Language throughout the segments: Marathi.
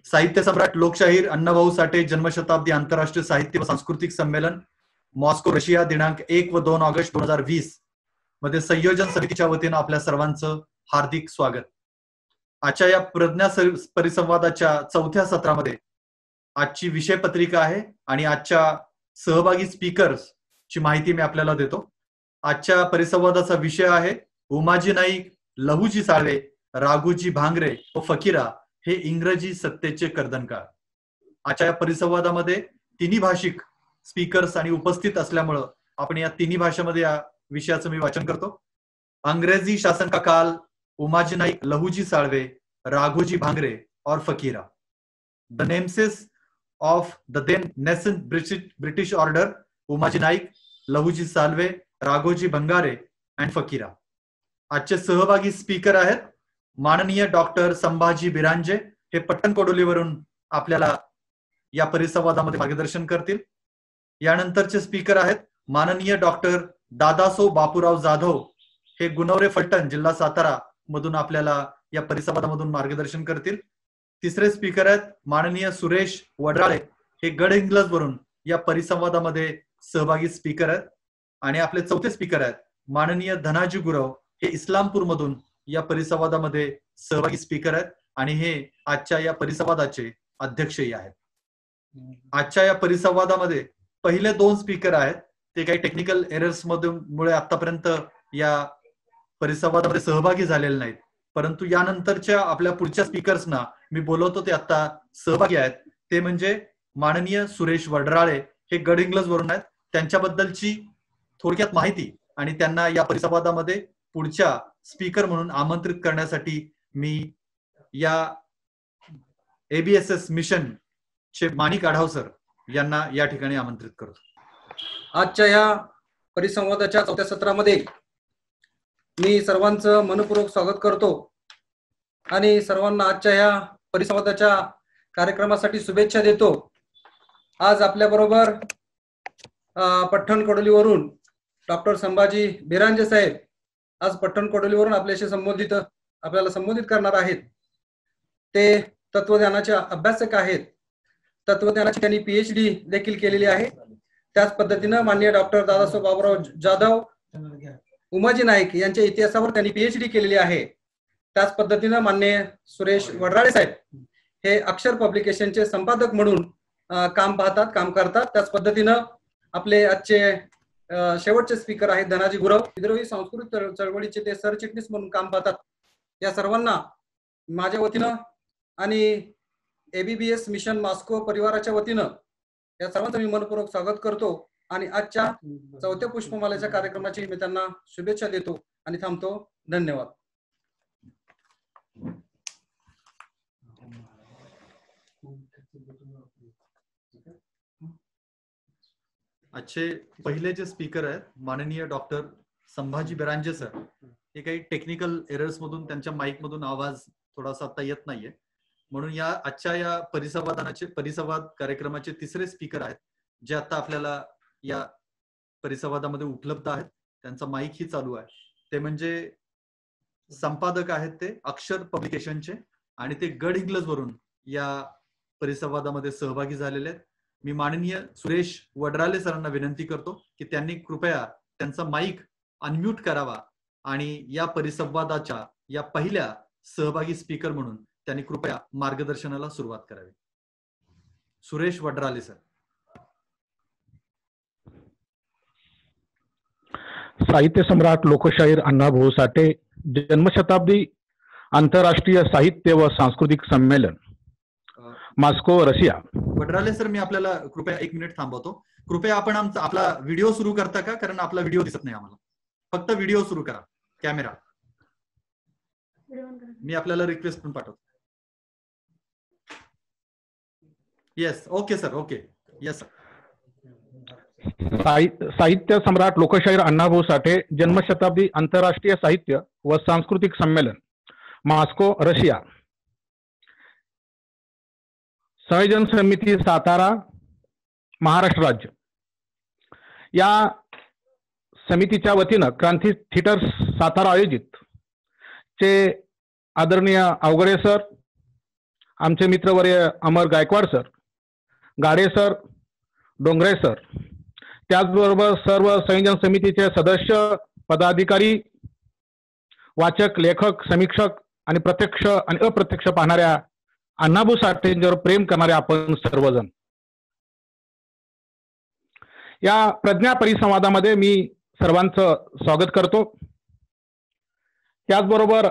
साहित्य सम्राट लोकशाहीर अण्णाभाऊ साठे जन्मशताब्दी आंतरराष्ट्रीय साहित्य व सांस्कृतिक संमेलन मॉस्को रशिया दिनांक 1 व 2 ऑगस्ट 2020 मध्ये संयोजन समितीच्या वतीनं आपल्या सर्वांचं हार्दिक स्वागत। आजच्या या प्रज्ञा परिसंवादाच्या 4थ्या सत्रामध्ये आजची विषय पत्रिका आहे आणि आजच्या सहभागी स्पीकर्स ची माहिती मी आपल्याला देतो। आजच्या परिसंवादाचा विषय आहे उमाजी नाईक, लहुजी साळवे, राघोजी भांगरे व फकीरा हे इंग्रजी सत्तेचे कर्दनकार। आजच्या या परिसंवादामध्ये तिन्ही भाषिक स्पीकर्स आणि उपस्थित असल्यामुळे आपण या तिन्ही भाषेमध्ये या विषयाचं मी वाचन करतो। अंग्रेजी शासन का काल, उमाजी नाईक, लहुजी साळवे, राघोजी भांगरे और Fakira. The nemeses of the then nascent British order, Umaji Naik, Lahuji Salve, Raghoji Bhangare and Fakira. आजचे सहभागी स्पीकर आहेत माननीय डॉक्टर संभाजी बिरांजे, हे पट्टण कोडोलीवरून आपल्याला या परिसंवादामध्ये मार्गदर्शन करतील। यानंतरचे स्पीकर आहेत माननीय डॉक्टर दादासो बापूराव जाधव, हे गुणवरे फलटण जिल्हा सातारा मधून आपल्याला या परिसंवादामधून मार्गदर्शन करतील। तिसरे स्पीकर आहेत माननीय सुरेश वडराळे, हे गडहिंग्लज वरून या परिसंवादामध्ये सहभागी स्पीकर आहेत। आणि आपले चौथे स्पीकर आहेत माननीय धनाजी गुरव, हे इस्लामपूर मधून या परिसंवादामध्ये सहभागी स्पीकर आहेत आणि हे आजच्या या परिसंवादाचे अध्यक्षही आहेत। आजच्या या परिसंवादामध्ये पहिले 2 स्पीकर आहेत ते काही टेक्निकल एरर्स मुळे आतापर्यंत या परिसंवादामध्ये सहभागी झालेले नाहीत, परंतु यानंतरच्या आपल्या पुढच्या स्पीकर्सना मी बोलवतो ते आता सहभागी आहेत। ते म्हणजे माननीय सुरेश वडराळे, हे गडहिंग्लज वरून आहेत। त्यांच्याबद्दलची थोडक्यात माहिती आणि त्यांना या परिसंवादामध्ये पुढच्या स्पीकर म्हणून आमंत्रित करण्यासाठी मी या एबीएसएस मिशन चे माणिक आढाव सर यांना या ठिकाणी आमंत्रित करतो। आजच्या या परिसंवादाच्या 4थ्या सत्रामध्ये मी सर्वांचं मनपूर्वक स्वागत करतो आणि सर्वांना आजच्या या परिसंवादाच्या कार्यक्रमासाठी शुभेच्छा देतो। आज आपल्या बरोबर पट्टण कोडोलीवरून डॉक्टर संभाजी बिरांजे साहेब आज पट्टण कोडोलीवरून आपल्याला संबोधित करणार आहेत। ते तत्वज्ञानाचे अभ्यासक आहेत। तत्वज्ञानाची त्यांनी PhD देखील केलेली आहे। त्याच पद्धतीने माननीय डॉक्टर दादासाहेब बाबूराव जाधव, उमाजी नाईक यांच्या इतिहासावर त्यांनी PhD केलेली आहे। त्याच पद्धतीने माननीय सुरेश वडराळे साहेब हे अक्षर पब्लिकेशनचे संपादक म्हणून काम करतात। त्याच पद्धतीने आपले आजचे शेवटचे स्पीकर आहेत धनाजी गुरव, विद्रोही सांस्कृतिक चळवळीचे ते सरचिटणीस म्हणून काम पाहतात। या सर्वांना माझ्या वतीनं आणि एबीबीएस मिशन मॉस्को परिवाराच्या वतीनं या सर्वांचं मी मनपूर्वक स्वागत करतो आणि आजच्या 4थ्या पुष्पमालेच्या कार्यक्रमाची मी त्यांना शुभेच्छा देतो आणि थांबतो। धन्यवाद। आजचे पहिले जे स्पीकर आहेत माननीय डॉक्टर संभाजी बिरांजे सर, हे काही टेक्निकल एरर्स मधून त्यांच्या माईक मधून आवाज थोडासा आता येत नाहीये, म्हणून या आजच्या या परिसंवाद कार्यक्रमाचे तिसरे स्पीकर आहेत जे आता आपल्याला या परिसंवादामध्ये उपलब्ध आहेत। त्यांचा माईक ही चालू आहे। ते म्हणजे संपादक आहेत ते अक्षर पब्लिकेशनचे आणि ते गडहिंग्लज वरून या परिसंवादामध्ये सहभागी झालेले आहेत। मी माननीय सुरेश वडराळे सरांना विनंती करतो की त्यांनी कृपया त्यांचा माईक अनम्यूट करावा आणि या परिसंवादाच्या या पहिल्या सहभागी स्पीकर म्हणून त्यांनी कृपया मार्गदर्शनाला सुरुवात करावी। सुरेश वडराळे सर। साहित्य सम्राट लोकशाहीर अण्णाभाऊ साठे जन्मशताब्दी आंतरराष्ट्रीय साहित्य व सांस्कृतिक संमेलन मॉस्को रशिया। वडराळे सर, मी आपल्याला कृपया 1 मिनिट थांबवतो। कृपया आपण आपला व्हिडिओ सुरू करता का, कारण आपला व्हिडिओ दिसत नाही आम्हाला। फक्त व्हिडिओ सुरू करा, कॅमेरा। मी आपल्याला रिक्वेस्ट पण पाठवतो। Yes, okay sir, okay, yes sir. साहित्य सम्राट लोकशाहीर अण्णाभाऊ साठे जन्मशताब्दी आंतरराष्ट्रीय साहित्य व सांस्कृतिक संमेलन मॉस्को रशिया। संयोजन समिती सातारा, महाराष्ट्र राज्य। या समितीच्या वतीनं क्रांती थिएटर सातारा आयोजित चे आदरणीय अवघडे सर, आमचे मित्रवर्य अमर गायकवाड सर, गाडे सर, डोंगरे सर, त्याचबरोबर सर्व संयोजन समितीचे सदस्य, पदाधिकारी, वाचक, लेखक, समीक्षक आणि प्रत्यक्ष आणि अप्रत्यक्ष पाहणाऱ्या अण्णाभाऊ साठेंवर प्रेम करणारे आपण सर्वजण, या प्रज्ञा परिसंवादामध्ये मी सर्वांचं स्वागत करतो. त्याचबरोबर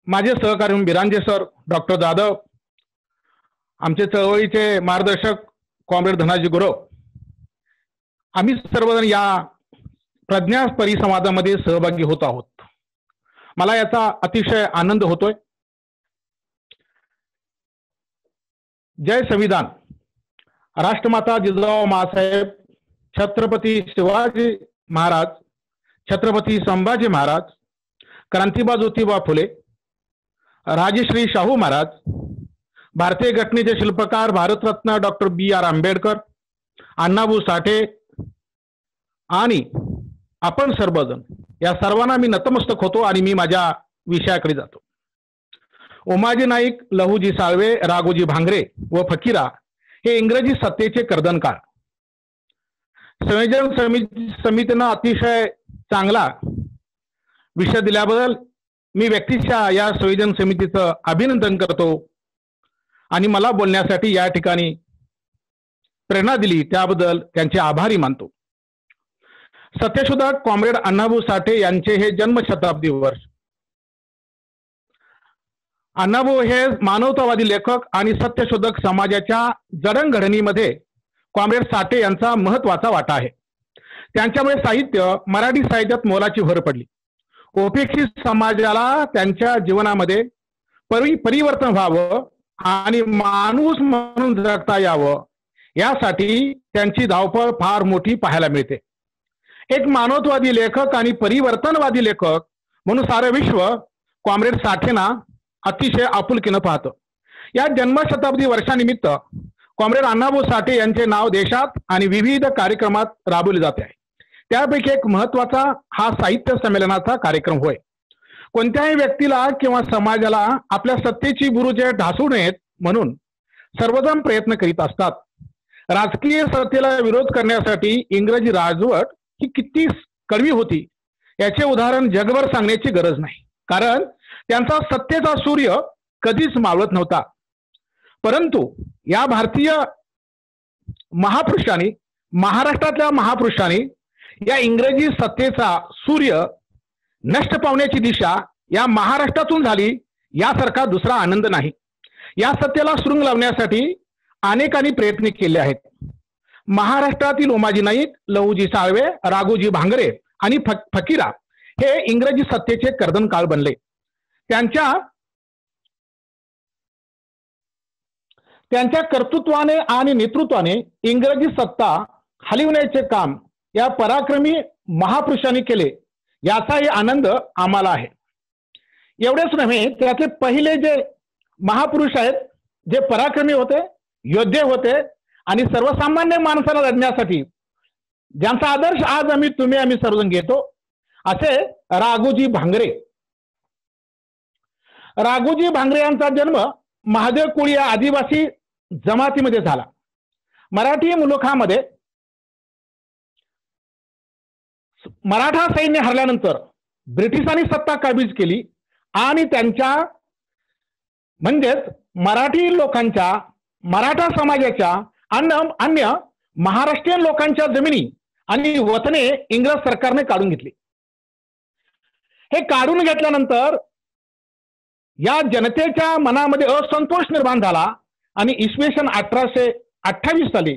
माझे सहकारी बिरांजे सर, डॉक्टर जाधव, आमचे चळवळीचे मार्गदर्शक कॉम्रेड धनाजी गुरव, आम्ही सर्वजण या प्रज्ञा परिसंवादामध्ये सहभागी होत आहोत. मला याचा अतिशय आनंद होतोय. जय संविधान. राष्ट्रमाता जिजाऊ माँसाहेब, छत्रपती शिवाजी महाराज, छत्रपती संभाजी महाराज, क्रांतिबा ज्योतिबा फुले, राजश्री शाहू महाराज, भारतीय घटनेचे शिल्पकार भारतरत्न डॉक्टर B.R. आंबेडकर, अण्णाभाऊ साठे आणि आपण सर्वजण, या सर्वांना मी नतमस्तक होतो आणि मी माझ्या विषयाकडे जातो. उमाजी नाईक, लहुजी साळवे, राघोजी भांगरे व फकीरा हे इंग्रजी सत्तेचे कर्दनकाळ. संयोजन समितीनं अतिशय चांगला विषय दिल्याबद्दल मी व्यक्तिशः या संयोजन समितीचं अभिनंदन करतो आणि मला बोलण्यासाठी या ठिकाणी प्रेरणा दिली त्याबद्दल त्यांचे आभारी मानतो. सत्यशोधक कॉम्रेड अण्णाभाऊ साठे यांचे हे जन्मशताब्दी वर्ष. अण्णाभाऊ हे मानवतावादी लेखक आणि सत्यशोधक समाजाच्या जडणघडणीमध्ये कॉम्रेड साठे यांचा महत्वाचा वाटा आहे. त्यांच्यामुळे साहित्य, मराठी साहित्यात मोलाची भर पडली. उपेक्षित समाजाला त्यांच्या जीवनामध्ये परिवर्तन व्हावं आणि माणूस म्हणून जगता यावं यासाठी त्यांची धावपळ फार मोठी पाहायला मिळते. एक मानवतावादी लेखक आणि परिवर्तनवादी लेखक म्हणून सारे विश्व कॉम्रेड साठेंना अतिशय आपुलकीनं पाहतं. या जन्मशताब्दी वर्षानिमित्त कॉम्रेड अण्णाभाऊ साठे यांचे नाव देशात आणि विविध कार्यक्रमात राबवले जाते आहे. त्यापैकी एक महत्वाचा हा साहित्य संमेलनाचा कार्यक्रम होय. कोणत्याही व्यक्तीला किंवा समाजाला आपल्या सत्तेची बुरुजे ढासू नयेत म्हणून सर्वजण प्रयत्न करीत असतात. राजकीय सत्तेला विरोध करण्यासाठी इंग्रजी राजवट ही किती कडवी होती याचे उदाहरण जगभर सांगण्याची गरज नाही, कारण त्यांचा सत्तेचा सूर्य कधीच मावळत नव्हता. परंतु या भारतीय महापुरुषांनी, महाराष्ट्रातल्या महापुरुषांनी या इंग्रजी सत्तेचा सूर्य नष्ट पावण्याची दिशा या महाराष्ट्रातून झाली यासारखा दुसरा आनंद नाही. या सत्तेला सुरुंग लावण्यासाठी अनेकांनी प्रयत्न केले आहेत. महाराष्ट्रातील उमाजी नाईक, लहुजी साळवे, राघोजी भांगरे आणि फकीरा हे इंग्रजी सत्तेचे कर्दनकाळ बनले. त्यांच्या कर्तृत्वाने आणि नेतृत्वाने इंग्रजी सत्ता हलविण्याचे काम या पराक्रमी महापुरुषांनी केले याचाही आनंद आम्हाला आहे. एवढेच नव्हे, त्यातले पहिले जे महापुरुष आहेत, जे पराक्रमी होते, योद्धे होते आणि सर्वसामान्य माणसाला लढण्यासाठी ज्यांचा आदर्श आज आम्ही सर्वजण घेतो, असे राघोजी भांगरे. राघोजी भांगरे यांचा जन्म महादेव कोळी या आदिवासी जमातीमध्ये झाला. मराठी मुलुखामध्ये मराठा सैन्य हरल्यानंतर ब्रिटिशांनी सत्ता काबीज केली आणि त्यांच्या म्हणजेच मराठी लोकांच्या, मराठा समाजाच्या अन्य महाराष्ट्रीयन लोकांच्या जमिनी आणि वतने इंग्रज सरकारने काढून घेतली. हे काढून घेतल्यानंतर या जनतेच्या मनामध्ये असंतोष निर्माण झाला आणि इसवी सन 1828 साली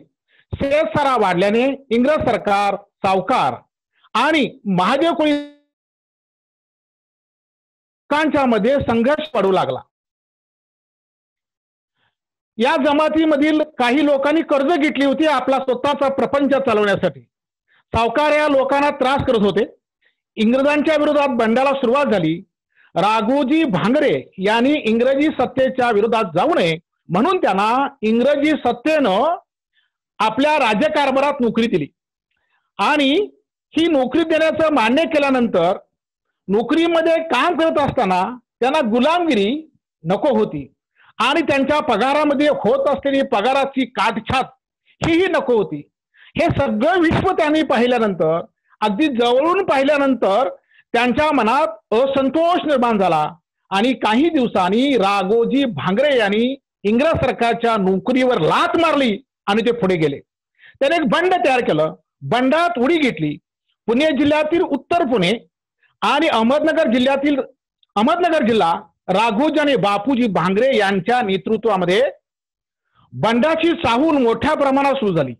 शेतसारा वाढल्याने इंग्रज सरकार, सावकार आणि महादेव कोळींच्या मध्ये संघर्ष पडू लागला. या जमातीमधील काही लोकांनी कर्ज घेतली होती आपला स्वतःचा प्रपंच चालवण्यासाठी. सावकार या लोकांना त्रास करत होते. इंग्रजांच्या विरोधात बंडाला सुरुवात झाली. राघोजी भांगरे यांनी इंग्रजी सत्तेच्या विरोधात जाऊ नये म्हणून त्यांना इंग्रजी सत्तेनं आपल्या राज्यकारभारात नोकरी दिली आणि ही नोकरी देण्याचं मान्य केल्यानंतर नोकरीमध्ये काम करत असताना त्यांना गुलामगिरी नको होती आणि त्यांच्या पगारामध्ये होत असलेली पगाराची काटछाट हीही नको होती. हे सगळं विश्व त्यांनी पाहिल्यानंतर, अगदी जवळून पाहिल्यानंतर त्यांच्या मनात असंतोष निर्माण झाला आणि काही दिवसांनी राघोजी भांगरे यांनी इंग्रज सरकारच्या नोकरीवर लाथ मारली आणि ते पुढे गेले. त्याने एक बंड तयार केलं. बंडात उडी घेतली. पुणे जिल्ह्यातील उत्तर पुणे आणि अहमदनगर जिल्हा राघोजी आणि बापूजी भांगरे यांच्या नेतृत्वामध्ये बंडाची चाहूल मोठ्या प्रमाणात सुरू झाली.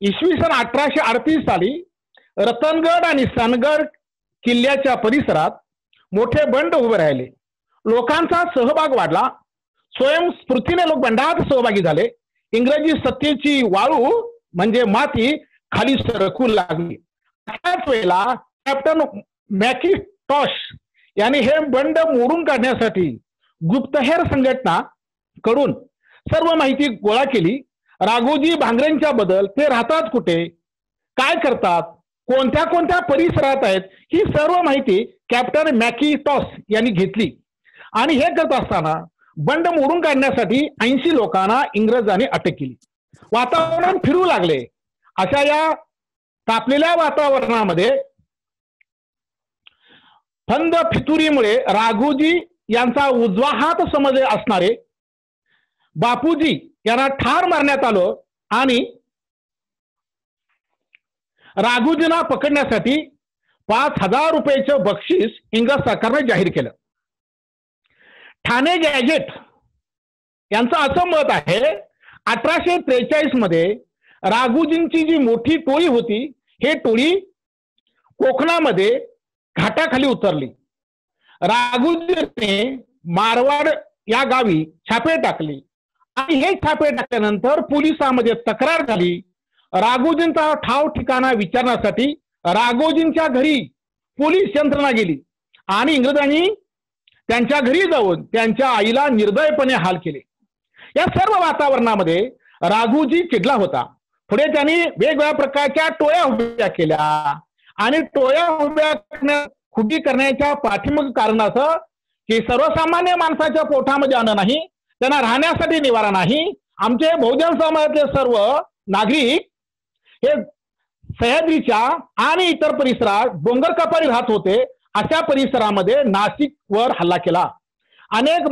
इसवी सन 1838 साली रतनगड आणि सनगड किल्ल्याच्या परिसरात मोठे बंड उभे राहिले. लोकांचा सहभाग वाढला. स्वयंस्फूर्तीने लोक बंडात सहभागी झाले. इंग्रजी सत्तेची वाळू म्हणजे माती खाली सरकू लागली. त्याच वेळेला कॅप्टन मॅकिंटॉश यांनी हे बंड मोडून काढण्यासाठी गुप्तहेर संघटना कडून सर्व माहिती गोळा केली. राघोजी भांगरेंच्या बद्दल, ते राहतात कुठे, काय करतात, कोणत्या कोणत्या परिसरात आहेत, ही सर्व माहिती कॅप्टन मॅकिंटॉश यांनी घेतली. आणि हे करत असताना बंड मोडून काढण्यासाठी 80 लोकांना इंग्रजांनी अटक केली. वातावरण फिरू लागले. अशा या तापलेल्या वातावरणामध्ये फंद फितुरीमुळे राघोजी यांचा उजवा हात समजले असणारे बापूजी यांना ठार मारण्यात आलं आणि राघोजींना पकडण्यासाठी 5,000 रुपयाचं बक्षीस इंग्रज सरकारने जाहीर केलं. ठाणे गॅजेट यांचं असं मत आहे, 1843 मध्ये राघोजींची जी मोठी टोळी होती, हे टोळी कोकणामध्ये घाटाखाली उतरली. राघोजीने मारवाड या गावी छापे टाकले आणि हे छापे टाकल्यानंतर पोलिसांमध्ये तक्रार झाली. राघोजींचा ठाव ठिकाणा विचारण्यासाठी राघोजींच्या घरी पोलीस यंत्रणा गेली आणि इंग्रजांनी त्यांच्या घरी जाऊन त्यांच्या आईला निर्दयपणे हाल केले. या सर्व वातावरणामध्ये राघोजी चिडला होता. पुढे त्यांनी वेगवेगळ्या प्रकारच्या टोळ्या उभ्या केल्या आणि टोळ्या उभी करण्याच्या पाठीमाग कारण असं की सर्वसामान्य माणसाच्या पोटामध्ये अन्न नाही, त्यांना राहण्यासाठी निवारा नाही. आमचे बहुजन समाजातले सर्व नागरिक हे सह्याद्रीच्या आणि इतर परिसरात डोंगर कपारी राहत होते. अशा परिसरामध्ये नाशिकवर हल्ला केला. अनेक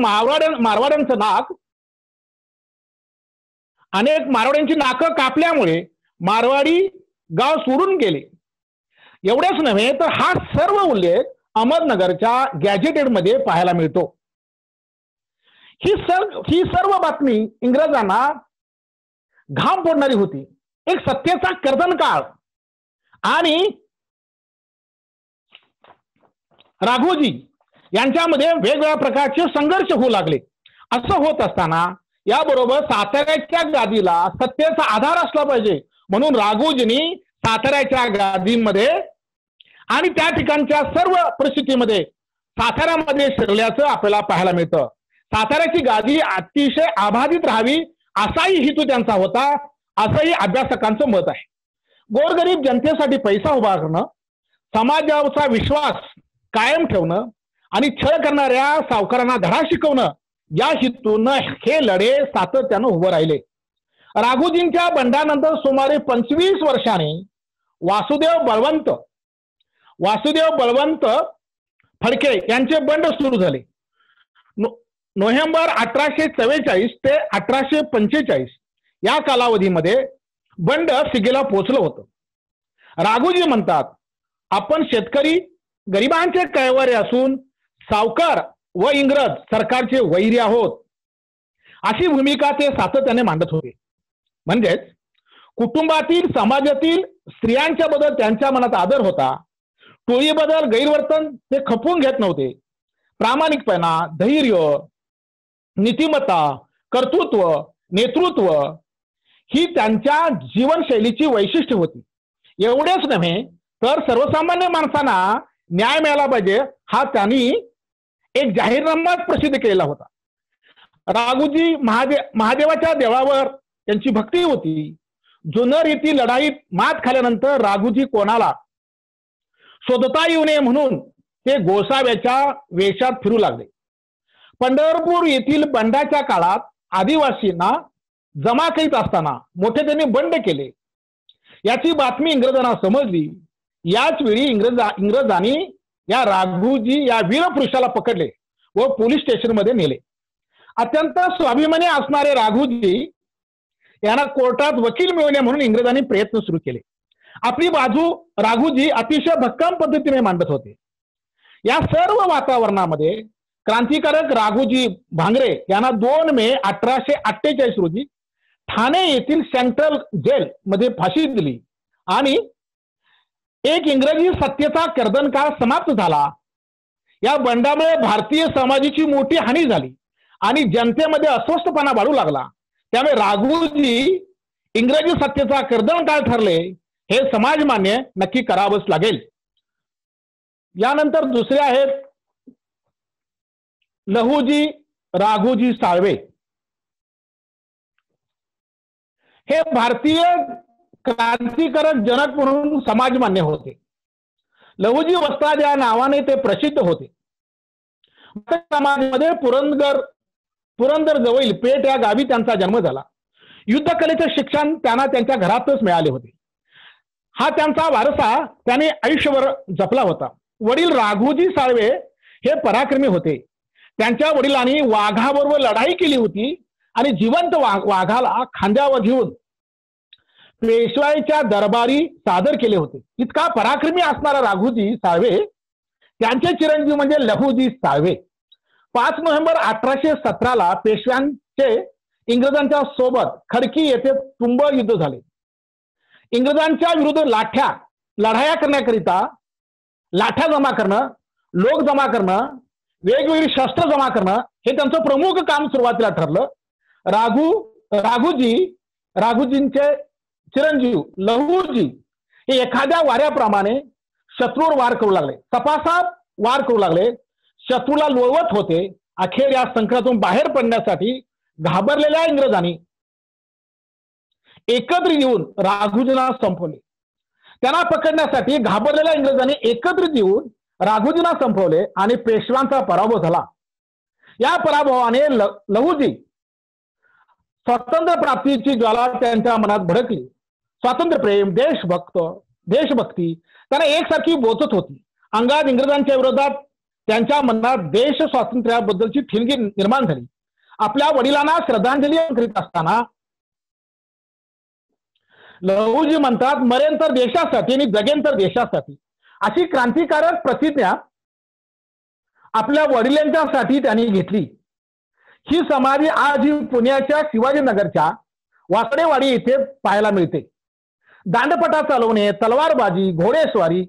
मारवाड्यांची नाकं कापल्यामुळे मारवाडी गाव सोडून गेले. एवढेच नव्हे तर हा सर्व उल्लेख अहमदनगरच्या गॅजेटेड मध्ये पाहायला मिळतो. ही सर्व बातमी इंग्रजांना घाम फोडणारी होती. एक सत्तेचा कर्दनकाळ आणि राघोजी यांच्यामध्ये वेगवेगळ्या प्रकारचे संघर्ष होऊ लागले. असं होत असताना याबरोबर साताऱ्याच्या गादीला सत्तेचा आधार असला पाहिजे म्हणून राघोजींनी साताऱ्याच्या गादीमध्ये आणि त्या ठिकाणच्या सर्व परिस्थितीमध्ये साताऱ्यामध्ये शिरल्याचं आपल्याला पाहायला मिळतं. साताऱ्याची गादी अतिशय अबाधित राहावी असाही हेतू त्यांचा होता, असंही अभ्यासकांचं मत आहे. गोरगरीब जनतेसाठी पैसा उभा करणं, समाजाचा विश्वास कायम ठेवणं आणि छळ करणाऱ्या सावकारांना धडा शिकवणं या हेतूनं हे लढे सातत्यानं उभं राहिले. राघोजींच्या बंडानंतर सुमारे 25 वर्षांनी वासुदेव बळवंत फडके यांचे बंड सुरू झाले. नोव्हेंबर 1844 ते 1845 या कालावधीमध्ये बंड शिगेला पोहोचलं होतं. राघोजी म्हणतात, आपण शेतकरी गरिबांचे कैवारी असून सावकार व इंग्रज सरकारचे वैरी आहोत, अशी भूमिका ते सातत्याने मांडत होते. म्हणजेच कुटुंबातील समाजातील स्त्रियांच्या बद्दल त्यांच्या मनात आदर होता. टोळीबद्दल गैरवर्तन ते खपवून घेत नव्हते. प्रामाणिकपणा, धैर्य, नीतिमत्ता, कर्तृत्व, नेतृत्व ही त्यांच्या जीवनशैलीची वैशिष्ट्य होती. एवढेच नव्हे तर सर्वसामान्य माणसांना न्याय मिळाला पाहिजे हा त्यांनी एक जाहीरनामा प्रसिद्ध केलेला होता. राघोजी महादेवाच्या देवळावर त्यांची भक्ती होती. जुन्नर येथील लढाईत मात खाल्यानंतर राघोजी कोणाला शोधता येऊ नये म्हणून ते गोसाव्याच्या वेशात फिरू लागले. पंढरपूर येथील बंडाच्या काळात आदिवासींना जमा करीत असताना मोठे त्यांनी बंड केले. याची बातमी इंग्रजांना समजली. याच वेळी इंग्रजांनी या राघोजी या वीर पुरुषाला पकडले व पोलीस स्टेशन मध्ये नेले. अत्यंत स्वाभिमानी असणारे राघोजी यांना कोर्टात वकील मिळवणे म्हणून इंग्रजांनी प्रयत्न सुरू केले. आपली बाजू राघोजी अतिशय भक्कम पद्धतीने मांडत होते. या सर्व वातावरणामध्ये क्रांतिकारक राघोजी भांगरे यांना 2 मे 1848 रोजी ठाणे येथील सेंट्रल जेल मध्ये फाशी दिली आणि एक इंग्रजी सत्तेचा कर्दनकाळ समाप्त झाला. या बंडामुळे भारतीय समाजाची मोठी हानी झाली आणि जनतेमध्ये अस्वस्थपणा वाढू लागला. त्यामुळे राघोजी इंग्रजी सत्तेचा कर्दनकाळ ठरले हे समाजमान्य नक्की करावंच लागेल. यानंतर दुसरे आहेत लहुजी राघोजी साळवे. हे भारतीय क्रांतिकारक जनक म्हणून समाजमान्य होते. लहुजी वस्ताद या नावाने ते प्रसिद्ध होते. समाजामध्ये पुरंदर जवळील पेठ या गावी त्यांचा जन्म झाला. युद्धकलेचे शिक्षण त्यांना त्यांच्या घरातच मिळाले होते. हा त्यांचा वारसा त्याने आयुष्यभर जपला होता. वडील राघोजी साळवे हे पराक्रमी होते. त्यांच्या वडिलांनी वाघाबरोबर लढाई केली होती आणि जिवंत वाघाला खांद्यावर घेऊन पेशवाईच्या दरबारी सादर केले होते. इतका पराक्रमी असणारा राघोजी साळवे त्यांचे चिरंजीव म्हणजे लहुजी साळवे. 5 नोव्हेंबर 1817 पेशव्यांचे इंग्रजांच्या सोबत खडकी येथे तुंब युद्ध झाले. इंग्रजांच्या विरुद्ध लढाया करण्याकरिता लाठ्या जमा करणं, लोक जमा करणं, वेगवेगळी शस्त्र जमा करणं हे त्यांचं प्रमुख काम सुरुवातीला ठरलं. राघोजींचे चिरंजीव लहुजी हे एखाद्या वाऱ्याप्रमाणे शत्रूवर वार करू लागले. तपासात वार करू लागले. शत्रूला लोळवत होते. अखेर या संकटातून बाहेर पडण्यासाठी घाबरलेल्या इंग्रजांनी एकत्रित येऊन राघोजींना संपवले. त्यांना पकडण्यासाठी घाबरलेल्या इंग्रजांनी एकत्रित येऊन राघोजींना संपवले आणि पेशव्यांचा पराभव झाला. या पराभवाने लहुजी स्वातंत्र्य प्राप्तीची ज्वाला त्यांच्या मनात भडकली. स्वातंत्र्य प्रेम, देशभक्ती त्यांना एकसारखी बोचत होती. अंगात इंग्रजांच्या विरोधात त्यांच्या मनात देश स्वातंत्र्याबद्दलची ठिणगी निर्माण झाली. आपल्या वडिलांना श्रद्धांजली करीत असताना लहुजी म्हणतात, मरेन तर देशासाठी आणि जगेन तर देशासाठी, अशी क्रांतिकारक प्रतिज्ञा आपल्या वडिलांच्यासाठी त्यांनी घेतली. ही समाधी आज पुण्याच्या शिवाजीनगरच्या वाकडेवाडी येथे पाहायला मिळते. दांडपटा चालवणे, तलवारबाजी, घोडेस्वारी,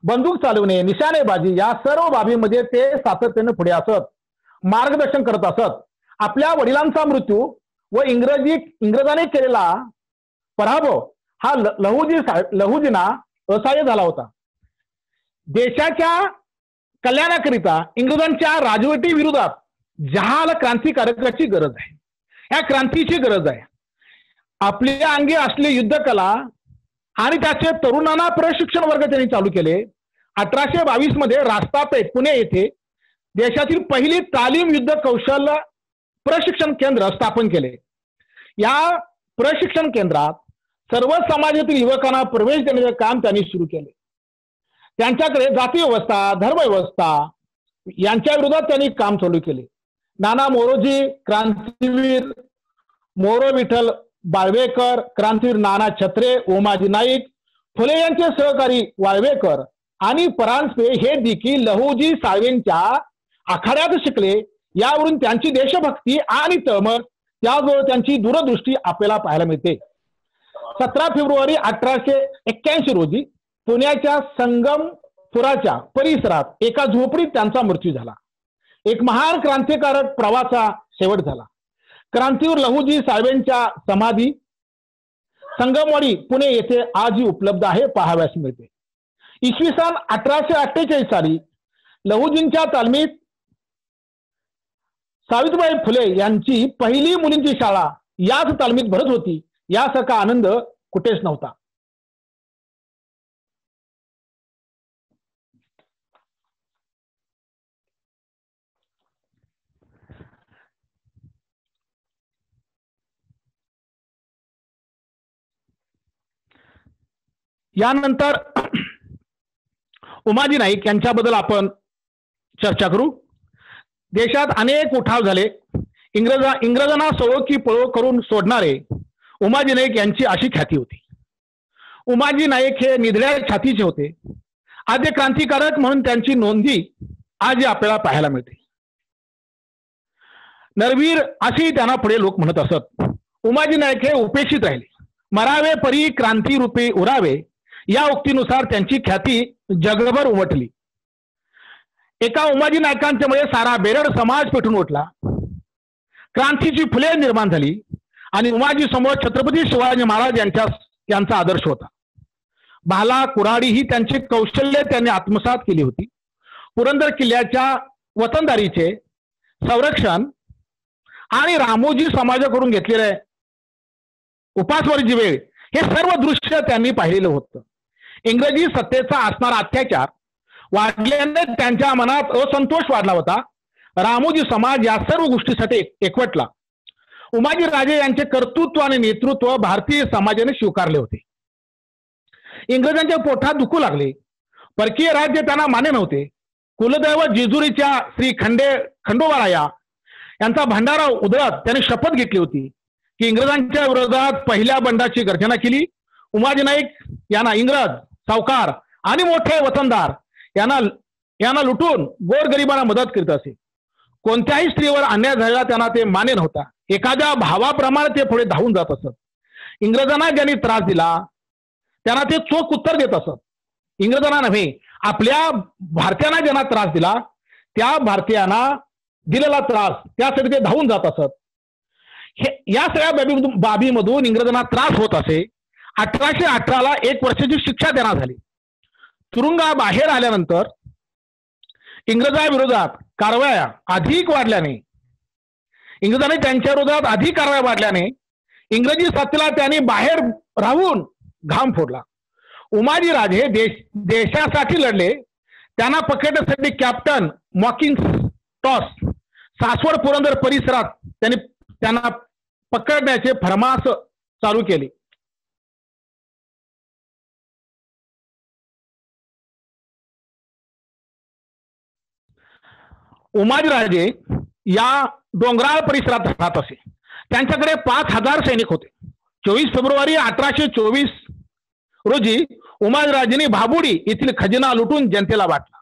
बंदूक चालवणे, निशाणेबाजी या सर्व बाबीमध्ये ते सातत्याने पुढे असत, मार्गदर्शन करत असत. आपल्या वडिलांचा मृत्यू व इंग्रजांनी केलेला पराभव हा लहुजींना असह्य झाला होता. देशाच्या कल्याणाकरिता इंग्रजांच्या राजवटी विरोधात जहाल क्रांतिकारकाची गरज आहे. या क्रांतीची गरज आहे. आपल्या अंगी असले युद्धकला आणि त्याचे तरुणांना प्रशिक्षण वर्ग त्यांनी चालू केले. 1822 मध्ये रास्तापेठ पुणे येथे देशातील पहिली तालीम युद्ध कौशल्य प्रशिक्षण केंद्र स्थापन केले. या प्रशिक्षण केंद्रात सर्व समाजातील युवकांना प्रवेश देण्याचे काम त्यांनी सुरू केले. त्यांच्याकडे जाती व्यवस्था, धर्म व्यवस्था यांच्या विरोधात त्यांनी काम चालू केले. नाना मोरोजी, क्रांतीवीर मोरो विठ्ठल वाळवेकर, क्रांतीवीर नाना छत्रे, ओमाजी नाईक, फुले यांचे सहकारी वाळवेकर आणि परांजपे हे देखील लहुजी साळवेंच्या आखाड्यात शिकले. यावरून त्यांची देशभक्ती आणि तळमळ, त्याचबरोबर त्यांची दूरदृष्टी आपल्याला पाहायला मिळते. 17 फेब्रुवारी 1881 रोजी पुण्याच्या संगमपुराच्या परिसरात एका झोपडीत त्यांचा मृत्यू झाला. एक महान क्रांतिकारक प्रवासाचा शेवट झाला. क्रांतीवीर लहुजी साळवेंच्या समाधी संगमवाडी पुणे येथे आजही उपलब्ध आहे, पाहाव्यास मिळते. इसवी सन 1848 साली लहुजींच्या तालमीत सावित्रीबाई फुले यांची पहिली मुलींची शाळा याच तालमीत भरत होती. यासारखा आनंद कुठेच नव्हता. यानंतर उमाजी नाईक यांच्याबद्दल आपण चर्चा करू. देशात अनेक उठाव झाले. इंग्रजांना सळो की पळो करून सोडणारे उमाजी नाईक यांची अशी ख्याती होती. उमाजी नाईक हे निधड्या छातीचे होते. आद्य क्रांतिकारक म्हणून त्यांची नोंदी आज आपल्याला पाहायला मिळते. नरवीर असेही त्यांना पुढे लोक म्हणत असत. उमाजी नाईक हे उपेक्षित राहिले. मरावे परी क्रांती रूपे उरावे या उक्तीनुसार त्यांची ख्याती जगभर उमटली. एका उमाजी नायकांच्यामुळे सारा बेरड समाज पेटून उठला. क्रांतीची फुले निर्माण झाली आणि उमाजी समोर छत्रपती शिवाजी महाराज यांचा आदर्श होता. भाला कुऱ्हाडी ही त्यांची कौशल्य त्यांनी आत्मसात केली होती. पुरंदर किल्ल्याच्या वतनदारीचे संरक्षण आणि रामोजी समाजाकडून घेतलेले उपासमारीची वेळ हे सर्व दृश्य त्यांनी पाहिलेलं होतं. इंग्रजी सत्तेचा असणारा अत्याचार वाढल्याने त्यांच्या मनात असंतोष वाढला होता. रामोजी समाज या सर्व गोष्टीसाठी एकवटला. उमाजी राजे यांचे कर्तृत्व आणि नेतृत्व भारतीय समाजाने स्वीकारले होते. इंग्रजांच्या पोटात दुखू लागले. परकीय राज्य त्यांना मान्य नव्हते. कुलदैवत जेजुरीच्या श्री खंडोबाराया यांचा भंडारा उधळत त्यांनी शपथ घेतली होती की इंग्रजांच्या विरोधात पहिल्या बंडाची गर्जना केली. उमाजी नाईक यांना इंग्रज सावकार आणि मोठे वतनदार यांना लुटून गोरगरिबांना मदत करीत असे. कोणत्याही स्त्रीवर अन्याय झालेला त्यांना ते मान्य नव्हता. एखाद्या भावाप्रमाणे ते पुढे धावून जात असत. इंग्रजांना ज्यांनी त्रास दिला त्यांना ते चोख उत्तर देत असत. इंग्रजांना नव्हे, आपल्या भारतीयांना ज्यांना त्रास दिला त्या भारतीयांना दिलेला त्रास त्यासाठी ते धावून जात असत. या सगळ्या बाबीमधून इंग्रजांना त्रास होत असे. 1818ला 1 वर्षाची शिक्षा त्यांना झाली. तुरुंगाबाहेर आल्यानंतर इंग्रजांविरोधात कारवाया अधिक वाढल्याने इंग्रजांनी त्यांच्या विरोधात अधिक कारवाया वाढल्याने इंग्रजी सत्तेला त्यांनी बाहेर राहून घाम फोडला. उमाजी राजे देशासाठी लढले. त्यांना पकडण्यासाठी कॅप्टन मॉकिंटॉश सासवड पुरंदर परिसरात त्यांना पकडण्याचे फर्मास चालू केले. उमाजी राजे या डोंगराळ परिसरात राहत असे. त्यांच्याकडे 5000 सैनिक होते. 24 फेब्रुवारी 1824 रोजी उमाजीराजेंनी भाबुडी येथील खजिना लुटून जनतेला वाटला.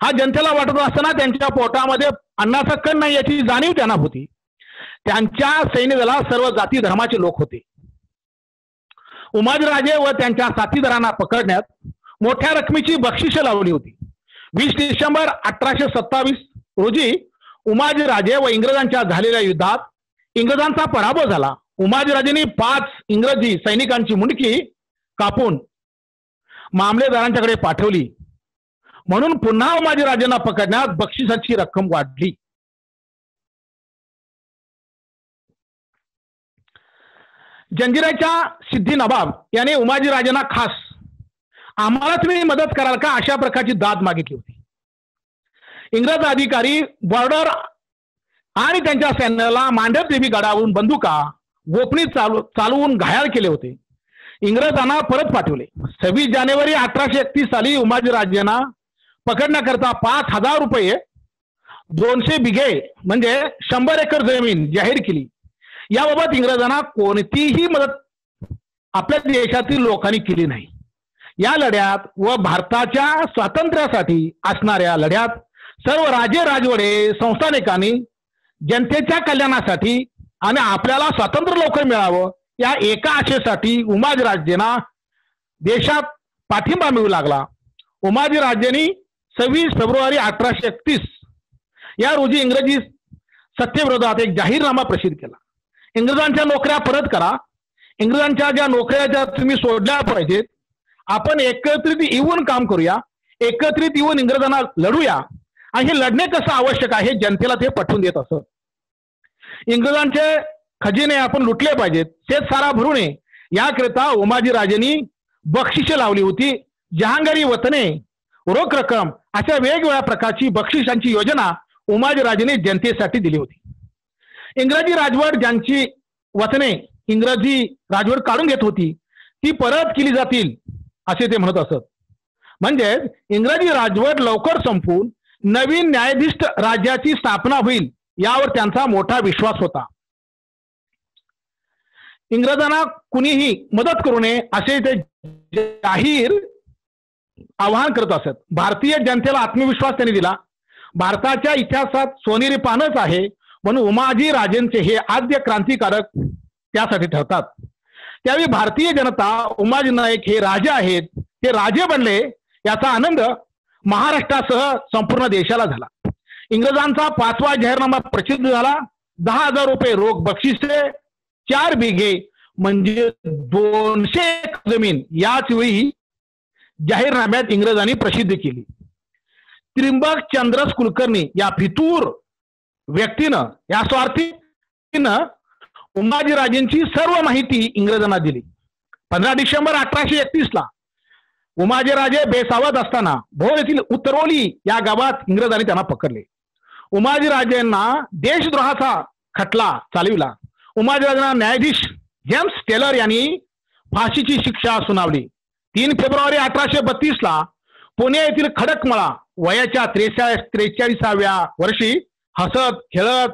हा जनतेला वाटत असताना त्यांच्या पोटामध्ये अन्नाचा कण नाही याची जाणीव त्यांना होती. त्यांच्या सैन्यदला सर्व जाती धर्माचे लोक होते. उमाजीराजे व त्यांच्या साथीदारांना पकडण्यात मोठ्या रकमेची बक्षिसे लावली होती. 20 डिसेंबर 1827 रोजी उमाजीराजे व इंग्रजांच्या झालेल्या युद्धात इंग्रजांचा पराभव झाला. उमाजीराजेंनी 5 इंग्रजी सैनिकांची मुंडकी कापून मामलेदारांच्याकडे पाठवली. म्हणून पुन्हा उमाजीराजेंना पकडण्यात बक्षिसाची रक्कम वाढली. जंजिऱ्याच्या सिद्धी नवाब याने उमाजीराजेंना खास आम्हाला तुम्ही मदत कराल का अशा प्रकारची दाद मागितली होती. इंग्रज अधिकारी बॉर्डर आणि त्यांच्या सैन्याला मांडव देवी गडावरून बंदुका गोपनीय चालवून घायल केले होते. इंग्रजांना परत पाठवले. 26 जानेवारी 1831 साली उमाजीराजेंना पकडण्याकरता 5000 रुपये 200 बिघे म्हणजे 100 एकर जमीन जाहीर केली. याबाबत इंग्रजांना कोणतीही मदत आपल्या देशातील लोकांनी केली नाही. या लढ्यात व भारताच्या स्वातंत्र्यासाठी असणाऱ्या लढ्यात सर्व राजे राजवडे संस्थानिकांनी जनतेच्या कल्याणासाठी आणि आपल्याला स्वातंत्र्य लवकर मिळावं या एका आशेसाठी उमाजीराजेंना देशात पाठिंबा मिळू लागला. उमाजीराजेंनी 26 फेब्रुवारी 1831 या रोजी इंग्रजी सत्तेविरोधात एक जाहीरनामा प्रसिद्ध केला. इंग्रजांच्या नोकऱ्या परत करा. इंग्रजांच्या ज्या नोकऱ्या तुम्ही सोडल्या पाहिजेत. आपण एकत्रित येऊन काम करूया. एकत्रित येऊन इंग्रजांना लढूया. आणि हे लढणे कसं आवश्यक आहे जनतेला ते पटवून देत असत. इंग्रजांचे खजिने आपण लुटले पाहिजेत. शेत सारा भरू नये याकरिता उमाजीराजेंनी बक्षिसे लावली होती. जहांगीरी वतने रोख रक्कम अशा वेगवेगळ्या प्रकारची बक्षिसांची योजना उमाजीराजेंनी जनतेसाठी दिली होती. इंग्रजी राजवट ज्यांची वतने इंग्रजी राजवट काढून घेत होती ती परत केली जातील असे ते म्हणत असत. म्हणजे इंग्रजी राजवट लवकर संपून नवीन न्यायाधीश राज्याची स्थापना होईल यावर त्यांचा मोठा विश्वास होता. इंग्रजांना कुणीही मदत करू नये असे ते जाहीर आवाहन करत असत. भारतीय जनतेला आत्मविश्वास त्यांनी दिला. भारताच्या इतिहासात सोनेरी पानच आहे म्हणून उमाजी राजेंचे हे आद्य क्रांतिकारक त्यासाठी ठरतात. त्यावेळी भारतीय जनता उमाजी नाईक हे राजे आहेत, ते राजे बनले याचा आनंद महाराष्ट्रासह संपूर्ण देशाला झाला. इंग्रजांचा 5वा जाहीरनामा प्रसिद्ध झाला. 10,000 रुपये रोख बक्षिसे, 4 बिघे म्हणजे 200 एकर जमीन याच वेळी जाहीरनाम्यात इंग्रजांनी प्रसिद्ध केली. त्रिंबक चंद्रस कुलकर्णी या फितूर व्यक्तीनं, या स्वार्थीनं उमाजीराजेंची सर्व माहिती इंग्रजांना दिली. 15 डिसेंबर 1831 उमाजीराजे बेसावध असताना भोर येथील उत्तरोली या गावात इंग्रजांनी त्यांना पकडले. उमाजीराजेंना देशद्रोहाचा खटला चालविला. उमाजीराजेंना न्यायाधीश जेम्स टेलर यांनी फाशीची शिक्षा सुनावली. 3 फेब्रुवारी 1832 पुणे येथील खडकमळा वयाच्या 43व्या वर्षी हसत खेळत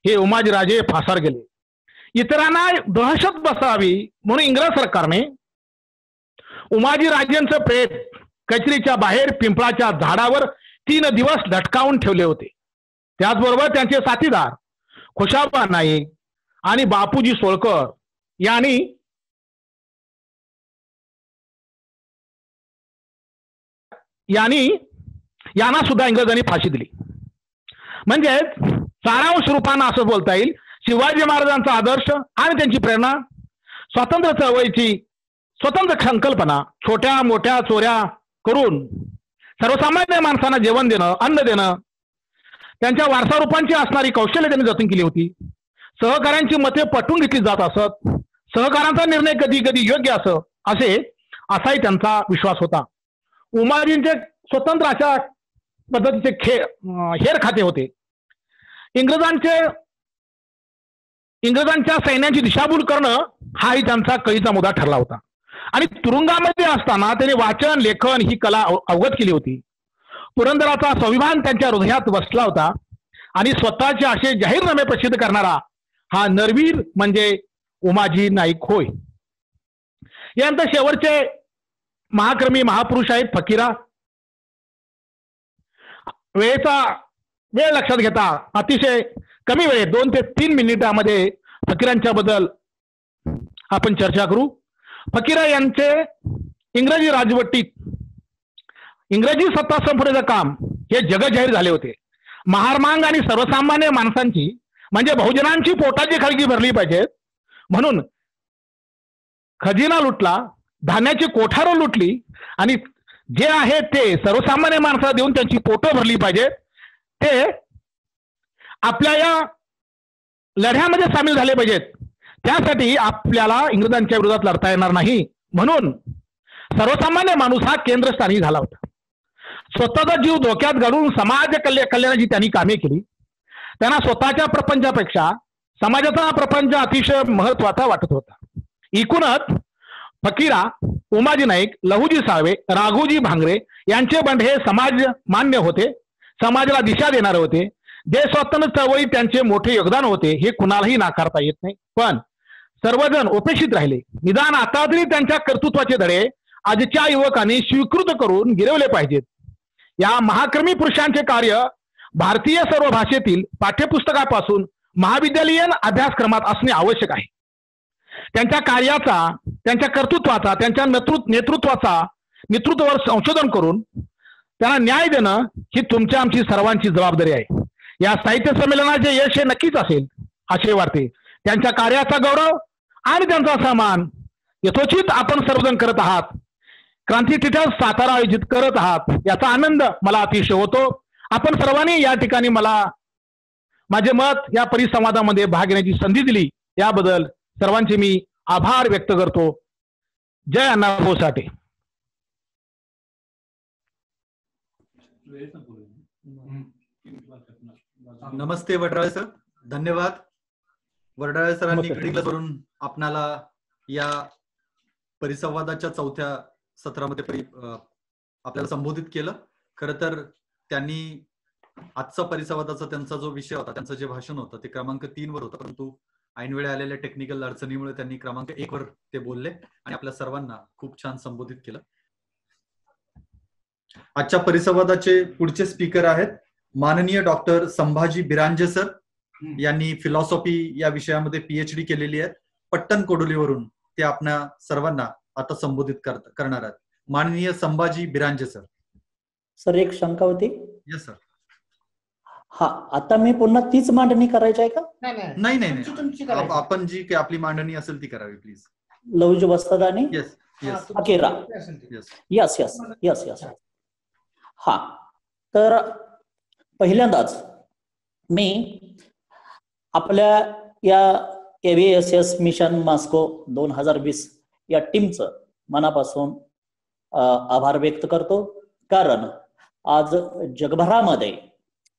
हे उमाजीराजे फासार गेले. इतरांना दहशत बसावी म्हणून इंग्रज सरकारने उमाजीराजेंचं प्रेत कचेरीच्या बाहेर पिंपळाच्या झाडावर 3 दिवस लटकावून ठेवले होते. त्याचबरोबर त्यांचे साथीदार खुशाबा नाईक आणि बापूजी सोळकर यांना सुद्धा इंग्रजांनी फाशी दिली. म्हणजे सारांश रूपानं असं बोलता येईल, शिवाजी महाराजांचा आदर्श आणि त्यांची प्रेरणा, स्वातंत्र्य चळवळीची स्वतंत्र संकल्पना, छोट्या मोठ्या चोऱ्या करून सर्वसामान्य माणसांना जेवण देणं, अन्न देणं, त्यांच्या वारसा रूपांची असणारी कौशल्य त्यांनी जतन केली होती. सहकाऱ्यांची मते पटवून घेतली जात असत. सहकारांचा निर्णय कधी कधी योग्य असाही त्यांचा विश्वास होता. उमाजींचे स्वतंत्र अशा पद्धतीचे हेर खाते होते. इंग्रजांच्या सैन्याची दिशाभूल करणं हाही त्यांचा कळीचा मुद्दा ठरला होता. आणि तुरुंगामध्ये असताना त्यांनी वाचन लेखन ही कला अवगत केली होती. पुरंदराचा स्वाभिमान त्यांच्या हृदयात बसला होता आणि स्वतःचे असे जाहीरनामे प्रसिद्ध करणारा हा नरवीर म्हणजे उमाजी नाईक होय. यानंतर शेवटचे महाक्रमी महापुरुष आहेत फकीरा. वेळ लक्षात घेता अतिशय कमी वेळेत 2 ते 3 मिनिटांमध्ये फकीरांच्या बद्दल आपण चर्चा करू. फकीरा यांचे इंग्रजी राजवटीत इंग्रजी सत्ता संपवण्याचं काम हे जगजाहीर झाले होते. महारमांग आणि सर्वसामान्य माणसांची म्हणजे बहुजनांची पोटाची खळगी भरली पाहिजेत म्हणून खजिना लुटला, धान्याची कोठारं लुटली आणि जे आहे ते सर्वसामान्य माणसाला देऊन त्यांची पोटं भरली पाहिजेत. ते आपल्या या लढ्यामध्ये सामील झाले पाहिजेत. त्यासाठी आपल्याला इंग्रजांच्या विरोधात लढता येणार नाही म्हणून सर्वसामान्य माणूस हा केंद्रस्थानी झाला होता. स्वतःचा जीव धोक्यात घालून समाज कल्याणाची त्यांनी कामे केली. त्यांना स्वतःच्या प्रपंचापेक्षा समाजाचा प्रपंच अतिशय महत्वाचा वाटत होता. एकूणच फकीरा, उमाजी नाईक, लहुजी साळवे, राघोजी भांगरे यांचे बंड हे समाज मान्य होते, समाजाला दिशा देणारे होते. देश स्वातंत्र्य चळवळीत त्यांचे मोठे योगदान होते हे कुणालाही नाकारता येत नाही. पण सर्वजण उपेक्षित राहिले. निदान आता तरी त्यांच्या कर्तृत्वाचे धडे आजच्या युवकांनी स्वीकृत करून गिरवले पाहिजेत. या महाक्रमी पुरुषांचे कार्य भारतीय सर्व भाषेतील पाठ्यपुस्तकापासून महाविद्यालयीन अभ्यासक्रमात असणे आवश्यक आहे. त्यांच्या कार्याचा, त्यांच्या कर्तृत्वाचा, त्यांच्या नेतृत्वावर संशोधन करून त्यांना न्याय देणं ही तुमच्या आमची सर्वांची जबाबदारी आहे. या साहित्य संमेलनाचे यश हे नक्कीच असेल असे वाटते. त्यांच्या कार्याचा गौरव आणि त्यांचा सन्मान यथोचित आपण सर्वजण करत आहात. क्रांती थिएटर सातारा आयोजित करत आहात याचा आनंद मला अतिशय होतो. आपण सर्वांनी या ठिकाणी मला माझे मत या परिसंवादामध्ये भाग घेण्याची संधी दिली याबद्दल सर्वांचे मी आभार व्यक्त करतो. जय अण्णाभाऊ साठे. नमस्ते वडराळे सर, धन्यवाद. वडराळे सरांनी घडीला करून आपणाला या परिसंवादाच्या चौथ्या सत्रामध्ये आपल्याला संबोधित केलं. खरं तर त्यांनी आजचा परिसंवादाचा त्यांचा जो विषय होता, त्यांचं जे भाषण होतं ते क्रमांक 3 वर होतं, परंतु ऐनवेळी आलेल्या टेक्निकल अडचणीमुळे त्यांनी क्रमांक 1 वर ते बोलले आणि आपल्या सर्वांना खूप छान संबोधित केलं. आजच्या परिसंवादाचे पुढचे स्पीकर आहेत माननीय डॉक्टर संभाजी बिरांजे सर. यांनी फिलॉसॉफी या विषयामध्ये PhD केलेली आहे. पट्टण कोडोलीवरून ते आपल्या सर्वांना आता संबोधित करणार आहेत. माननीय संभाजी बिरांजे सर. सर, एक शंका होती. Yes sir. हा, आता मी पुन्हा तीच मांडणी करायची आहे का? नाही नाही नाही, आपण जी काही आपली मांडणी असेल ती करावी प्लीज. लवज वस्तादानी. येस येस अकेरा. Yes yes yes yes yes. हा, तर पहिल्यांदाच मी आपल्या या AVSS मिशन मॉस्को 2020 या टीमचं मनापासून आभार व्यक्त करतो. कारण आज जगभरामध्ये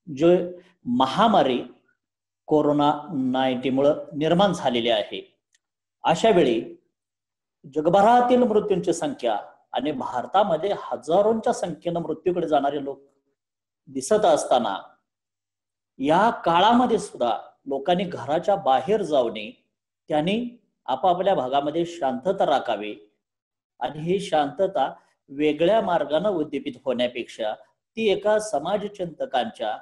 जो महामारी कोरोना-19 मुळे निर्माण झालेली आहे, अशा वेळी जगभरातील मृत्यूंची संख्या आणि भारतामध्ये हजारोंच्या संख्येनं मृत्यूकडे जाणारे लोक दिसत असताना या काळामध्ये सुद्धा लोकांनी घराच्या बाहेर जाऊ नये, त्यांनी आपापल्या भागामध्ये शांतता राखावी आणि ही शांतता वेगळ्या मार्गाने उद्दीपित होण्यापेक्षा ती एका समाजचिंतकांच्या,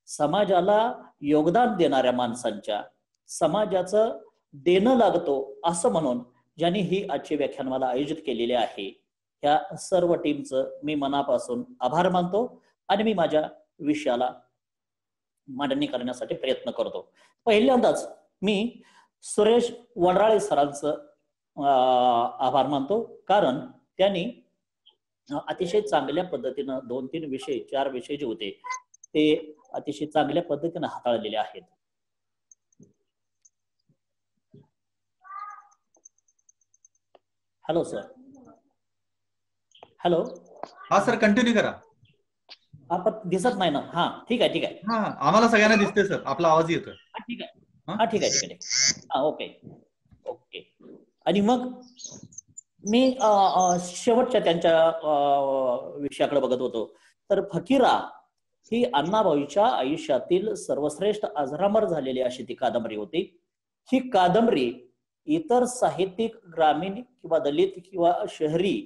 समाजाला योगदान देणाऱ्या माणसांच्या, समाजाचं देणं लागतो असं म्हणून ज्यांनी ही आजची व्याख्यानमाला आयोजित केलेली आहे, ह्या सर्व टीमचं मी मनापासून आभार मानतो आणि मी माझ्या विषयाला मांडणी करण्यासाठी प्रयत्न करतो. पहिल्यांदाच मी सुरेश वडराळे सरांचं आभार मानतो, कारण त्यांनी अतिशय चांगल्या पद्धतीनं 2-3 विषय, 4 विषय जे होते ते अतिशय चांगल्या पद्धतीने हाताळलेले आहेत. Hello sir. हॅलो. हा सर, कंटिन्यू करा. आपण दिसत नाही ना? हा, ठीक आहे ठीक आहे. हा, आम्हाला सगळ्यांना दिसते सर, आपला आवाज येतोय. ठीक आहे. हा, ठीक आहे ठीक आहे. हा, ओके ओके. आणि मग मी शेवटच्या त्यांच्या विषयाकडे बघत होतो, तर फकीरा ही अण्णाभाऊच्या आयुष्यातील सर्वश्रेष्ठ अजरामर झालेली अशी ती कादंबरी होती. ही कादंबरी इतर साहित्यिक, ग्रामीण किंवा दलित किंवा शहरी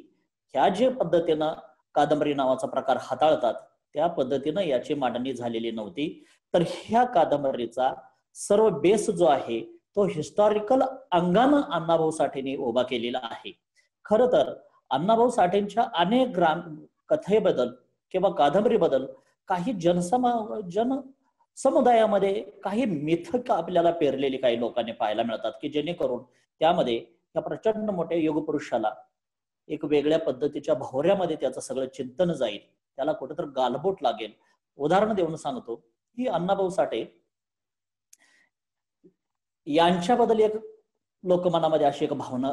ह्या जे पद्धतीनं कादंबरी नावाचा प्रकार हाताळतात त्या पद्धतीनं याची मांडणी झालेली नव्हती. तर ह्या कादंबरीचा सर्व बेस जो आहे तो हिस्टॉरिकल अंगानं अण्णाभाऊ साठेंनी उभा केलेला आहे. खर तर अण्णाभाऊ साठेंच्या अनेक कथेबद्दल किंवा कादंबरीबद्दल काही जन समुदायामध्ये काही मिथक आपल्याला पेरलेली काही लोकांनी पाहायला मिळतात, की जेणेकरून त्यामध्ये त्या प्रचंड मोठ्या युगपुरुषाला एक वेगळ्या पद्धतीच्या भोवऱ्यामध्ये त्याचं सगळं चिंतन जाईल, त्याला कुठेतरी गालबोट लागेल. उदाहरण देऊन सांगतो की अण्णाभाऊ साठे यांच्याबद्दल एक लोकमनामध्ये अशी एक भावना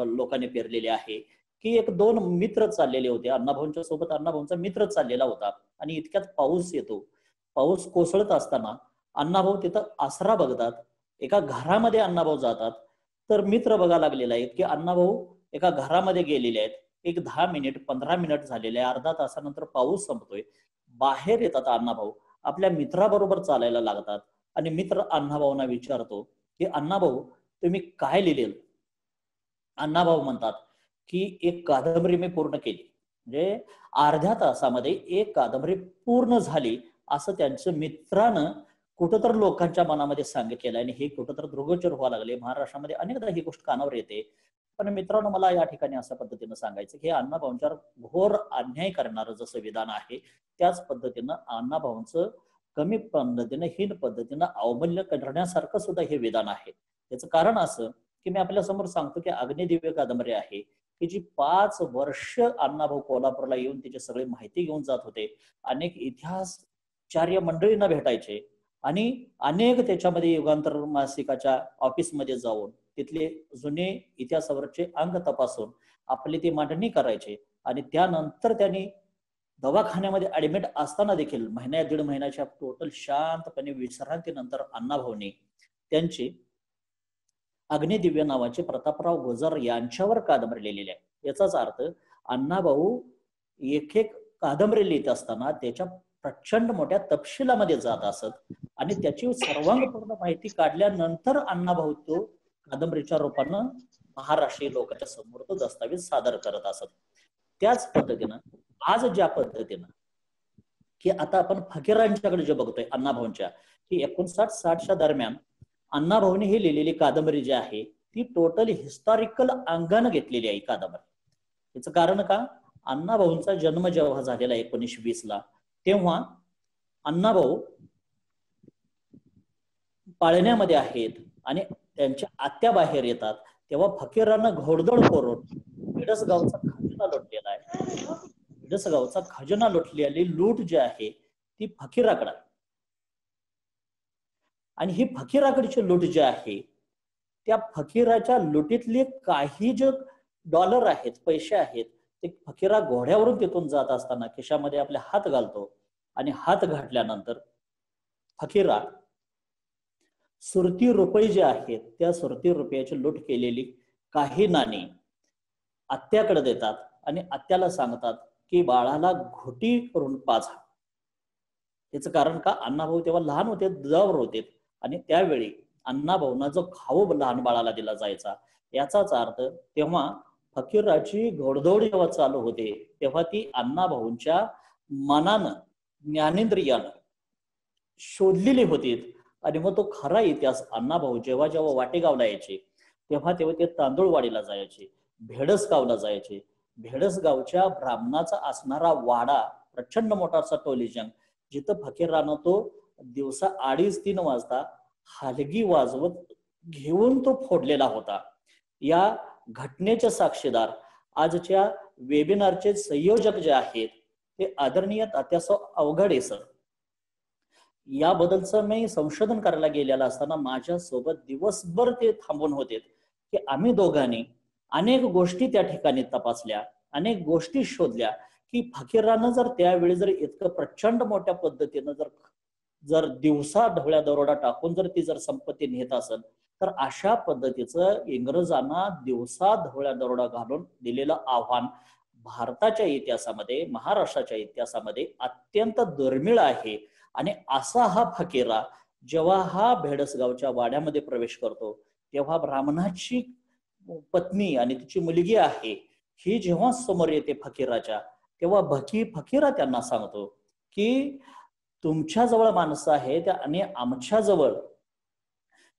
लोकांनी पेरलेली आहे की 1-2 मित्र चाललेले होते अण्णाभाऊंच्या सोबत. अण्णाभाऊंचा मित्र चाललेला होता आणि इतक्यात पाऊस येतो. पाऊस कोसळत असताना अण्णाभाऊ तिथं आसरा बघतात. एका घरामध्ये अण्णाभाऊ जातात. तर मित्र बघा लागलेला आहेत की अण्णाभाऊ एका घरामध्ये गेलेले आहेत. एक 10 मिनिट 15 मिनिट झालेले आहे. अर्धा तासानंतर पाऊस संपतोय. बाहेर येतात अण्णाभाऊ, आपल्या मित्राबरोबर चालायला लागतात आणि मित्र अण्णाभाऊंना विचारतो की अण्णाभाऊ तुम्ही काय लिहिलेलं? अण्णाभाऊ म्हणतात की एक कादंबरी मी पूर्ण केली. म्हणजे अर्ध्या तासामध्ये एक कादंबरी पूर्ण झाली असं त्यांच्या मित्रानं कुठंतरी लोकांच्या मनामध्ये सांगितलेलं आणि हे कुठंतरी दृगोचर व्हायला लागले. महाराष्ट्रामध्ये अनेकदा ही गोष्ट कानावर येते. पण मित्रांनो, मला या ठिकाणी अशा पद्धतीनं सांगायचं की अण्णाभाऊंच्यावर घोर अन्याय करणारं जसं विधान आहे त्याच पद्धतीनं अण्णाभाऊंचं कमी पद्धतीनं, हीन पद्धतीनं अवमूल्य करण्यासारखं सुद्धा हे विधान आहे. याचं कारण असं की मी आपल्या समोर सांगतो की अग्निदिव्य कादंबरी आहे की जी 5 वर्ष अण्णाभाऊ कोल्हापूरला येऊन तिची सगळी माहिती घेऊन जात होते. अनेक इतिहासचार्य मंडळींना भेटायचे आणि अनेक त्याच्यामध्ये युगांतर मासिकाच्या ऑफिसमध्ये जाऊन तिथले जुने इतिहासावरचे अंग तपासून आपली ती मांडणी करायचे. आणि त्यानंतर त्यांनी दवाखान्यामध्ये ऍडमिट असताना देखील 1.5 महिन्याच्या टोटल शांतपणे विश्रांतीनंतर अण्णाभाऊंनी त्यांची अग्निदिव्य नावाचे प्रतापराव गुजर यांच्यावर कादंबरी लिहिलेली आहे. याचाच अर्थ अण्णाभाऊ एक एक कादंबरी लिहित असताना त्याच्या प्रचंड मोठ्या तपशिलामध्ये जात असत आणि त्याची सर्वांगपूर्ण माहिती काढल्यानंतर अण्णाभाऊ तो कादंबरीच्या रूपानं महाराष्ट्रीय लोकांच्या समोर तो दस्तावेज सादर करत असत. त्याच पद्धतीनं आज ज्या पद्धतीनं की आता आपण फकीरांच्याकडे जे बघतोय अण्णाभाऊंच्या, की 59-60च्या दरम्यान अण्णाभाऊंनी ही लिहिलेली कादंबरी जी आहे ती टोटल हिस्टॉरिकल अंगानं घेतलेली आहे कादंबरी. याचं कारण का, अण्णाभाऊंचा जन्म जेव्हा झालेला 1920ला तेव्हा अण्णाभाऊ पाळण्यामध्ये आहेत आणि त्यांच्या आत्या बाहेर येतात, तेव्हा फकीरांना घोडदौड करून मिडसगावचा खजिना लुटलेला आहे. मिडसगावचा खजिना लुटलेली लूट जी आहे ती फकीराकडे, आणि ही फकीराकडची लूट जी आहे त्या फकीराच्या लुटीतले काही जे डॉलर आहेत, पैसे आहेत, ते फकीरा घोड्यावरून तिथून जात असताना खिशामध्ये आपले हात घालतो आणि हात घातल्यानंतर फकीरा सुरती रुपये जे आहेत त्या सुरती रुपयाची लूट केलेली काही नाणी आत्याकडे देतात आणि आत्याला सांगतात की बाळाला घोटी करून पाजा. याचं कारण का, अण्णाभाऊ तेव्हा लहान होते, दुधावर होते आणि त्यावेळी अण्णाभाऊंना जो खाऊ लहान बाळाला दिला जायचा, याचाच अर्थ तेव्हा फकीराची घोडदौड जेव्हा चालू होते तेव्हा ती अण्णाभाऊंच्या मनानं ज्ञानेंद्रियानं शोधलेली होती. आणि मग तो खरा इतिहास, अण्णाभाऊ जेव्हा जेव्हा वाटेगावला यायचे तेव्हा तेव्हा ते तांदूळवाडीला जायचे, भेडसगावला जायचे. भेडसगावच्या ब्राह्मणाचा असणारा वाडा, प्रचंड मोठासा टोलीजंग, जिथं फकीरानं तो दिवसा 2:30-3 वाजता हलगी वाजवत घेऊन तो फोडलेला होता. या घटनेचे साक्षीदार आजच्या वेबिनारचे संयोजक जे आहेत ते आदरणीय तात्यासाहेब अवघडे सर. याबद्दलचं मी संशोधन करायला गेलेला असताना माझ्या सोबत दिवसभर ते थांबून होते की आम्ही दोघांनी अनेक गोष्टी त्या ठिकाणी तपासल्या, अनेक गोष्टी शोधल्या की फकीरानं जर त्यावेळी जर इतकं प्रचंड मोठ्या पद्धतीनं जर दिवसा ढवळ्या दरोडा टाकून जर ती जर संपत्ती नेत असेल तर अशा पद्धतीचं इंग्रजांना दिवसा ढवळ्या दरोडा घालून दिलेलं आव्हान भारताच्या इतिहासामध्ये, महाराष्ट्राच्या इतिहासामध्ये अत्यंत दुर्मिळ आहे. आणि असा हा फकीरा जेव्हा हा भेडसगावच्या वाड्यामध्ये प्रवेश करतो तेव्हा ब्राह्मणाची पत्नी आणि तिची मुलगी आहे ही जेव्हा समोर येते फकीराच्या, तेव्हा फकीरा त्यांना सांगतो की तुमच्या जवळ माणसं आहेत आणि आमच्या जवळ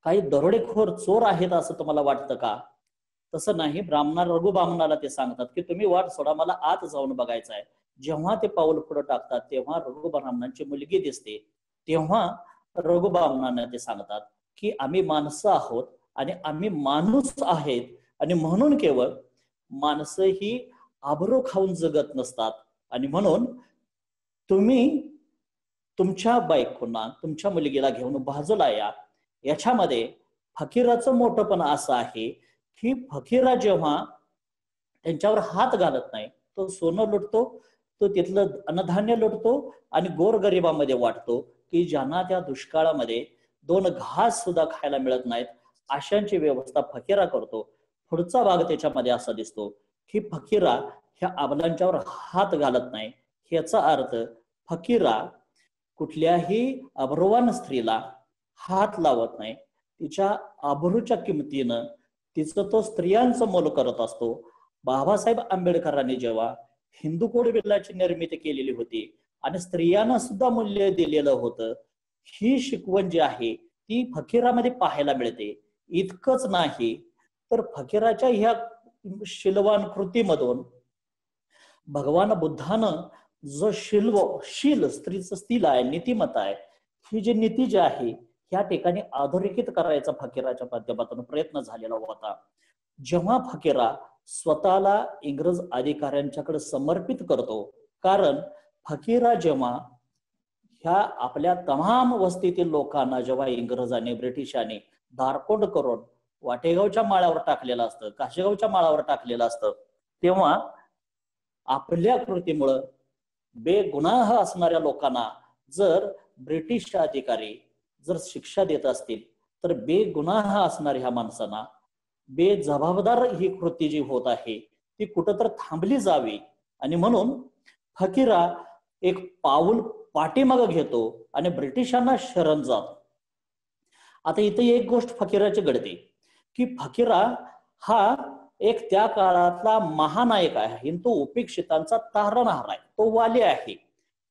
काही दरोडेखोर चोर आहेत असं तुम्हाला वाटतं का? तसं नाही. रघु ब्राह्मणाला ते सांगतात की तुम्ही वाट सोडा, मला आत जाऊन बघायचं आहे. जेव्हा ते पाऊल पुढे टाकतात तेव्हा रघु ब्राह्मणांची मुलगी दिसते. तेव्हा रघु ब्राह्मणांना ते सांगतात की आम्ही माणसं आहोत आणि आम्ही माणूस आहेत आणि म्हणून केवळ माणसं ही आबरू खाऊन जगत नसतात आणि म्हणून तुम्ही तुमच्या बायकोंना, तुमच्या मुलगीला घेऊन बाजूला या. याच्यामध्ये फकीराचं मोठंपण असं आहे की फकीरा जेव्हा त्यांच्यावर हात घालत नाही, तो सोनं लुटतो, तो तिथलं अन्नधान्य लुटतो आणि गोरगरिबामध्ये वाटतो की ज्यांना त्या दुष्काळामध्ये 2 घास सुद्धा खायला मिळत नाहीत अशांची व्यवस्था फकीरा करतो. पुढचा भाग त्याच्यामध्ये असा दिसतो की फकीरा ह्या अबलांच्यावर हात घालत नाही. ह्याचा अर्थ फकीरा कुठल्याही अब्रुवान स्त्रीला हात लावत नाही. तिच्या अब्रूच्या किमतीनं तिचं तो स्त्रियांचं मोल करत असतो. बाबासाहेब आंबेडकरांनी जेव्हा हिंदू कोड बिलाची निर्मिती केलेली होती आणि स्त्रियांना सुद्धा मूल्य दिलेलं होतं, ही शिकवण जी आहे ती फकीरामध्ये पाहायला मिळते. इतकंच नाही तर फकीराच्या ह्या शिलवान कृतीमधून भगवान बुद्धानं जो शील स्त्रीचं स्थिल आहे, नीतिमत्ता आहे, ही जी नीती जी आहे ह्या ठिकाणी अधोरेखित करायचा फकीराच्या माध्यमातून प्रयत्न झालेला होता. जेव्हा फकीरा स्वतःला इंग्रज अधिकाऱ्यांच्याकडे समर्पित करतो, कारण फकीरा जेव्हा ह्या आपल्या तमाम वस्तीतील लोकांना जेव्हा इंग्रजांनी, ब्रिटिशांनी दारकोंड करून वाटेगावच्या माळावर टाकलेलं असतं, काशेगावच्या माळावर टाकलेलं असतं, तेव्हा आपल्या कृतीमुळं बेगुनाह असणाऱ्या लोकांना जर ब्रिटिश अधिकारी जर शिक्षा देत असतील तर बेगुनाह असणाऱ्या ह्या माणसांना बेजबाबदार ही कृती जी होत आहे ती कुठं तर थांबली जावी, आणि म्हणून फकीरा एक पाऊल पाठीमागे घेतो आणि ब्रिटिशांना शरण जातो. आता इथे एक गोष्ट फकीराची घडते की फकीरा हा एक त्या काळातला महानायक आहे, तो उपेक्षितांचा तारणहार आहे, तो वाली आहे,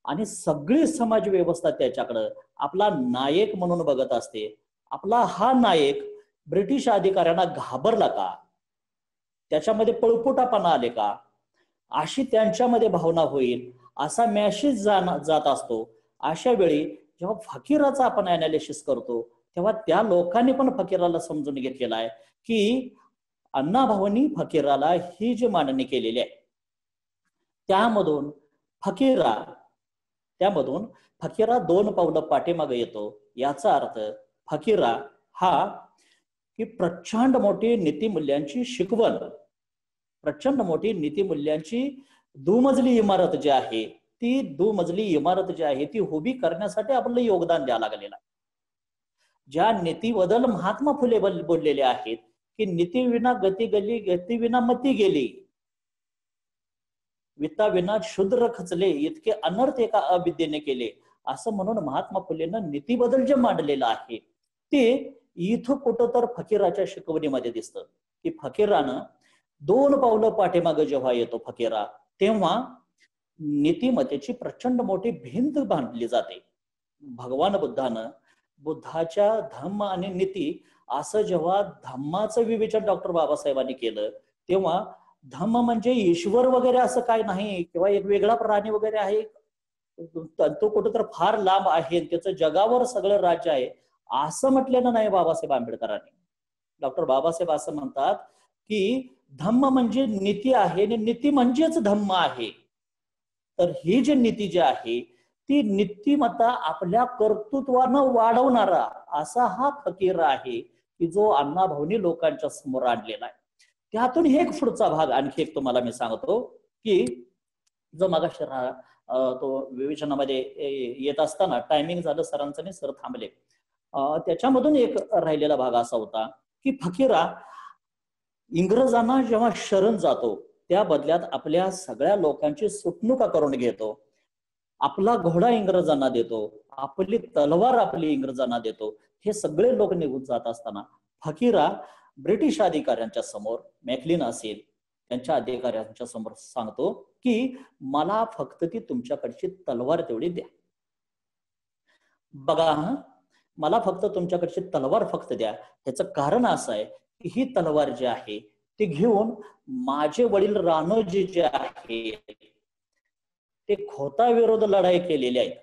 आणि सगळी समाज व्यवस्था त्याच्याकडं आपला नायक म्हणून बघत असते. आपला हा नायक ब्रिटिश अधिकाऱ्यांना घाबरला का, त्याच्यामध्ये पळपुटापणा आले का, अशी त्यांच्यामध्ये भावना होईल असा मॅसेज जात असतो. अशा वेळी जेव्हा फकीराचा आपण अनालिसिस करतो तेव्हा त्या लोकांनी पण फकीराला समजून घेतलेला आहे की अण्णाभाऊंनी फकीराला ही जी मांडणी केलेली आहे त्यामधून फकीरा 2 पावलं पाठीमागे येतो. याचा अर्थ फकीरा हा की प्रचंड मोठी नीतिमूल्यांची शिकवण, प्रचंड मोठी नीतिमूल्यांची दुमजली इमारत जी आहे ती दुमजली इमारत जी आहे ती उभी करण्यासाठी आपलं योगदान द्यावं लागलेलं आहे. ज्या नीतीबद्दल महात्मा फुले बोललेले आहेत की नीती विना गती गेली, गती विना मती गेली, वित्ता विना शूद्र खचले, इतके अनर्थ एका अविद्येने केले, असं म्हणून महात्मा फुलेनं नीतीबद्दल जे मांडलेलं आहे ते इथं कुठं तर फकीराच्या शिकवणीमध्ये दिसतं की फकीरानं 2 पावलं पाठीमागे जेव्हा येतो फकीरा, तेव्हा नीतिमत्तेची प्रचंड मोठी भिंत बांधली जाते. भगवान बुद्धाच्या धम्म आणि नीती असं जेव्हा धम्माचं विवेचन डॉक्टर बाबासाहेबांनी केलं तेव्हा धम्म म्हणजे ईश्वर वगैरे असं काय नाही किंवा एक वेगळा प्राणी वगैरे आहे, तो कुठं तर फार लांब आहे, त्याचं जगावर सगळं राज्य आहे असं म्हटलेलं नाही बाबासाहेब आंबेडकरांनी. डॉक्टर बाबासाहेब असं म्हणतात की धम्म म्हणजे नीती आहे आणि नीती म्हणजेच धम्म आहे. तर ही जी नीती जी आहे ती नीतिमत्ता आपल्या कर्तृत्वानं वाढवणारा असा हा फकीर आहे की जो अण्णाभाऊंनी लोकांच्या समोर आणलेला आहे. त्यातून हे एक पुढचा भाग आणखी एक तुम्हाला मी सांगतो की जो मागाशी तो विवेचनामध्ये येत असताना टायमिंग झालं सरांचं आणि सर थांबले, त्याच्यामधून एक राहिलेला भाग असा होता की फकीरा इंग्रजांना जेव्हा शरण जातो त्या बदल्यात आपल्या सगळ्या लोकांची सुटणुका करून घेतो, आपला घोडा इंग्रजांना देतो, आपली तलवार आपली इंग्रजांना देतो. हे सगळे लोक निघून जात असताना फकीरा ब्रिटिश अधिकाऱ्यांच्या समोर, मॅकलिन असेल त्यांच्या अधिकाऱ्यांच्या समोर सांगतो की मला फक्त ती तुमच्याकडची तलवार तेवढी द्या. बघा, मला फक्त तुमच्याकडची तलवार फक्त द्या. ह्याचं कारण असं आहे की ही तलवार जी आहे ती घेऊन माझे वडील राणोजी जे आहे ते खोता विरोध लढाई केलेली आहे.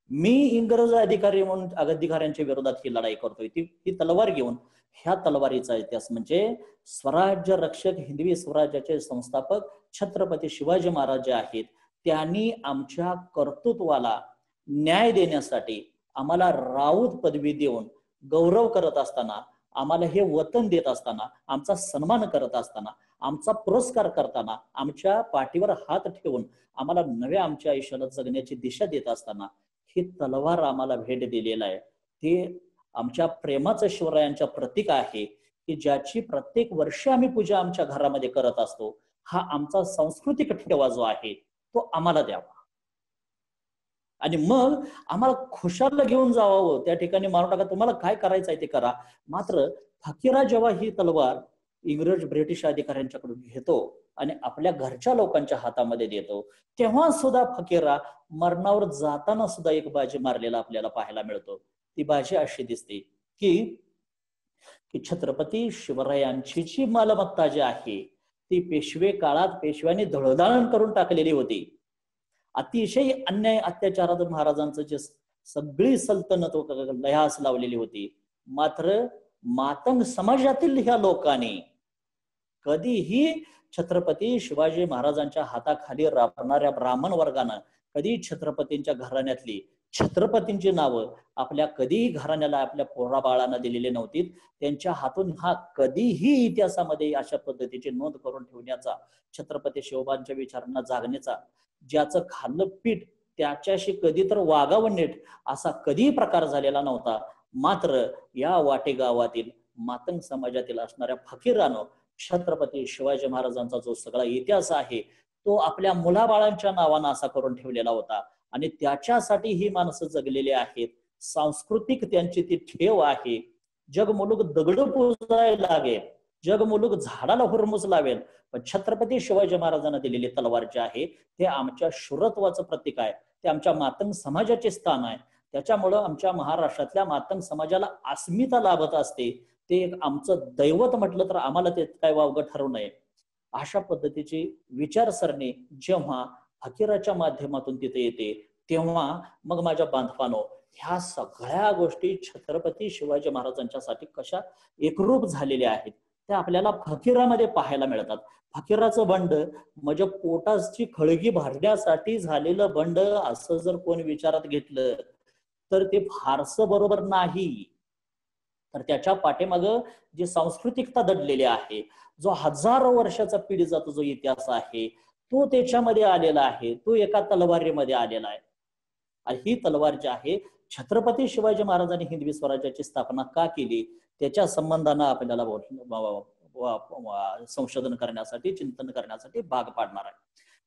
मी इंग्रज अधिकाऱ्यांच्या विरोधात ही लढाई करतोय, ती तलवार घेऊन. ह्या तलवारीचा इतिहास म्हणजे स्वराज्य रक्षक, हिंदवी स्वराज्याचे संस्थापक छत्रपती शिवाजी महाराज जे आहेत त्यांनी आमच्या कर्तृत्वाला न्याय देण्यासाठी आम्हाला राऊत पदवी देऊन गौरव करत असताना, आम्हाला हे वतन देत असताना, आमचा सन्मान करत असताना, आमचा पुरस्कार करताना, आमच्या पाठीवर हात ठेवून आम्हाला नव्या आमच्या आयुष्याला जगण्याची दिशा देत असताना ही तलवार आम्हाला भेट दिलेला आहे. ते आमच्या प्रेमाचं शिवरायांच्या प्रतीक आहे की ज्याची प्रत्येक वर्षी आम्ही पूजा आमच्या घरामध्ये करत असतो. हा आमचा सांस्कृतिक ठेवा जो आहे तो आम्हाला द्यावा आणि मग आम्हाला खुशाल घेऊन जावं, त्या ठिकाणी मारून टाका, तुम्हाला काय करायचं आहे ते करा. मात्र फकीरा जेव्हा ही तलवार इंग्रज ब्रिटिश अधिकाऱ्यांच्याकडून घेतो आणि आपल्या घरच्या लोकांच्या हातामध्ये देतो तेव्हा सुद्धा फकीरा मरणावर जाताना सुद्धा एक बाजी मारलेला आपल्याला पाहायला मिळतो. ती बाजी अशी दिसते की छत्रपती शिवरायांची जी मालमत्ता जी आहे ती पेशवे काळात पेशव्यांनी धुळदाण करून टाकलेली होती. अतिशय अन्याय अत्याचारात महाराजांचं जे सगळी सल्तनत लयास लावलेली होती. मात्र मातंग समाजातील ह्या लोकांनी कधीही छत्रपती शिवाजी महाराजांच्या हाताखाली राबणाऱ्या ब्राह्मण वर्गानं कधी छत्रपतींच्या घराण्यातली छत्रपतींची नावं आपल्या कधीही घराण्याला आपल्या पोराबाळांना दिलेली नव्हती. त्यांच्या हातून हा कधीही इतिहासामध्ये अशा पद्धतीची नोंद करून ठेवण्याचा, छत्रपती शिवबांच्या विचारांना जागण्याचा, ज्याचं खाल्लं पीठ त्याच्याशी कधी तर वागावं नीट असा कधीही प्रकार झालेला नव्हता. मात्र या वाटेगावातील मातंग समाजातील असणाऱ्या फकीरानं छत्रपती शिवाजी महाराजांचा जो सगळा इतिहास आहे तो आपल्या मुलाबाळांच्या नावानं असा करून ठेवलेला होता आणि त्याच्यासाठी ही माणसं जगलेली आहेत. सांस्कृतिक त्यांची ती ठेव आहे. जग मुलूक दगड पुजायला लागेल, जग मुलूक झाडाला हुरमुस लावेल, पण छत्रपती शिवाजी महाराजांना दिलेली तलवार जे आहे ते आमच्या शूरत्वाचं प्रतीक आहे, ते आमच्या मातंग समाजाचे स्थान आहे. त्याच्यामुळं आमच्या महाराष्ट्रातल्या मातंग समाजाला अस्मिता लाभत असते. ते एक आमचं दैवत म्हटलं तर आम्हाला ते काय वावगं ठरवू नये. अशा पद्धतीची विचारसरणी जेव्हा फकीराच्या माध्यमातून तिथे येते तेव्हा मग माझ्या बांधवानो ह्या सगळ्या गोष्टी छत्रपती शिवाजी महाराजांच्यासाठी कशा एकरूप झालेल्या आहेत त्या आपल्याला फकीरामध्ये पाहायला मिळतात. फकीराचं बंड म्हणजे पोटाची खळगी भरण्यासाठी झालेलं बंड असं जर कोण विचारात घेतलं तर ते फारसं बरोबर नाही. तर त्याच्या पाठीमागं जी सांस्कृतिकता दडलेली आहे, जो हजारो वर्षाचा पिढीचा जो इतिहास आहे तो त्याच्यामध्ये आलेला आहे, तो एका तलवारीमध्ये आलेला आहे. आणि ही तलवार जी आहे छत्रपती शिवाजी महाराजांनी हिंदवी स्वराज्याची स्थापना का केली त्याच्या संबंधानं आपल्याला संशोधन करण्यासाठी चिंतन करण्यासाठी भाग पाडणार आहे.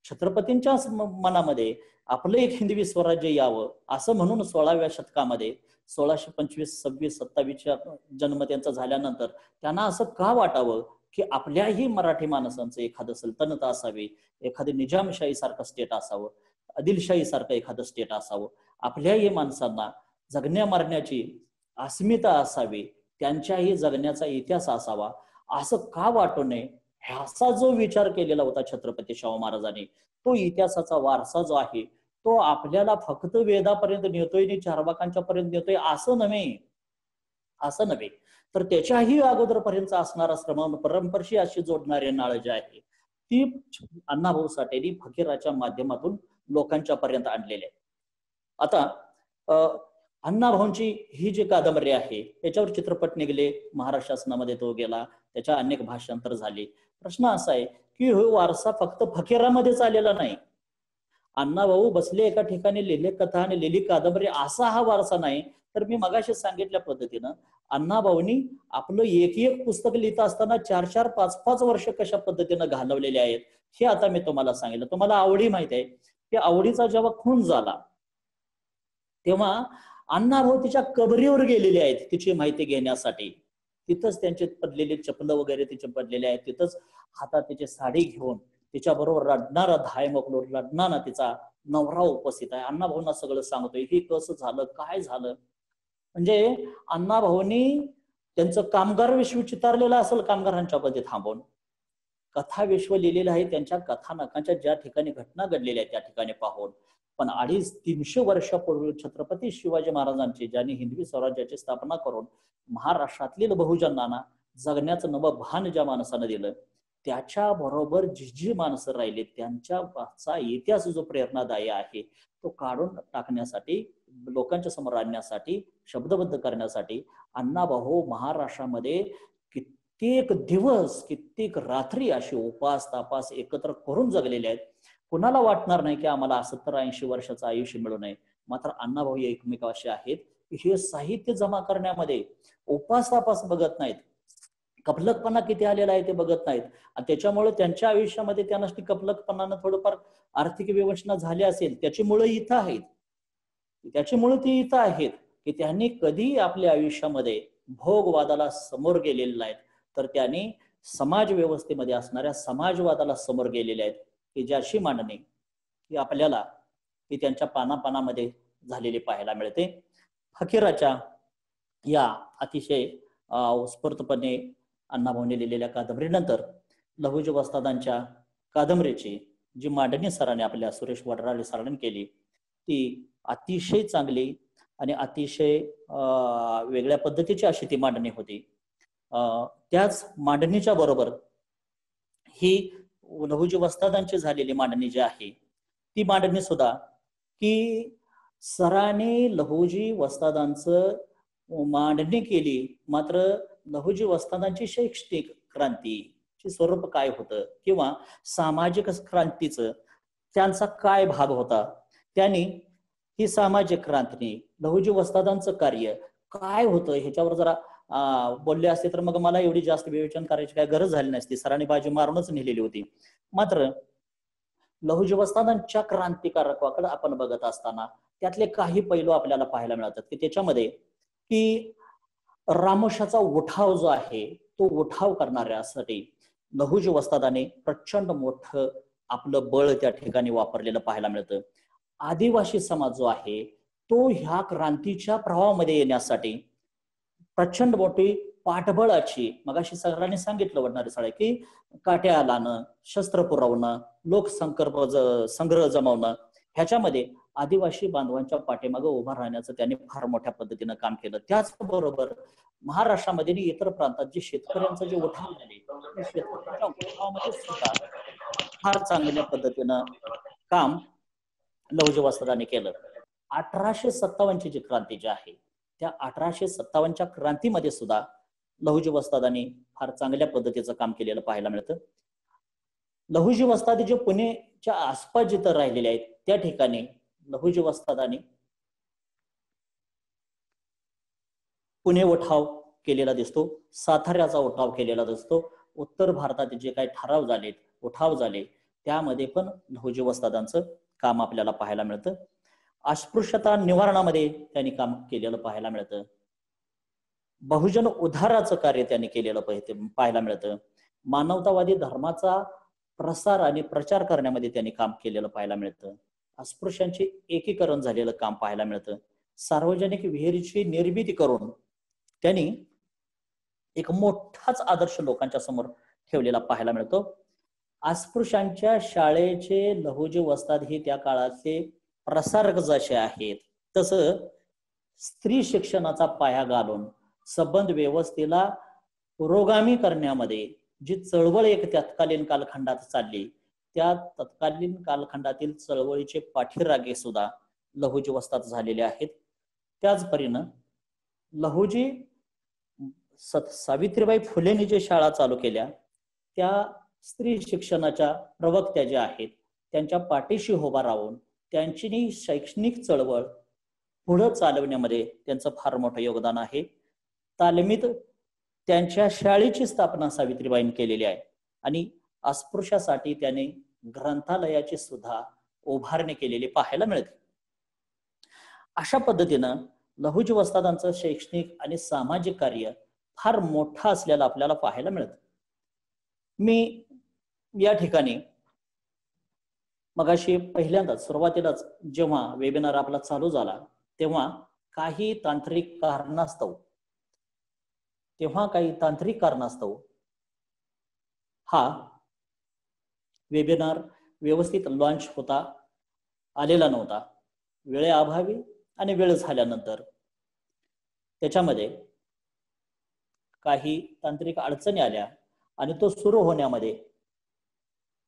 छत्रपतींच्या मनामध्ये आपलं एक हिंदवी स्वराज्य यावं असं म्हणून 16व्या शतकामध्ये 1625, 26, 27च्या जन्म त्यांचा झाल्यानंतर त्यांना असं का वाटावं की आपल्याही मराठी माणसांचं एखादं सल्तनत असावी, एखादं निजामशाही सारखं स्टेट असावं, आदिलशाही सारखं एखादं स्टेट असावं, आपल्याही माणसांना जगण्या मरण्याची अस्मिता असावी, त्यांच्याही जगण्याचा इतिहास असावा असं का वाटू नये ह्याचा जो विचार केलेला होता छत्रपती शाहू महाराजांनी, तो इतिहासाचा वारसा जो आहे तो आपल्याला फक्त वेदापर्यंत नेतोय आणि चारवाकांच्या पर्यंत नेतोय असं नव्हे तर त्याच्याही अगोदरपर्यंत असणारा श्रम परंपरेशी अशी जोडणारे नाळ जे आहे ती अण्णाभाऊ साठेंनी फकीराच्या माध्यमातून लोकांच्या पर्यंत आणलेले. आता अण्णाभाऊंची ही जी कादंबरी आहे त्याच्यावर चित्रपट निघले, महाराष्ट्र शासनामध्ये तो गेला, त्याच्या अनेक भाषांतर झाले. प्रश्न असा आहे की हा वारसा फक्त फकीरामध्येच आलेला नाही. अण्णाभाऊ बसले एका ठिकाणी लिहिले कथा आणि लिहिली कादंबरी असा हा वारसा नाही. तर मी मगाशी सांगितल्या पद्धतीनं अण्णाभाऊंनी आपलं एक पुस्तक लिहित असताना 4-4, 5-5 वर्ष कशा पद्धतीनं घालवलेले आहेत हे आता मी तुम्हाला सांगितलं. तुम्हाला आवडी माहिती आहे की आवडीचा जेव्हा खून झाला तेव्हा अण्णाभाऊ तिच्या कबरीवर गेलेले आहेत तिची माहिती घेण्यासाठी. तिथंच त्यांचे पडलेले चपल वगैरे तिचे पडलेले आहेत, तिथंच हातात तिची साडी घेऊन तिच्या बरोबर रडणारा धाय मोकलो रडणारा तिचा नवरा उपस्थित आहे. अण्णाभाऊंना सगळं सांगतोय हे कसं झालं काय झालं. म्हणजे अण्णाभाऊंनी त्यांचं कामगार विश्व चितारलेलं असेल कामगारांच्या मध्ये थांबवून कथा विश्व लिहिलेलं आहे त्यांच्या कथानकांच्या ज्या ठिकाणी घटना घडलेल्या आहेत त्या ठिकाणी पाहून. पण 250-300 वर्षापूर्वी छत्रपती शिवाजी महाराजांची ज्यांनी हिंदवी स्वराज्याची स्थापना करून महाराष्ट्रातील बहुजनांना जगण्याचं नवं भान ज्या माणसानं दिलं त्याच्या बरोबर जी माणसं राहिली त्यांच्या इतिहास जो प्रेरणादायी आहे तो काढून टाकण्यासाठी, लोकांच्या समोर आणण्यासाठी, शब्दबद्ध करण्यासाठी अण्णाभाऊ महाराष्ट्रामध्ये कित्येक दिवस कित्येक रात्री अशी उपास तापास एकत्र करून जगलेले आहेत. कुणाला वाटणार नाही की आम्हाला 70-80 वर्षाचं आयुष्य मिळू नये. मात्र अण्णाभाऊ एकमेक असे आहेत की हे साहित्य जमा करण्यामध्ये उपास तापास बघत नाहीत, कपलकपणा किती आलेला आहे ते बघत नाहीत. आणि त्याच्यामुळे त्यांच्या आयुष्यामध्ये त्यांना कपलकपणानं थोडंफार आर्थिक विवंचना झाली असेल त्याची मुळं इथं आहेत, त्याची मुळं ती इथं आहेत की त्यांनी कधी आपल्या आयुष्यामध्ये भोगवादाला समोर गेलेले नाहीत तर त्यांनी समाज व्यवस्थेमध्ये असणाऱ्या समाजवादाला समोर गेलेले आहेत की ज्याची मांडणी ही आपल्याला ती त्यांच्या पानापानामध्ये झालेली पाहायला मिळते. फकीराच्या या अतिशय उत्स्फूर्तपणे अण्णाभाऊंनी लिहिलेल्या कादंबरीनंतर लहुजी वस्तादांच्या कादंबरीची जी मांडणी सरांनी आपल्या सुरेश वडराळे सरांनी केली ती अतिशय चांगली आणि अतिशय वेगळ्या पद्धतीची अशी ती मांडणी होती. त्याच मांडणीच्या बरोबर ही लहुजी वस्तादांची झालेली मांडणी जी आहे ती मांडणी सुद्धा की सरांनी लहुजी वस्तादांचं मांडणी केली. मात्र लहुजी वस्तादांची शैक्षणिक क्रांतीचे स्वरूप काय होतं किंवा सामाजिक क्रांतीचं त्यांचा काय भाग होता, त्यांनी ही सामाजिक क्रांती लहुजी वस्तादांचं कार्य काय होतं ह्याच्यावर जरा बोलले असते तर मग मला एवढी जास्त विवेचन करायची काही गरज झाली नसती. सरांनी बाजू मारूनच नेलेली होती. मात्र लहुजी वस्तादांच्या क्रांतिकारकाकडे आपण बघत असताना त्यातले काही पैलू आपल्याला पाहायला मिळतात की त्याच्यामध्ये की रामोशाचा उठाव जो आहे तो उठाव करणाऱ्यासाठी लहुजी वस्तादाने प्रचंड मोठं आपलं बळ त्या ठिकाणी वापरलेलं पाहायला मिळतं. आदिवासी समाज जो आहे तो ह्या क्रांतीच्या प्रवाहामध्ये येण्यासाठी प्रचंड मोठी पाठबळाची, मगाशी सरांनी सांगितलं वडणारे साळे की काट्या लावणं, शस्त्र पुरवणं, संग्रह जमवणं, ह्याच्यामध्ये आदिवासी बांधवांच्या पाठीमागे उभा राहण्याचं त्यांनी फार मोठ्या पद्धतीनं काम केलं. त्याचबरोबर महाराष्ट्रामध्ये आणि इतर प्रांतात जे शेतकऱ्यांचं जे उठाव झाले त्या शेतकऱ्यांच्या उठावामध्ये सुद्धा फार चांगल्या पद्धतीनं काम लहुजी वस्तादांनी केलं. 1857 ची क्रांती जी आहे त्या 1857च्या क्रांतीमध्ये सुद्धा लहुजी वस्तादांनी फार चांगल्या पद्धतीचं काम केलेलं पाहायला मिळतं. लहुजी वस्ताद जे पुणेच्या आसपास जिथं राहिलेले आहेत त्या ठिकाणी लहुजी वस्तादांनी पुणे उठाव केलेला दिसतो, साताऱ्याचा उठाव केलेला दिसतो. उत्तर भारतात जे काही ठराव झाले, उठाव झाले त्यामध्ये पण लहुजी वस्तादांचं काम आपल्याला पाहायला मिळतं. अस्पृश्यता निवारणामध्ये त्यांनी काम केलेलं पाहायला मिळतं. बहुजन उद्धाराचं कार्य त्यांनी केलेलं पाहायला मिळतं. मानवतावादी धर्माचा प्रसार आणि प्रचार करण्यामध्ये त्यांनी काम केलेलं पाहायला मिळतं. अस्पृश्यांचे एकीकरण झालेलं काम पाहायला मिळतं. सार्वजनिक विहिरीची निर्मिती करून त्यांनी एक मोठाच आदर्श लोकांच्या समोर ठेवलेला पाहायला मिळतो. अस्पृश्यांच्या शाळेचे लहुजी वस्ताद हे त्या काळाचे प्रसारक जसे आहेत तसं स्त्री शिक्षणाचा पाया घालून संबंध व्यवस्थेला पुरोगामी करण्यामध्ये जी चळवळ एक तत्कालीन कालखंडात चालली त्या तत्कालीन कालखंडातील चळवळीचे पाठीरागे सुद्धा लहुजी वस्ताद झालेले आहेत. त्याचपरीनं लहुजी सावित्रीबाई फुलेंनी जे शाळा चालू केल्या त्या स्त्री शिक्षणाच्या प्रवक्त्या ज्या आहेत त्यांच्या पाठीशी उभा राहून त्यांची शैक्षणिक चळवळ पुढे चालवण्यामध्ये त्यांचं फार मोठं योगदान आहे. तालमीत त्यांच्या शाळेची स्थापना सावित्रीबाईंनी केलेली आहे आणि अस्पृश्यासाठी त्याने ग्रंथालयाची सुद्धा उभारणी केलेली पाहायला मिळते. अशा पद्धतीनं लहुजी वस्तादांचं शैक्षणिक आणि सामाजिक कार्य फार मोठं असलेलं आपल्याला पाहायला मिळतं. मी या ठिकाणी मगाशी पहिल्यांदाच सुरुवातीलाच जेव्हा वेबिनार आपला चालू झाला तेव्हा काही तांत्रिक कारणास्तव हा वेबिनार व्यवस्थित लॉन्च होता आलेला नव्हता. वेळेअभावी आणि वेळ झाल्यानंतर त्याच्यामध्ये काही तांत्रिक अडचणी आल्या आणि तो सुरू होण्यामध्ये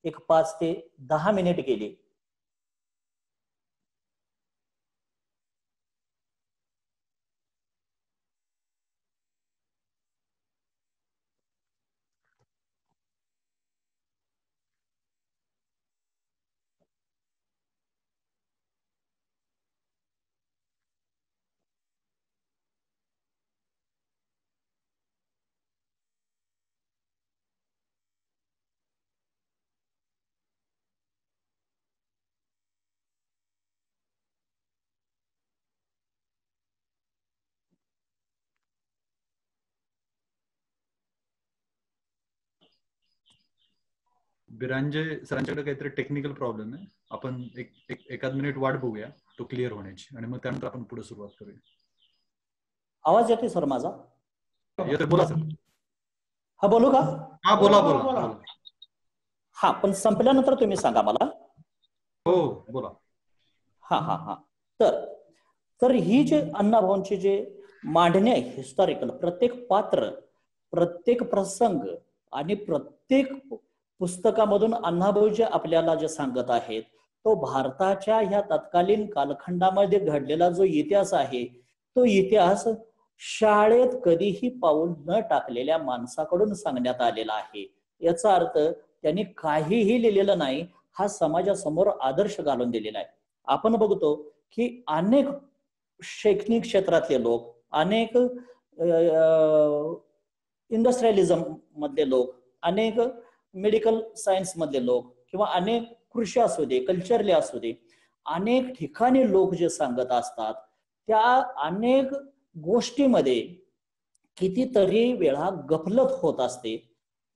एक 5 ते 10 मिनिट गेली. बिरांजे सरांच्याकडे काहीतरी टेक्निकल प्रॉब्लेम आहे. आपण एखाद मिनिट वाट बघूया तो क्लिअर होण्याची आणि मग त्यानंतर आपण पुढे सुरुवात करूया. आवाज येते सर माझा? येतोय, बोला सर. हा बोलू का? हा बोला. हा पण संपल्यानंतर तुम्ही सांगा मला. हो बोला. हा तर ही जे अण्णाभाऊंची जे मांडणी आहे हिस्टॉरिकल, प्रत्येक पात्र, प्रत्येक प्रसंग आणि प्रत्येक पुस्तकामधून अण्णाभाऊ जे आपल्याला जे सांगत आहेत तो भारताच्या ह्या तत्कालीन कालखंडामध्ये घडलेला जो इतिहास आहे तो इतिहास शाळेत कधीही पाऊल न टाकलेल्या माणसाकडून सांगण्यात आलेला आहे. याचा अर्थ त्यांनी काहीही लिहिलेलं नाही, हा समाजासमोर आदर्श घालून दिलेला आहे. आपण बघतो की अनेक शैक्षणिक क्षेत्रातले लोक, अनेक इंडस्ट्रियलिझम मधले लोक, अनेक मेडिकल सायन्स मधले लोक, किंवा अनेक कृषी असू दे, कल्चरले असू दे, अनेक ठिकाणी लोक जे सांगत असतात त्या अनेक गोष्टीमध्ये कितीतरी वेळा गफलत होत असते.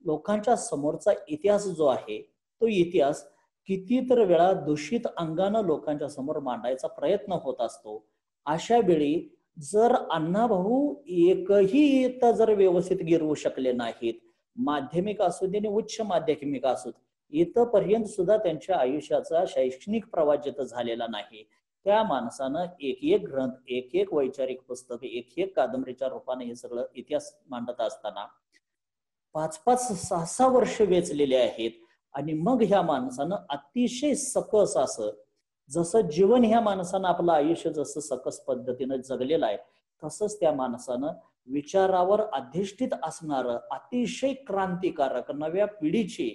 लोकांच्या समोरचा इतिहास जो आहे तो इतिहास कितीतरी वेळा दूषित अंगानं लोकांच्या समोर मांडायचा प्रयत्न होत असतो. अशा वेळी जर अण्णाभाऊ एकही इयत्ता जर व्यवस्थित गिरवू शकले नाहीत, माध्यमिक असू दे आणि उच्च माध्यमिक असू दे, इथपर्यंत सुद्धा त्यांच्या आयुष्याचा शैक्षणिक प्रवास जिथं झालेला नाही, त्या माणसानं एक एक ग्रंथ, एक एक वैचारिक पुस्तक, एक एक कादंबरीच्या रूपाने हे सगळं इतिहास मांडत असताना 5-5, 6-6 वर्ष वेचलेले आहेत. आणि मग ह्या माणसानं अतिशय सकस असं, जसं जीवन ह्या माणसानं आपलं आयुष्य जसं सकस पद्धतीनं जगलेलं आहे, तसंच त्या माणसानं विचारावर अधिष्ठित असणारं अतिशय क्रांतिकारक नव्या पिढीची,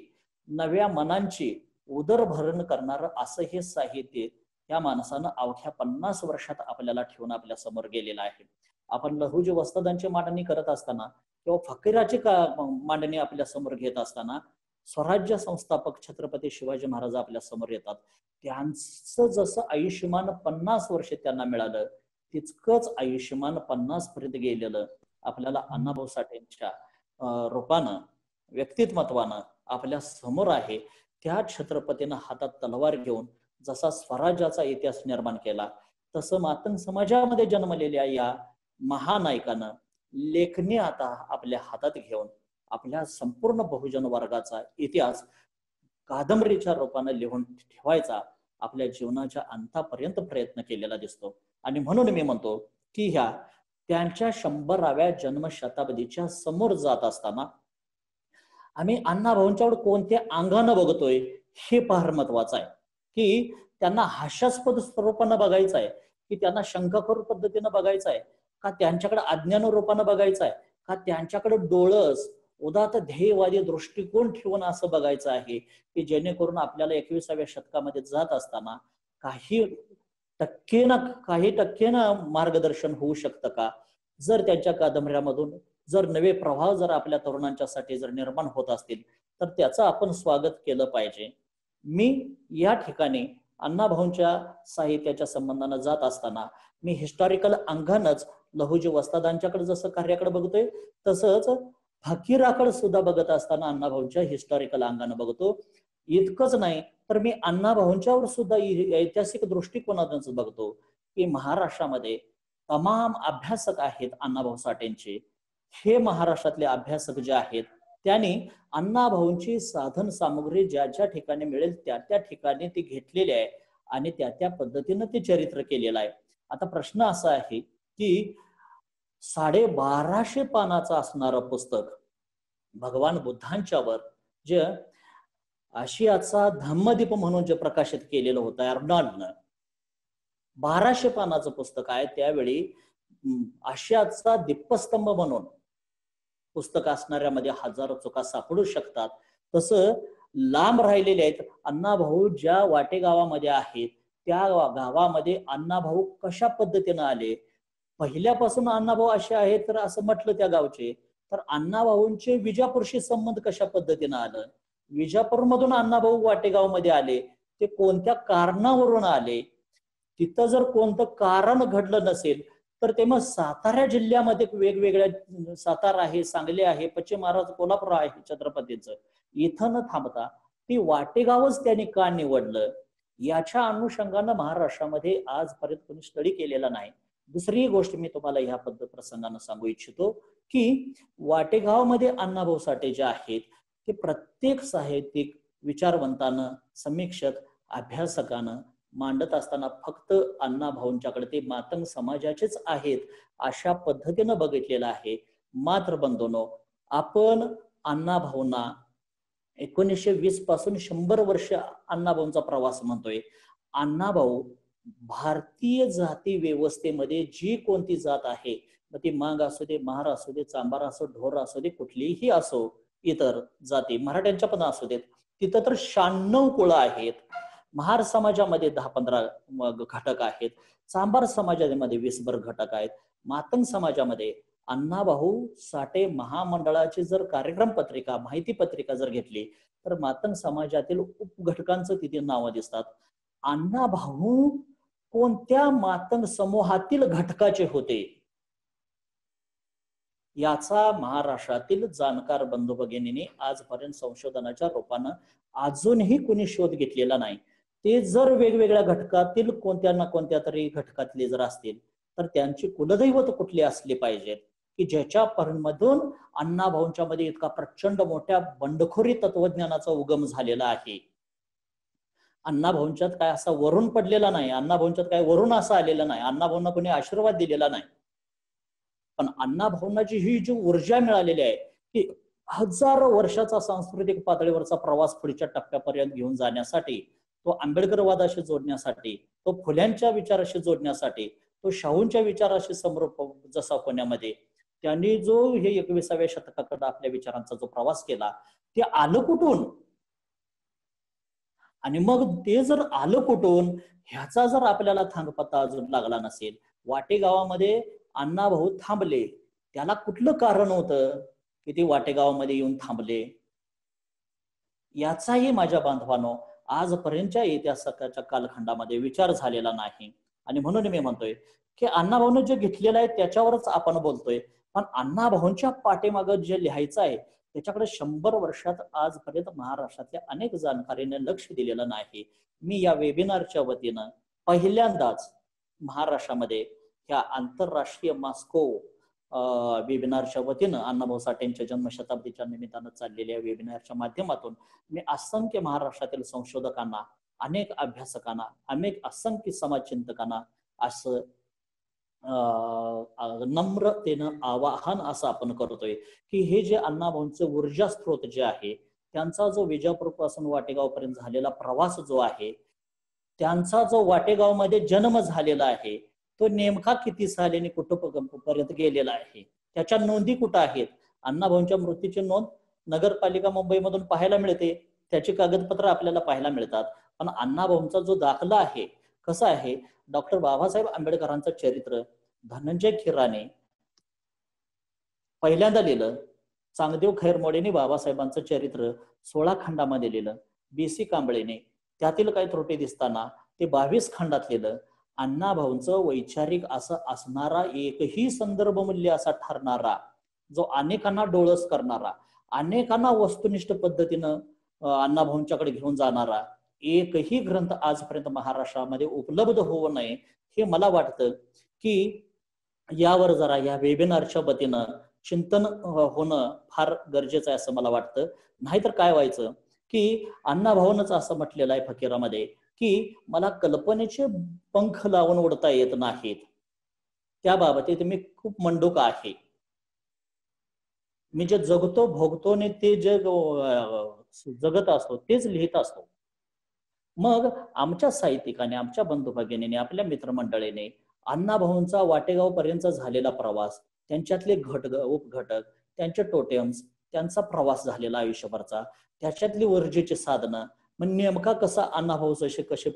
नव्या मनांची उदरभरण करणारं असं हे साहित्य या माणसानं अवघ्या 50 वर्षात आपल्याला ठेवून आपल्या समोर गेलेलं आहे. आपण लहुजी वस्तादांची मांडणी करत असताना किंवा फकीराची मांडणी आपल्या समोर घेत असताना स्वराज्य संस्थापक छत्रपती शिवाजी महाराज आपल्या समोर येतात. त्यांचं जसं आयुष्यमान 50 वर्ष त्यांना मिळालं, तितकंच आयुष्यमान 50 पर्यंत गेलेलं आपल्याला अण्णाभाऊ साठेंच्या रूपानं, व्यक्तिमत्वानं आपल्या समोर आहे. त्या छत्रपतीनं हातात तलवार घेऊन जसा स्वराज्याचा इतिहास निर्माण केला, तसं मातंग समाजामध्ये जन्मलेल्या या महानायकानं लेखणी आता आपल्या हातात घेऊन आपल्या संपूर्ण बहुजन वर्गाचा इतिहास कादंबरीच्या रूपानं लिहून ठेवायचा आपल्या जीवनाच्या अंतापर्यंत प्रयत्न केलेला दिसतो. आणि म्हणून मी म्हणतो की ह्या त्यांच्या 100व्या जन्मशताब्दीच्या समोर जात असताना आम्ही अण्णाभाऊंच्यावर कोणत्या अंगानं बघतोय हे फार महत्वाचं आहे. की त्यांना हास्यास्पद स्वरूपानं बघायचं आहे, की त्यांना शंकाखोर पद्धतीनं बघायचं आहे, का त्यांच्याकडे अज्ञान रूपानं बघायचं आहे, का त्यांच्याकडे डोळस उदात्त ध्येयवादी दृष्टिकोन ठेवून असं बघायचं आहे की जेणेकरून आपल्याला 21व्या शतकामध्ये जात असताना काही टक्केनं मार्गदर्शन होऊ शकतं का. जर त्यांच्या कादंबऱ्यामधून जर नवे प्रवाह जर आपल्या तरुणांच्यासाठी जर निर्माण होत असतील तर त्याचं आपण स्वागत केलं पाहिजे. मी या ठिकाणी अण्णाभाऊंच्या साहित्याच्या संबंधानं जात असताना मी हिस्टॉरिकल अंगानच लहुजी वस्तादांच्याकडे जसं कार्याकडे बघतोय, तसंच फकीराकडे सुद्धा बघत असताना अण्णाभाऊंच्या हिस्टॉरिकल अंगानं बघतो. इतकंच नाही तर मी अण्णाभाऊंच्यावर सुद्धा ऐतिहासिक दृष्टिकोनातूनच बघतो की महाराष्ट्रामध्ये तमाम अभ्यासक आहेत अण्णाभाऊ साठेंचे. हे महाराष्ट्रातले अभ्यासक जे आहेत त्यांनी अण्णाभाऊंची साधन सामुग्री ज्या ज्या ठिकाणी मिळेल त्या त्या ठिकाणी ती घेतलेली आहे आणि त्या त्या पद्धतीनं ते चरित्र केलेलं आहे. आता प्रश्न असा आहे की 1250 पानाचं असणारं पुस्तक भगवान बुद्धांच्यावर जे आशियाचा धम्मदीप म्हणून जे प्रकाशित केलेलं होतं अर्नॉल्डनं, 1200 पानाचं पुस्तक आहे. त्यावेळी आशियाचा दीपस्तंभ म्हणून पुस्तक असणाऱ्यामध्ये हजारो चुका सापडू शकतात. तसं लांब राहिलेले आहेत. अण्णाभाऊ ज्या वाटेगावामध्ये आहेत त्या गावामध्ये अण्णाभाऊ कशा पद्धतीनं आले, पहिल्यापासून अण्णाभाऊ असे आहेत तर असं म्हटलं त्या गावचे, तर अण्णाभाऊंचे विजापूरशी संबंध कशा पद्धतीनं आलं, विजापूरमधून अण्णाभाऊ वाटेगावमध्ये आले, ते कोणत्या कारणावरून आले, तिथं जर कोणतं कारण घडलं नसेल तर ते मग सातारा जिल्ह्यामध्ये वेगवेगळ्या, सातारा आहे, सांगली आहे, पश्चिम महाराष्ट्र कोल्हापूर आहे छत्रपतीचं, इथं न थांबता ती वाटेगावच त्यांनी का निवडलं, याच्या अनुषंगानं महाराष्ट्रामध्ये आजपर्यंत कोणी स्टडी केलेला नाही. दुसरी गोष्ट मी तुम्हाला ह्या प्रसंगानं सांगू इच्छितो की वाटेगावमध्ये अण्णाभाऊ साठे जे आहेत ते प्रत्येक साहित्यिक विचारवंतानं, समीक्षक, अभ्यासकानं मांडत असताना फक्त अण्णाभाऊंच्याकडे ते मातंग समाजाचेच आहेत अशा पद्धतीनं बघितलेलं आहे. मात्र बंधूंनो, आपण अण्णाभाऊंना 1920 पासून 100 वर्ष अण्णाभाऊंचा प्रवास म्हणतोय. अण्णाभाऊ भारतीय जाती व्यवस्थेमध्ये जी कोणती जात आहे, मग ती मांग असू दे, महार असू दे, चांबार असो, ढोर असू दे, कुठलीही असो, इतर जाती मराठ्यांच्या पण असू देत, तिथं तर 96 कुळं आहेत. महार समाजामध्ये 10-15 घटक आहेत, चांबार समाजामध्ये 20 घटक आहेत, मातंग समाजामध्ये अण्णाभाऊ साठे महामंडळाची जर कार्यक्रम पत्रिका, माहिती पत्रिका जर घेतली तर मातंग समाजातील उपघटकांचं तिथे नावं दिसतात. अण्णाभाऊ कोणत्या मातंग समूहातील घटकाचे होते याचा महाराष्ट्रातील जाणकार बंधू भगिनींनी आजपर्यंत संशोधनाच्या रूपानं अजूनही कुणी शोध घेतलेला नाही. ते जर वेगवेगळ्या घटकातील कोणत्या ना कोणत्या तरी घटकातले जर असतील तर त्यांची कुलदैवत कुठली असली पाहिजेत की ज्याच्या मधून अण्णाभाऊंच्या मध्ये इतका प्रचंड मोठ्या बंडखोरी तत्वज्ञानाचा उगम झालेला आहे. अण्णाभाऊंच्यात काय असा वरून पडलेला नाही, अण्णाभाऊंच्यात काय वरून असं आलेलं नाही, अण्णाभाऊंना कोणी आशीर्वाद दिलेला नाही. पण अण्णाभाऊंनाची ही जी ऊर्जा मिळालेली आहे की हजारो वर्षाचा सांस्कृतिक पातळीवरचा प्रवास पुढच्या टप्प्यापर्यंत घेऊन जाण्यासाठी, तो आंबेडकरवादाशी जोडण्यासाठी, तो फुल्यांच्या विचाराशी जोडण्यासाठी, तो शाहूंच्या विचाराशी समरूप जसा पुण्यामध्ये त्यांनी जो हे 21व्या शतकाकडे आपल्या विचारांचा जो प्रवास केला ते आलं कुठून, आणि मग ते जर आलं कुठून ह्याचा जर आपल्याला थांगपत्ता अजून लागला नसेल, वाटेगावामध्ये अण्णाभाऊ थांबले त्याला कुठलं कारण होतं की ते वाटेगावामध्ये येऊन थांबले, याचाही माझ्या बांधवांनो आजपर्यंतच्या इतिहासाच्या कालखंडामध्ये विचार झालेला नाही. आणि म्हणून मी म्हणतोय की अण्णाभाऊने जे घेतलेलं आहे त्याच्यावरच आपण बोलतोय, पण अण्णाभाऊंच्या पाठीमागं जे लिहायचं आहे त्याच्याकडे 100 वर्षात आजपर्यंत महाराष्ट्रातल्या अनेक जाणकारीने लक्ष दिलेलं नाही. मी या वेबिनारच्या वतीनं पहिल्यांदाच महाराष्ट्रामध्ये ह्या आंतरराष्ट्रीय मॉस्को वेबिनारच्या वतीनं अण्णाभाऊ साठेंच्या जन्मशताब्दीच्या निमित्तानं चाललेल्या वेबिनारच्या माध्यमातून मी असंख्य महाराष्ट्रातील संशोधकांना, अनेक अभ्यासकांना, असंख्य समाजचिंतकांना असं नम्रतेनं आवाहन असं आपण करतोय की हे जे अण्णाभाऊंचे ऊर्जा स्त्रोत जे आहे, त्यांचा जो विजापूर पासून वाटेगाव पर्यंत झालेला प्रवास जो आहे, त्यांचा जो वाटेगाव मध्ये जन्म झालेला आहे तो नेमका किती साली कुठपर्यंत गेलेला आहे, त्याच्या नोंदी कुठं आहेत. अण्णाभाऊंच्या मृत्यूची नोंद नगरपालिका मुंबईमधून पाहायला मिळते, त्याची कागदपत्र आपल्याला पाहायला मिळतात. पण अण्णाभाऊंचा जो दाखला आहे कसा आहे, डॉक्टर बाबासाहेब आंबेडकरांचं चरित्र धनंजय खिराने पहिल्यांदा लिहिलं, चांगदेव खैरमोडेने बाबासाहेबांचं चरित्र 16 खंडामध्ये लिहिलं, BC कांबळेने त्यातील काही त्रुटी दिसताना ते 22 खंडात लिहिलं. अण्णाभाऊंचं वैचारिक असं असणारा एकही संदर्भ मूल्य असा ठरणारा, जो अनेकांना डोळस करणारा, अनेकांना वस्तुनिष्ठ पद्धतीनं अण्णाभाऊंच्याकडे घेऊन जाणारा एकही ग्रंथ आजपर्यंत महाराष्ट्रामध्ये उपलब्ध होऊ नये हे मला वाटतं की यावर जरा या वेबिनारच्या वतीनं चिंतन होणं फार गरजेचं आहे असं मला वाटतं. नाहीतर काय व्हायचं की अण्णाभाऊनच असं म्हटलेलं आहे फकीरामध्ये की मला कल्पनेचे पंख लावून उडता येत नाहीत, त्या बाबतीत मी खूप मंडूक आहे. मी जे जगतो भोगतो ने ते जे जगत असतो तेच लिहित असतो. मग आमच्या साहित्यिकाने, आमच्या बंधू भगिनीने, आपल्या मित्रमंडळीने अण्णाभाऊंचा वाटेगाव पर्यंत झालेला प्रवास, त्यांच्यातले उपघटक, त्यांचे टोटेम्स, त्यांचा प्रवास झालेला आयुष्यभरचा, त्याच्यातली ऊर्जेची साधनं, मग नेमका कसा अण्णाभाऊ कसे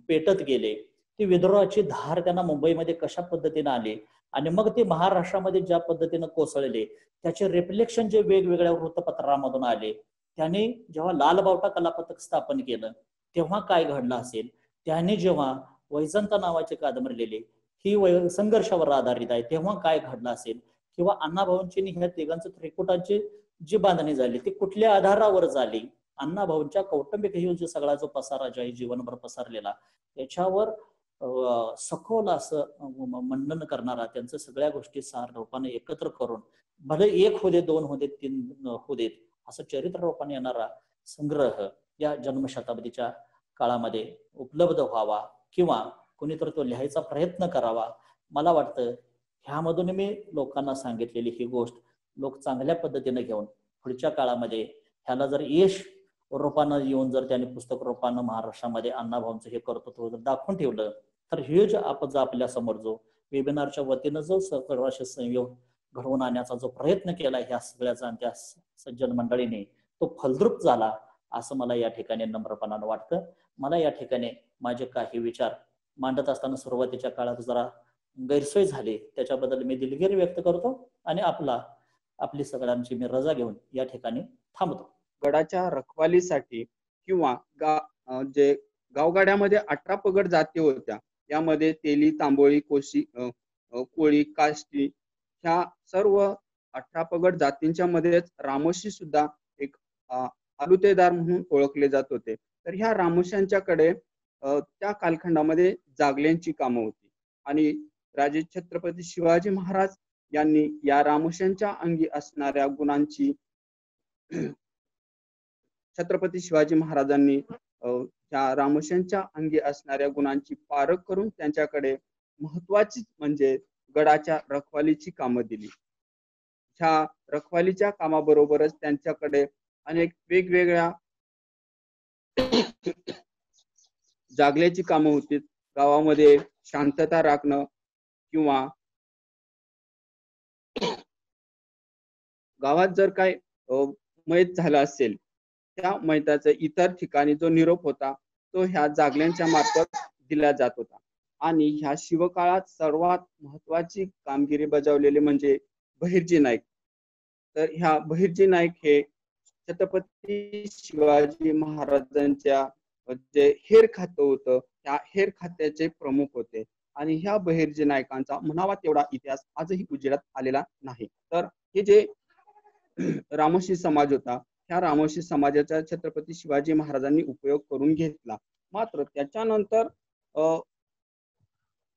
पेटत गेले, ती विद्रोहाची धार त्यांना मुंबईमध्ये कशा पद्धतीने आली आणि मग ते महाराष्ट्रामध्ये ज्या पद्धतीनं कोसळले त्याचे रिफ्लेक्शन जे वेगवेगळ्या वृत्तपत्रांमधून आले. त्याने जेव्हा लालबावटा कलापथक स्थापन केलं तेव्हा काय घडलं असेल, त्याने जेव्हा वैजंता नावाची कादंबरी लिहिली, ही संघर्षावर आधारित आहे, तेव्हा काय घडलं असेल, किंवा अण्णाभाऊंची ह्या तिघांचं त्रिकुटांची जी बांधणी झाली ती कुठल्या आधारावर झाली. अण्णाभाऊंच्या कौटुंबिक जो सगळा जो पसारा जो आहे जीवनभर पसरलेला, त्याच्यावर सखोल असं मंडन करणारा, त्यांचं सगळ्या गोष्टी सार रूपाने एकत्र करून भले 1 होते 2 होते 3 होते असं चरित्र रूपाने येणारा संग्रह या जन्मशताब्दीच्या काळामध्ये उपलब्ध व्हावा किंवा कोणीतरी तो लिहायचा प्रयत्न करावा. मला वाटतं ह्यामधून मी लोकांना सांगितलेली ही गोष्ट लोक चांगल्या पद्धतीने घेऊन पुढच्या काळामध्ये ह्याला जर यश रूपानं येऊन जर त्यांनी पुस्तक रूपानं महाराष्ट्रामध्ये अण्णाभाऊंचं हे कर्तृत्व जर दाखवून ठेवलं तर हे जे आपण आपल्या समोर जो वेबिनारच्या वतीनं जो सर्वांशी संयोग घडवून आणण्याचा जो प्रयत्न केला ह्या सगळ्याचा त्या सज्जन मंडळीने तो फलद्रूप झाला असं मला या ठिकाणी नम्रपणानं वाटतं. मला या ठिकाणी माझे काही विचार मांडत असताना सुरुवातीच्या काळात जरा गैरसोय झाली त्याच्याबद्दल मी दिलगिरी व्यक्त करतो आणि आपली सगळ्यांची मी रजा घेऊन या ठिकाणी थांबतो. गडाच्या रखवालीसाठी किंवा जे गावगाड्यामध्ये 18 पगड जाती होत्या, यामध्ये तेली, तांबोळी, कोळी, काष्टी ह्या सर्व 18 पगड जातींच्या मध्येच रामोशी सुद्धा एक आलुतेदार म्हणून ओळखले जात होते. तर ह्या रामोशांच्याकडे त्या कालखंडामध्ये जागल्यांची कामं होती आणि राजे छत्रपती शिवाजी महाराज यांनी या रामोशांच्या अंगी असणाऱ्या गुणांची छत्रपती शिवाजी महाराजांनी त्या रामोशांच्या अंगी असणाऱ्या गुणांची पारख करून त्यांच्याकडे महत्वाची म्हणजे गडाच्या रखवालीची कामं दिली. ह्या रखवालीच्या कामाबरोबरच त्यांच्याकडे अनेक वेगवेगळ्या जागल्याची कामं होती. गावामध्ये शांतता राखणं किंवा गावात जर काय मैत झालं असेल, त्या मैताचा इतर ठिकाणी जो निरोप होता तो ह्या जागल्यांच्या मार्फत दिला जात होता. आणि ह्या शिवकाळात सर्वात महत्वाची कामगिरी बजावलेले म्हणजे बहिर्जी नाईक. तर ह्या बहिर्जी नाईक हे छत्रपती शिवाजी महाराजांच्या जे हेर खातं होतं त्या हेर खात्याचे प्रमुख होते आणि ह्या बहिर्जी नायकांचा म्हणावा तेवढा इतिहास आजही उजेडात आलेला नाही. तर हे जे रामोशी समाज होता, ह्या रामोशी समाजाचा छत्रपती शिवाजी महाराजांनी उपयोग करून घेतला. मात्र त्याच्यानंतर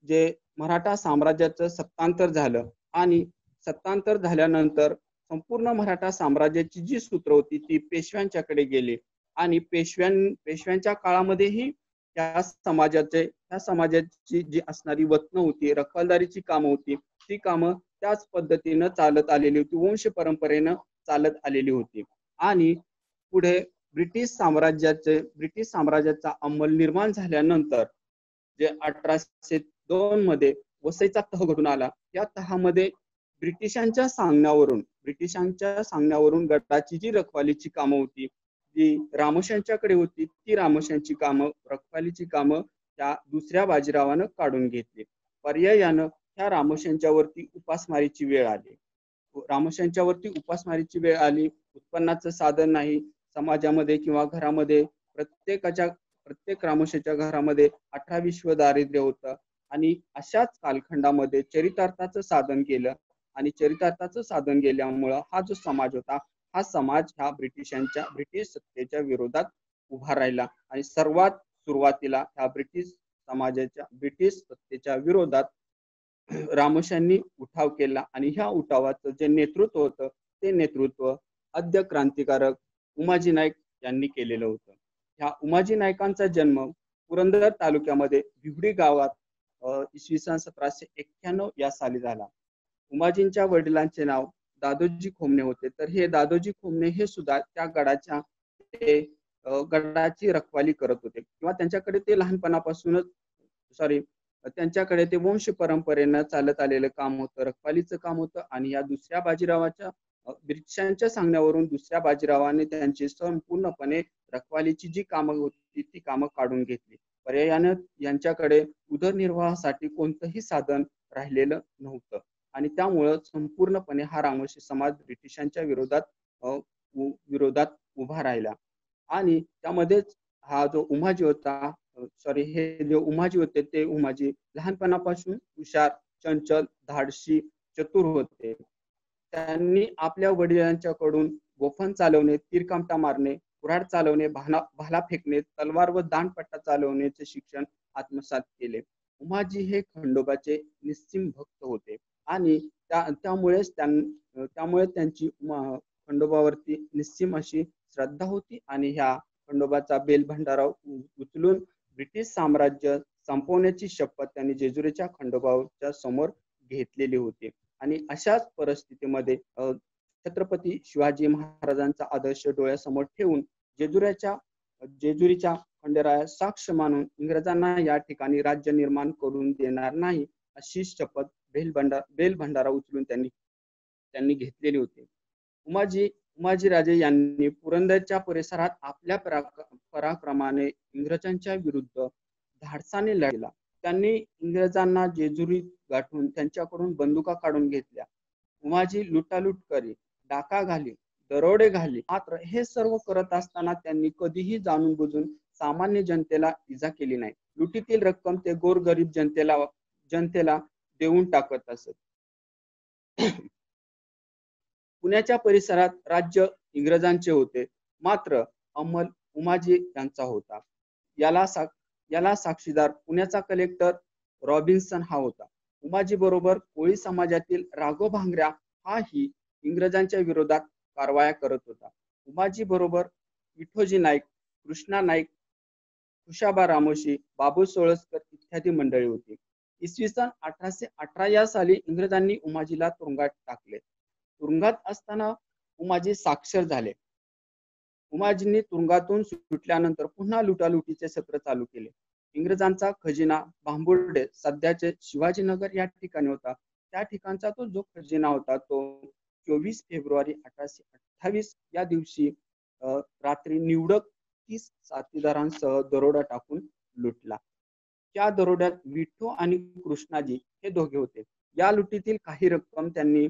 जे मराठा साम्राज्याचं सत्तांतर झालं आणि सत्तांतर झाल्यानंतर संपूर्ण मराठा साम्राज्याची जी सूत्र होती ती पेशव्यांच्याकडे गेली आणि पेशव्यांच्या काळामध्येही त्या समाजाची जी असणारी वतन होती, रखवालदारीची कामं होती, ती कामं त्याच पद्धतीनं चालत आलेली होती, वंश परंपरेनं चालत आलेली होती. आणि पुढे ब्रिटिश साम्राज्याचा अंमल निर्माण झाल्यानंतर जे 1802 मध्ये वसईचा तह घडून आला, या तहामध्ये ब्रिटिशांच्या सांगण्यावरून गडाची जी रखवालीची कामं होती जी रामोशांच्याकडे होती, ती रामोशांची कामं, रखवालीची कामं त्या दुसऱ्या बाजीरावानं काढून घेतली. पर्यायानं ह्या रामोशांच्यावरती उपासमारीची वेळ आली. उत्पन्नाचं साधन नाही. समाजामध्ये किंवा घरामध्ये प्रत्येक रामोशाच्या घरामध्ये 18-20 दारिद्र्य होतं आणि अशाच कालखंडामध्ये चरितार्थाचं साधन केलं आणि चरितार्थाचं साधन केल्यामुळं हा जो समाज होता, हा समाज ह्या ब्रिटिश सत्तेच्या विरोधात उभा राहिला आणि सर्वात सुरुवातीला ह्या ब्रिटिश सत्तेच्या विरोधात रामोशांनी उठाव केला आणि ह्या उठावाचं जे नेतृत्व होतं ते नेतृत्व आद्य क्रांतिकारक उमाजी नाईक यांनी केलेलं होतं. ह्या उमाजी नाईकांचा जन्म पुरंदर तालुक्यामध्ये भिवडी गावात इसवी सन 1791 या साली झाला. उमाजींच्या वडिलांचे नाव दादोजी खोमणे होते. तर हे दादोजी खोमणे हे सुद्धा त्या गडाची रखवाली करत होते किंवा त्यांच्याकडे ते त्यांच्याकडे ते वंश परंपरेनं चालत आलेलं काम होतं, रखवालीचं काम होतं. आणि या दुसऱ्या बाजीरावाच्या ब्रिटिशांच्या सांगण्यावरून दुसऱ्या बाजीरावाने त्यांची संपूर्णपणे रखवालीची जी कामं होती ती कामं काढून घेतली. पर्यायानं यांच्याकडे उदरनिर्वाहासाठी कोणतंही साधन राहिलेलं नव्हतं आणि त्यामुळं संपूर्णपणे हा रामोशी समाज ब्रिटिशांच्या विरोधात उभा राहिला. आणि त्यामध्येच हा जो उमाजी होता, ते उमाजी लहानपणापासून हुशार, चंचल, धाडशी, चतुर होते. त्यांनी आपल्या वडिलांच्याकडून गोफण चालवणे, तीरकामटा मारणे, कुऱ्हाड चालवणे, भाला फेकणे, तलवार व दांडपट्टा चालवण्याचे शिक्षण आत्मसात केले. उमाजी हे खंडोबाचे निस्सीम भक्त होते आणि त्यामुळे त्यांची खंडोबावरती निस्सीम अशी श्रद्धा होती आणि ह्या खंडोबाचा बेलभंडारा उचलून ब्रिटिश साम्राज्य संपवण्याची शपथ त्यांनी जेजुरीच्या खंडोबाच्या समोर घेतलेली होती. आणि अशाच परिस्थितीमध्ये छत्रपती शिवाजी महाराजांचा आदर्श डोळ्यासमोर ठेवून जेजुरीच्या खंडेराया साक्ष मानून इंग्रजांना या ठिकाणी राज्य निर्माण करून देणार नाही अशी शपथ बेलभंडारा उचलून त्यांनी घेतलेली होती. उमाजी राजे यांनी पुरंदरच्या परिसरात आपल्या पराक्रमाने इंग्रजांच्या विरुद्ध धाडसाने लढला. त्यांनी इंग्रजांना जेजुरीत गाठून त्यांच्याकडून बंदुका काढून घेतल्या. उमाजी लुटालूट करी, डाका घाली, दरोडे घाली. मात्र हे सर्व करत असताना त्यांनी कधीही जाणून बुजून सामान्य जनतेला इजा केली नाही. लुटीतील रक्कम ते गोरगरीब जनतेला देऊन टाकत असत. पुण्याच्या परिसरात राज्य इंग्रजांचे होते, मात्र अंमल उमाजी यांचा होता. याला साक्षीदार पुण्याचा कलेक्टर रॉबिन्सन हा होता. उमाजी बरोबर कोळी समाजातील राघव भांगऱ्या हाही इंग्रजांच्या विरोधात कारवाया करत होता. उमाजी बरोबर विठोजी नाईक, कृष्णा नाईक, खुशाबा रामोशी, बाबू सोळसकर इत्यादी मंडळी होती. इसवी सन 1818 या साली इंग्रजांनी उमाजीला तुरुंगात टाकले. तुरुंगात असताना उमाजी साक्षर झाले. उमाजींनी तुरुंगातून सुटल्यानंतर पुन्हा लुटालुटीचे सत्र चालू केले. इंग्रजांचा खजिना बांबुर्डे सध्याचे शिवाजीनगर या ठिकाणी होता. त्या ठिकाणचा तो जो खजिना होता तो 24 फेब्रुवारी 1828 या दिवशी रात्री निवडक 30 साथीदारांसह दरोडा टाकून लुटला. त्या दरोड्यात विठो आणि कृष्णाजी हे दोघे होते. या लुटीतील काही रक्कम त्यांनी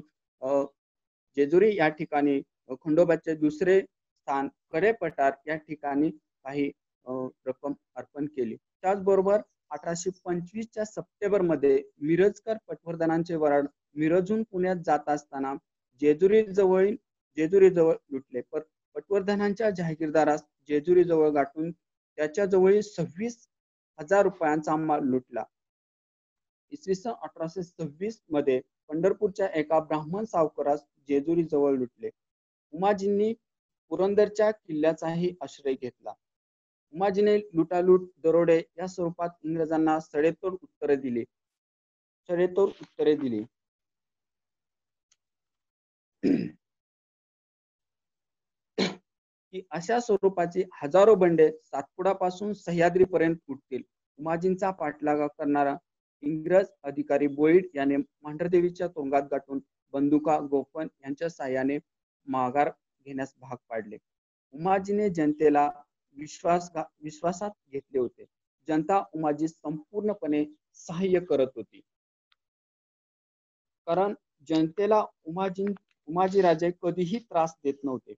जेजुरी या ठिकाणी खंडोबाचे दुसरे स्थान करे पठार या ठिकाणी काही रक्कम अर्पण केली. त्याचबरोबर 1825च्या सप्टेंबर मध्ये मिरजकर पटवर्धनांचे वराड मिरजहून पुण्यात जात असताना जेजुरी जवळ लुटले. पटवर्धनांच्या जहागीरदारास जेजुरी जवळ गाठून त्याच्या जवळ 26,000 रुपयांचा माल लुटला. इसवी सन 1826 मध्ये पंढरपूरच्या एका ब्राह्मण सावकारास जेजुरी जवळ लुटले. उमाजींनी पुरंदरच्या किल्ल्याचाही आश्रय घेतला. उमाजीने लुटालूट, दरोडे या स्वरूपात इंग्रजांना सडेतोड उत्तरे दिली. की अशा स्वरूपाची हजारो बंडे सातपुडापासून सह्याद्रीपर्यंत उठतील. उमाजींचा पाठलाग करणारा इंग्रज अधिकारी बोईड याने मांढरदेवीच्या तुरुंगात गाठून बंदुका, गोफन यांच्या साह्याने माघार घेण्यास भाग पाडले. उमाजीने जनतेला विश्वासात घेतले होते. जनता उमाजी संपूर्णपणे सहाय्य करत होती. कारण जनतेला उमाजी राजे कधीही त्रास देत नव्हते.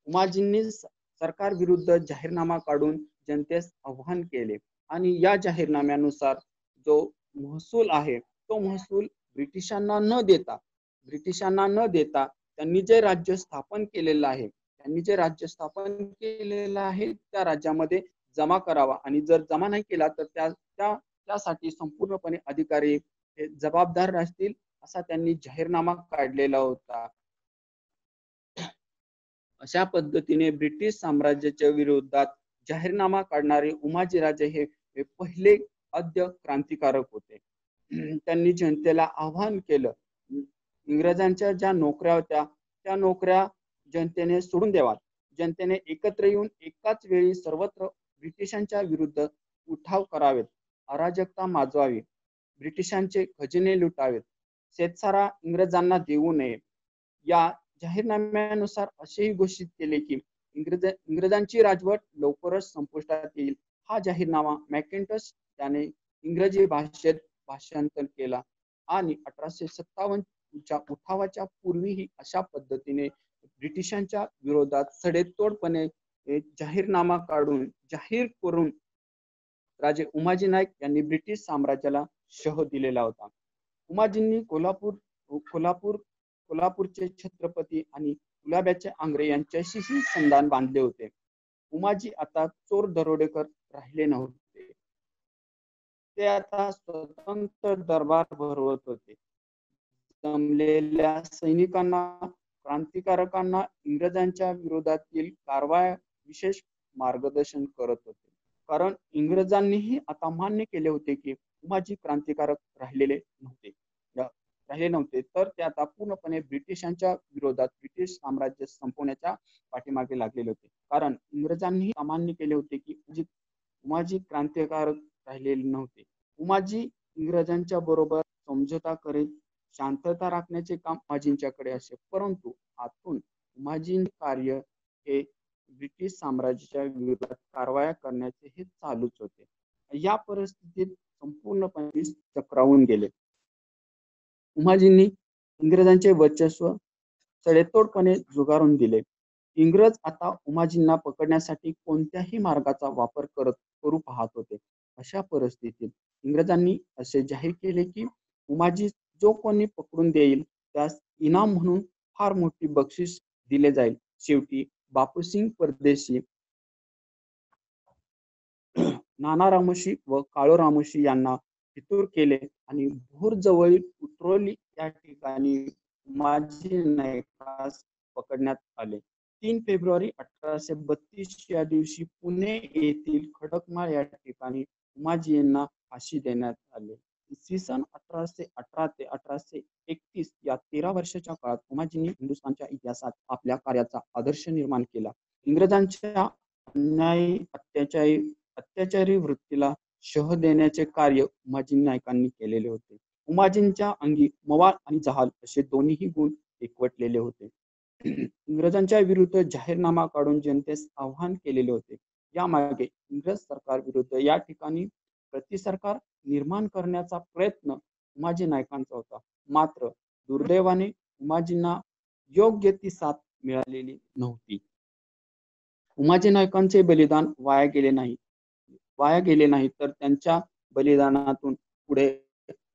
उमाजींनी सरकार विरुद्ध जाहीरनामा काढून जनतेस आव्हान केले आणि या जाहीरनाम्यानुसार जो महसूल आहे तो महसूल ब्रिटिशांना न देता त्यांनी जे राज्य स्थापन केलेलं आहे त्या राज्यामध्ये जमा करावा आणि जर जमा नाही केला तर त्यासाठी संपूर्णपणे अधिकारी जबाबदार राहतील असा त्यांनी जाहीरनामा काढलेला होता. अशा पद्धतीने ब्रिटिश साम्राज्याच्या विरोधात जाहीरनामा काढणारे उमाजीराजे हे पहिले आद्य क्रांतिकारक होते. त्यांनी जनतेला आव्हान केलं, इंग्रजांच्या ज्या नोकऱ्या होत्या त्या नोकऱ्या जनतेने सोडून द्याव्यात. जनतेने एकत्र येऊन एकाच वेळी सर्वत्र ब्रिटिशांच्या विरुद्ध उठाव करावेत, अराजकता माजवावी, ब्रिटिशांचे खजिने लुटावेत, शेतसारा इंग्रजांना देऊ नये. या जाहीरनाम्यानुसार असेही घोषित केले की इंग्रजांची राजवट लवकरच संपुष्टात येईल. हा जाहीरनामा मॅकिंटश याने इंग्रजी भाषेत भाषांतर केला आणि 1857च्या उठावाच्या पूर्वीही अशा पद्धतीने ब्रिटिशांच्या विरोधात सडेतोडपणे जाहीरनामा काढून जाहीर करून राजे उमाजी नाईक यांनी ब्रिटिश साम्राज्याला शह दिलेला होता. उमाजींनी कोल्हापूरचे छत्रपती आणि गुलाब्याचे आंग्रे यांच्याशीही संधान बांधले होते. उमाजी आता चोर दरोडेकर राहिले नव्हते. ते आता स्वतंत्र दरबार भरवत होते. जमलेल्या सैनिकांना, क्रांतिकारकांना इंग्रजांच्या विरोधातील कारवाया विशेष मार्गदर्शन करत होते. कारण इंग्रजांनीही आता मान्य केले होते की उमाजी क्रांतिकारक राहिले नव्हते तर ते आता पूर्णपणे ब्रिटिशांच्या विरोधात ब्रिटिश साम्राज्य संपवण्याच्या पाठीमागे लागलेले होते. कारण इंग्रजांनीही मान्य केले होते की उमाजी क्रांतिकारक राहिलेले नव्हते. उमाजी इंग्रजांच्या बरोबर समझोता करीत शांतता राखण्याचे काम उमाजींच्याकडे असे, परंतु आतून उमाजींचे कार्य हे ब्रिटिश साम्राज्याच्या विरोधात कारवाया करण्याचे हे चालूच होते. या परिस्थितीत संपूर्णपणे चक्रावून गेले. उमाजींनी इंग्रजांचे वर्चस्व सडेतोडपणे झुगारून दिले. इंग्रज आता उमाजींना पकडण्यासाठी कोणत्याही मार्गाचा वापर करू पाहत होते. अशा परिस्थितीत इंग्रजांनी असे जाहीर केले की उमाजी जो कोणी पकडून देईल त्यास इनाम म्हणून फार मोठी बक्षीस दिले जाईल. शेवटी बापूसिंग परदेशी, नाना रामोशी व काळो रामोशी यांना फितूर केले आणि भोर जवळील उतरोली या ठिकाणी उमाजी नायकास पकडण्यात आले. 3 फेब्रुवारी 1832 या दिवशी पुणे येथील खडकमाळ या ठिकाणी उमाजी यांना फाशी देण्यात आले. इसवी सन 1818 ते 1831 या 13 वर्षाच्या काळात उमाजींनी हिंदुस्थानच्या इतिहासात आपल्या कार्याचा आदर्श निर्माण केला. इंग्रजांच्या अन्यायी अत्याचारी वृत्तीला शह देण्याचे कार्य उमाजी नायकांनी केलेले होते. उमाजींच्या अंगी मवाळ आणि जहाल असे दोन्हीही गुण एकवटलेले होते. इंग्रजांच्या विरुद्ध जाहीरनामा काढून जनतेस आव्हान केलेले होते. यामागे इंग्रज सरकार विरुद्ध या ठिकाणी प्रतिसरकार निर्माण करण्याचा प्रयत्न उमाजी नायकांचा होता. मात्र दुर्दैवाने उमाजींना योग्य ती साथ मिळालेली नव्हती. उमाजी नायकांचे बलिदान वाया गेले नाही तर त्यांच्या बलिदानातून पुढे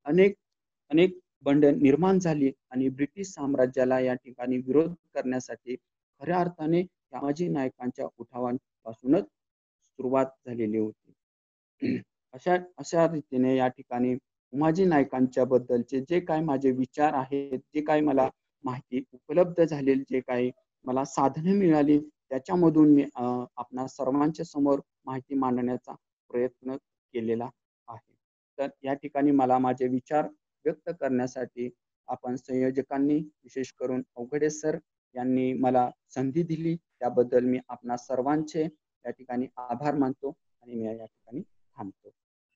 अनेक बंड निर्माण झाली आणि ब्रिटिश साम्राज्याला या ठिकाणी विरोध करण्यासाठी खऱ्या अर्थाने उमाजी नायकांच्या उठावापासूनच सुरुवात झालेली होती. अशा रीतीने या ठिकाणी उमाजी नायकांच्या बद्दलचे जे काय माझे विचार आहेत, जे काय मला माहिती उपलब्ध झालेली, जे काही मला साधने मिळाली, त्याच्यामधून मी आपणा सर्वांच्या समोर माहिती मांडण्याचा प्रयत्न केलेला आहे. तर या ठिकाणी मला माझे विचार व्यक्त करण्यासाठी आपण संयोजकांनी, विशेष करून अवघडे सर यांनी मला संधी दिली, त्याबद्दल मी आपणा सर्वांचे या ठिकाणी आभार मानतो आणि मी या ठिकाणी थांबतो.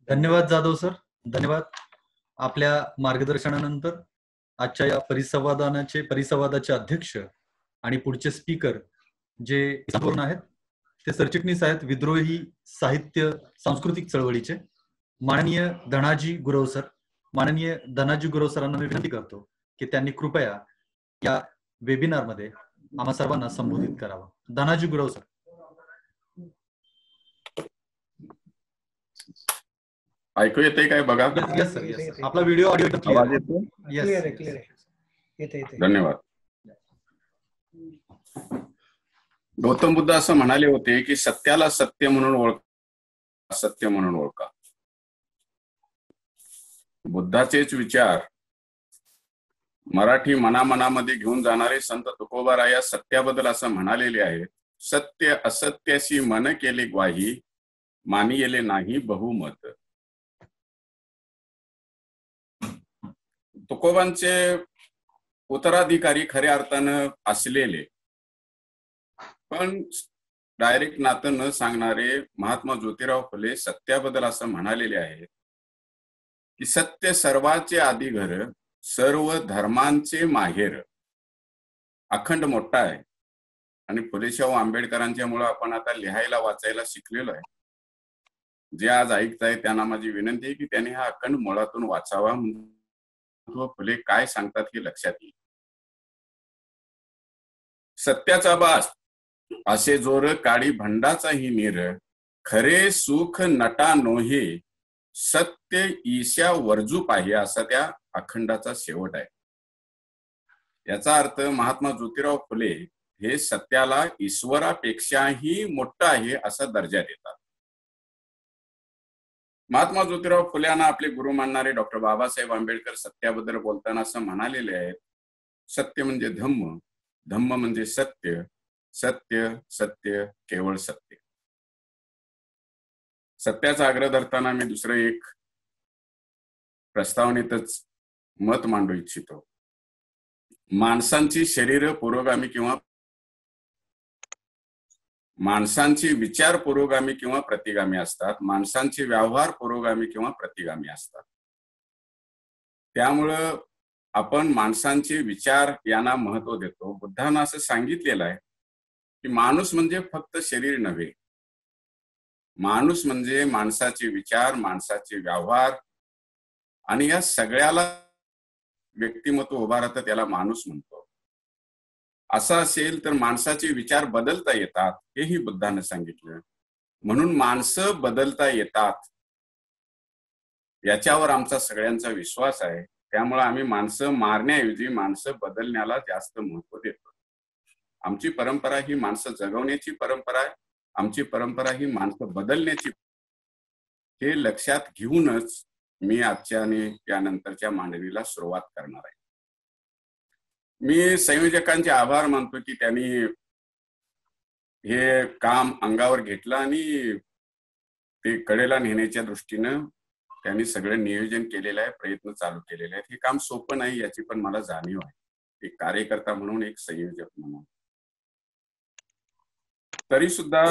धन्यवाद जाधव सर, धन्यवाद. आपल्या मार्गदर्शनानंतर आजच्या या परिसंवादाचे अध्यक्ष आणि पुढचे स्पीकर जे आहेत ते सरचिटणीस आहेत विद्रोही साहित्य सांस्कृतिक चळवळीचे माननीय धनाजी गुरव सर. माननीय धनाजी गुरव सरांना मी विनंती करतो की त्यांनी कृपया या वेबिनारमध्ये आम्हा सर्वांना संबोधित करावं. धनाजी गुरव सर. ऐकू येते काय बघा? Yes sir, yes. आपला व्हिडिओ ऑडिओ आवाज येतो? धन्यवाद. गौतम बुद्ध असं म्हणाले होते की सत्याला सत्य म्हणून ओळखा, सत्य म्हणून ओळखा. बुद्धाचेच विचार मराठी मनामध्ये घेऊन जाणारे संत तुकोबाराय या सत्याबद्दल असं म्हणालेले आहेत, सत्य असत्याशी मन केले ग्वाही, मानियेले नाही बहुमत. तुकोबांचे उत्तराधिकारी खऱ्या अर्थानं असलेले पण डायरेक्ट नातं न सांगणारे महात्मा ज्योतिराव फुले सत्याबद्दल असं म्हणालेले आहेत की सत्य सर्वाचे आधी घर, सर्व धर्मांचे माहेर. अखंड मोठा आहे आणि फुलेशाहू आंबेडकरांच्या मुळे आपण आता लिहायला वाचायला शिकलेलो आहे. जे आज ऐकताय त्यांना माझी विनंती आहे की त्यांनी हा अखंड मुळातून वाचावा, फुले काय सांगतात हे लक्षात येईल. सत्याचा बास असे जोर, काळी भंडाचाही नीर, खरे सुख नटा नोहे, सत्य ईशा वर्जू पाहे, असा त्या अखंडाचा शेवट आहे. याचा अर्थ महात्मा ज्योतिराव फुले हे सत्याला ईश्वरापेक्षाही मोठा आहे असा दर्जा देतात. महात्मा ज्योतिराव फुल्यांना आपले गुरु मानणारे डॉक्टर बाबासाहेब आंबेडकर सत्याबद्दल बोलताना असं म्हणालेले आहेत, सत्य म्हणजे धम्म, धम्म म्हणजे सत्य, सत्य सत्य केवळ सत्य. सत्याचा आग्रह धरताना मी दुसरं एक प्रस्तावनेतच मत मांडू इच्छितो. माणसांची शरीर पुरोगामी किंवा माणसांचे विचार पुरोगामी किंवा प्रतिगामी असतात, माणसांचे व्यवहार पुरोगामी किंवा प्रतिगामी असतात. त्यामुळं आपण माणसांचे विचार यांना महत्व देतो. बुद्धांना असं सांगितलेलं आहे की माणूस म्हणजे फक्त शरीर नव्हे, माणूस म्हणजे माणसाचे विचार, माणसाचे व्यवहार आणि या सगळ्याला व्यक्तिमत्व उभा राहतं, त्याला माणूस म्हणतो. असं असेल तर माणसाचे विचार बदलता येतात हेही बुद्धानं सांगितलं. म्हणून माणसं बदलता येतात याच्यावर आमचा सगळ्यांचा विश्वास आहे. त्यामुळे आम्ही माणसं मारण्याऐवजी माणसं बदलण्याला जास्त महत्व देतो. आमची परंपरा ही माणसं जगवण्याची परंपरा आहे. आमची परंपरा ही माणसं बदलण्याची. हे लक्षात घेऊनच मी आजच्या आणि यानंतरच्या मांडणीला सुरुवात करणार आहे. मी संयोजकांचे आभार मानतो की त्यांनी हे काम अंगावर घेतलं आणि ते कडेला नेण्याच्या दृष्टीनं त्यांनी सगळं नियोजन केलेलं आहे, प्रयत्न चालू केलेले आहेत. हे काम सोपं नाही याची पण मला जाणीव आहे, एक कार्यकर्ता म्हणून, एक संयोजक म्हणून. तरी सुद्धा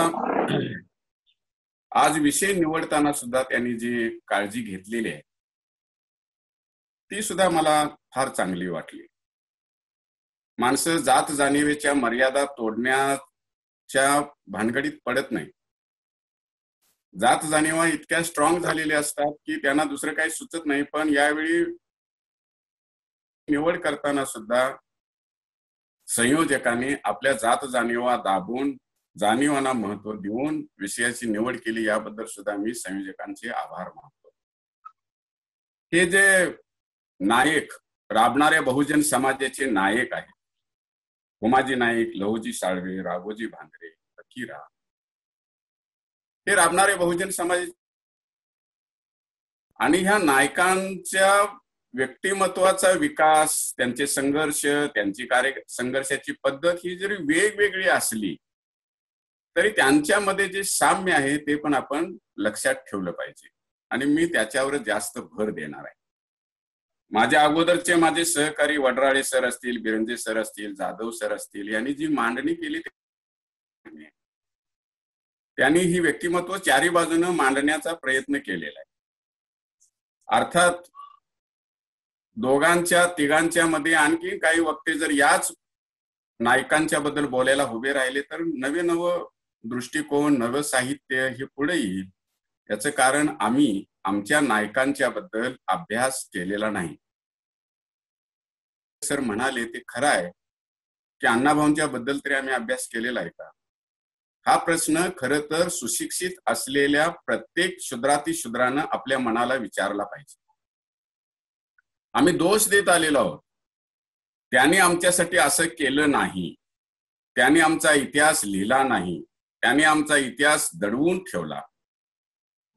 आज विषय निवडताना सुद्धा त्यांनी जी काळजी घेतलेली आहे ती सुद्धा मला फार चांगली वाटली. माणसं जात जाणीवेच्या मर्यादा तोडण्याच्या भानगडीत पडत नाही. जात जाणीवा इतक्या स्ट्रॉंग झालेल्या असतात की त्यांना दुसरं काही सुचत नाही. पण यावेळी निवड करताना सुद्धा संयोजकांनी आपल्या जात जाणीवा दाबून, जाणीवांना महत्व देऊन विषयाची निवड केली. याबद्दल सुद्धा मी संयोजकांचे आभार मानतो. हे जे नायक, राबणाऱ्या बहुजन समाजाचे नायक आहेत, उमाजी नाईक, लहुजी साळवे, राघोजी भांगरे, फकीरा, हे राबणारे बहुजन समाज. आणि ह्या नायकांच्या व्यक्तिमत्वाचा विकास, त्यांचे संघर्ष, त्यांची संघर्षाची पद्धत ही जरी वेगवेगळी असली तरी त्यांच्यामध्ये जे साम्य आहे ते पण आपण लक्षात ठेवलं पाहिजे. आणि मी त्याच्यावर जास्त भर देणार आहे. माझ्या अगोदरचे माझे सहकारी वडराळे सर असतील, बिरंजे सर असतील, जाधव सर असतील, यांनी जी मांडणी केली त्यांनी ही व्यक्तिमत्व चारी बाजूनं मांडण्याचा प्रयत्न केलेला आहे. अर्थात दोघांच्या तिघांच्या मध्ये आणखी काही वक्ते जर याच नायकांच्या बद्दल बोलायला उभे राहिले तर नवे नवं दृष्टिकोन, नवं साहित्य हे पुढे येईल. याचं कारण आम्ही आमच्या नायकांच्या बद्दल अभ्यास केलेला नाही. सर म्हणाले ते खरं आहे की अण्णाभाऊंच्या बद्दल तरी आम्ही अभ्यास केलेला आहे का? हा प्रश्न खरं तर सुशिक्षित असलेल्या प्रत्येक शूद्रानं आपल्या मनाला विचारला पाहिजे. आम्ही दोष देत आलेलो आहोत, त्यांनी आमच्यासाठी असं केलं नाही, त्यांनी आमचा इतिहास लिहिला नाही, त्यांनी आमचा इतिहास दडवून ठेवला.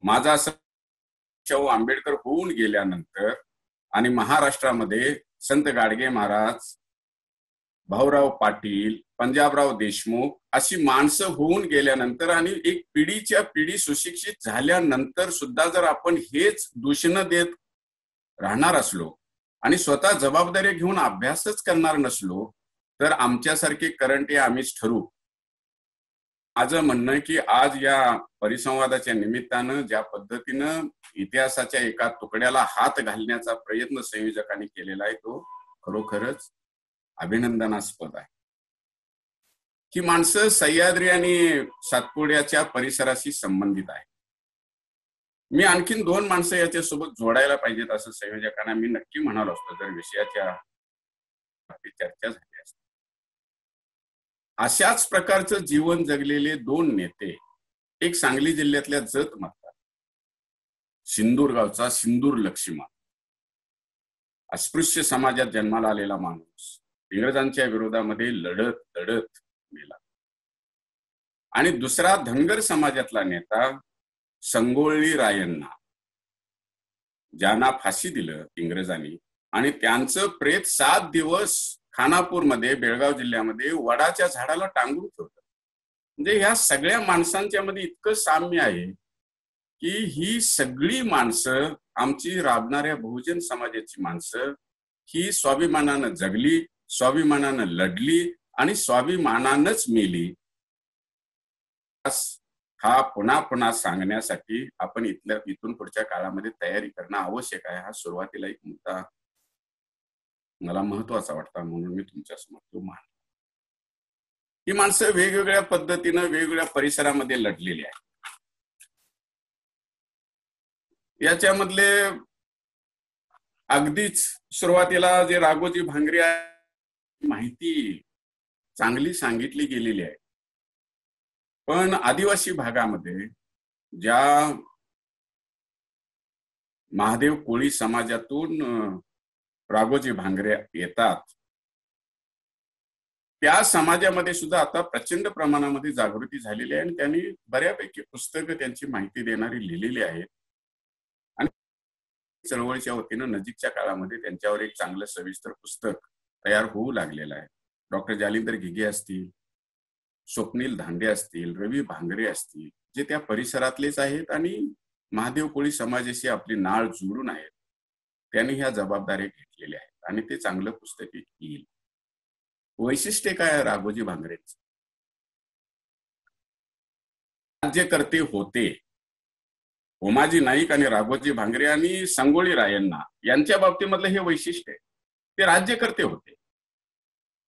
माझा असं आंबेडकर होऊन गेल्यानंतर आणि महाराष्ट्रामध्ये संत गाडगे महाराज, भाऊराव पाटील, पंजाबराव देशमुख अशी माणसं होऊन गेल्यानंतर आणि एक पिढीच्या पिढी सुशिक्षित झाल्यानंतर सुद्धा जर आपण हेच दूषणं देत राहणार असलो आणि स्वतः जबाबदारी घेऊन अभ्यासच करणार नसलो तर आमच्यासारखे करंटे आम्हीच ठरू. माझं म्हणणं की आज या परिसंवादाच्या निमित्तानं ज्या पद्धतीनं इतिहासाच्या एका तुकड्याला हात घालण्याचा प्रयत्न संयोजकांनी केलेला आहे तो खरोखरच अभिनंदनास्पद आहे. ही माणसं सह्याद्री आणि सातपुड्याच्या परिसराशी संबंधित आहे. मी आणखीन 2 माणसं याच्यासोबत जोडायला पाहिजेत असं संयोजकांना मी नक्की म्हणालो असतो जर विषयाच्या चर्चा झाली असती. अशाच प्रकारचं जीवन जगलेले 2 नेते, एक सांगली जिल्ह्यातल्या जत मतदार सिंदूर गावचा सिंदूर लक्ष्मण, अस्पृश्य समाजात जन्माला आलेला माणूस, इंग्रजांच्या विरोधामध्ये लढत लढत मेला. आणि दुसरा धनगर समाजातला नेता संगोळी रायण्णा, ज्यांना फाशी दिलं इंग्रजांनी आणि त्यांचं प्रेत 7 दिवस खानापूरमध्ये, बेळगाव जिल्ह्यामध्ये वडाच्या झाडाला टांगून ठेवलं. म्हणजे ह्या सगळ्या माणसांच्या मध्ये इतकं साम्य आहे की ही सगळी माणसं, आमची राबणाऱ्या बहुजन समाजाची माणसं, ही स्वाभिमानानं जगली, स्वाभिमानानं लढली आणि स्वाभिमानानंच मेली. हा पुन्हा पुन्हा सांगण्यासाठी आपण इथून पुढच्या काळामध्ये तयारी करणं आवश्यक आहे. हा सुरुवातीला एक मुद्दा मला महत्वाचा वाटता म्हणून मी तुमच्यासमोर तो मांडला. ही माणसं वेगवेगळ्या पद्धतीनं वेगवेगळ्या परिसरामध्ये लढलेली आहे. याच्यामधले अगदीच सुरुवातीला जे राघोजी भांगरे माहिती चांगली सांगितली गेलेली आहे, पण आदिवासी भागामध्ये ज्या महादेव कोळी समाजातून राघोजी भांगरे येतात, त्या समाजामध्ये सुद्धा आता प्रचंड प्रमाणामध्ये जागृती झालेली आहे आणि त्यांनी बऱ्यापैकी पुस्तकं त्यांची माहिती देणारी लिहिलेली आहेत आणि चळवळीच्या वतीनं नजीकच्या काळामध्ये त्यांच्यावर एक चांगलं सविस्तर पुस्तक तयार होऊ लागलेलं आहे. डॉक्टर जालिंदर घिगे असतील, स्वप्नील धांडे असतील, रवी भांगरे असतील, जे त्या परिसरातलेच आहेत आणि महादेव कोळी समाजाशी आपली नाळ जुळून आहेत, त्यांनी ह्या जबाबदाऱ्या घेतलेल्या आहेत आणि ते चांगलं पुस्तक येईल. वैशिष्ट्य काय आहे राघोजी भांगरेच? राज्यकर्ते होते. उमाजी नाईक आणि राघोजी भांगरे आणि संगोळी रायण्णा यांच्या बाबतीमधलं हे वैशिष्ट्य आहे. ते राज्यकर्ते होते.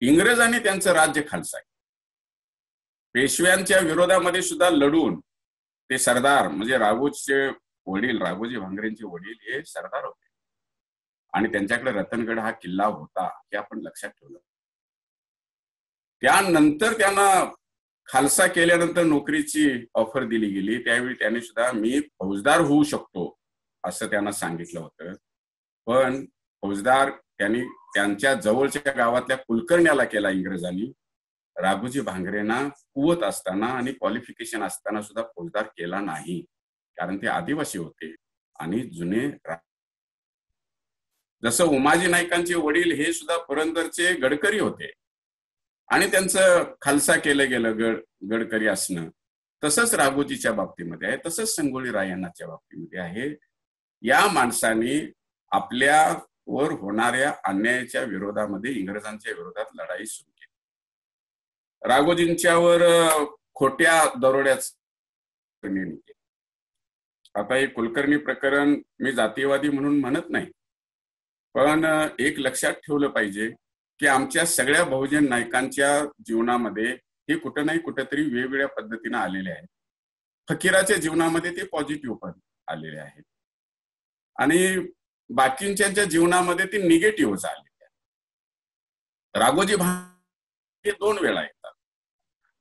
इंग्रजांनी त्यांचं राज्य खालसाय. पेशव्यांच्या विरोधामध्ये सुद्धा लढून ते सरदार, म्हणजे राघोजीचे वडील, राघोजी भांगरेंचे वडील हे सरदार होते आणि त्यांच्याकडे रतनगड हा किल्ला होता, हे आपण लक्षात ठेवलं. त्यानंतर त्यांना खालसा केल्यानंतर नोकरीची ऑफर दिली गेली, त्यावेळी त्यांनी सुद्धा मी फौजदार होऊ शकतो असं त्यांना सांगितलं होतं. पण फौजदार त्यांनी त्यांच्या जवळच्या गावातल्या कुलकर्ण्याला केला इंग्रजांनी. राघोजी भांगरेंना कुवत असताना आणि क्वालिफिकेशन असताना सुद्धा फौजदार केला नाही, कारण ते आदिवासी होते आणि जुने. जसं उमाजी नाईकांचे वडील हे सुद्धा पुरंदरचे गडकरी होते आणि त्यांचं खालसा केलं गेलं गडकरी असणं, तसंच राघोजीच्या बाबतीमध्ये आहे, तसंच संगोळी रायण्णाच्या बाबतीमध्ये आहे. या माणसाने आपल्यावर होणाऱ्या अन्यायाच्या विरोधामध्ये इंग्रजांच्या विरोधात लढाई सुरू केली. राघोजींच्यावर खोट्या दरोड्याचं निर्णय केला. आता हे कुलकर्णी प्रकरण मी जातीयवादी म्हणून म्हणत नाही, पण एक लक्षात ठेवलं पाहिजे की आमच्या सगळ्या बहुजन नायकांच्या जीवनामध्ये हे कुठं नाही कुठंतरी वेगवेगळ्या पद्धतीने आलेले आहेत. फकीराच्या जीवनामध्ये ते पॉझिटिव्ह पण आलेले आहेत आणि बाकींच्या जीवनामध्ये ते निगेटिव्ह आलेले आहेत. राघोजी भांगरे 2 वेळा येतात.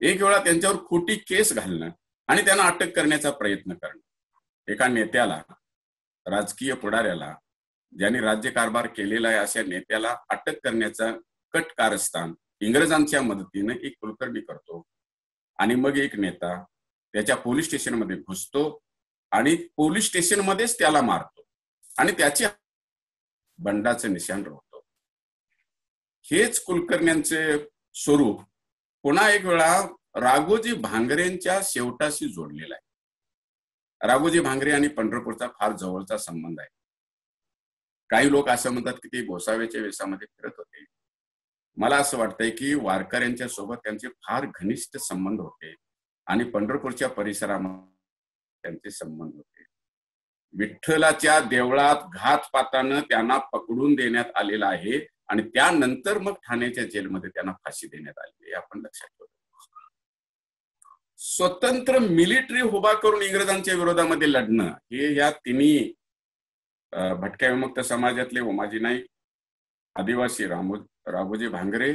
एक वेळा त्यांच्यावर खोटी केस घालणं आणि त्यांना अटक करण्याचा प्रयत्न करणं. एका नेत्याला, राजकीय पुढाऱ्याला, ज्यांनी राज्यकारभार केलेला आहे अशा नेत्याला अटक करण्याचा कट कारस्थान इंग्रजांच्या मदतीने एक कुलकर्णी करतो आणि मग एक नेता त्याच्या पोलीस स्टेशनमध्ये घुसतो आणि पोलीस स्टेशनमध्येच त्याला मारतो आणि त्याचे बंडाचं निशाण राहतो. हेच कुलकर्ण्यांचे स्वरूप पुन्हा एक वेळा राघोजी भांगरेंच्या शेवटाशी जोडलेला आहे. राघोजी भांगरे आणि पंढरपूरचा फार जवळचा संबंध आहे. काही लोक असं म्हणतात की ते गोसाव्याच्या वेशामध्ये फिरत होते. मला असं वाटतंय की वारकऱ्यांच्या सोबत त्यांचे फार घनिष्ठ संबंध होते आणि पंढरपूरच्या परिसरामध्ये त्यांचे संबंध होते. विठ्ठलाच्या देवळात घातपातानं त्यांना पकडून देण्यात आलेलं आहे आणि त्यानंतर मग ठाण्याच्या जेलमध्ये त्यांना फाशी देण्यात आली, आपण लक्षात ठेवलं. स्वतंत्र मिलिटरी उभा करून इंग्रजांच्या विरोधामध्ये लढणं हे या तिन्ही भटक्या विमुक्त समाजातले उमाजी नाईक, आदिवासी राघोजी भांगरे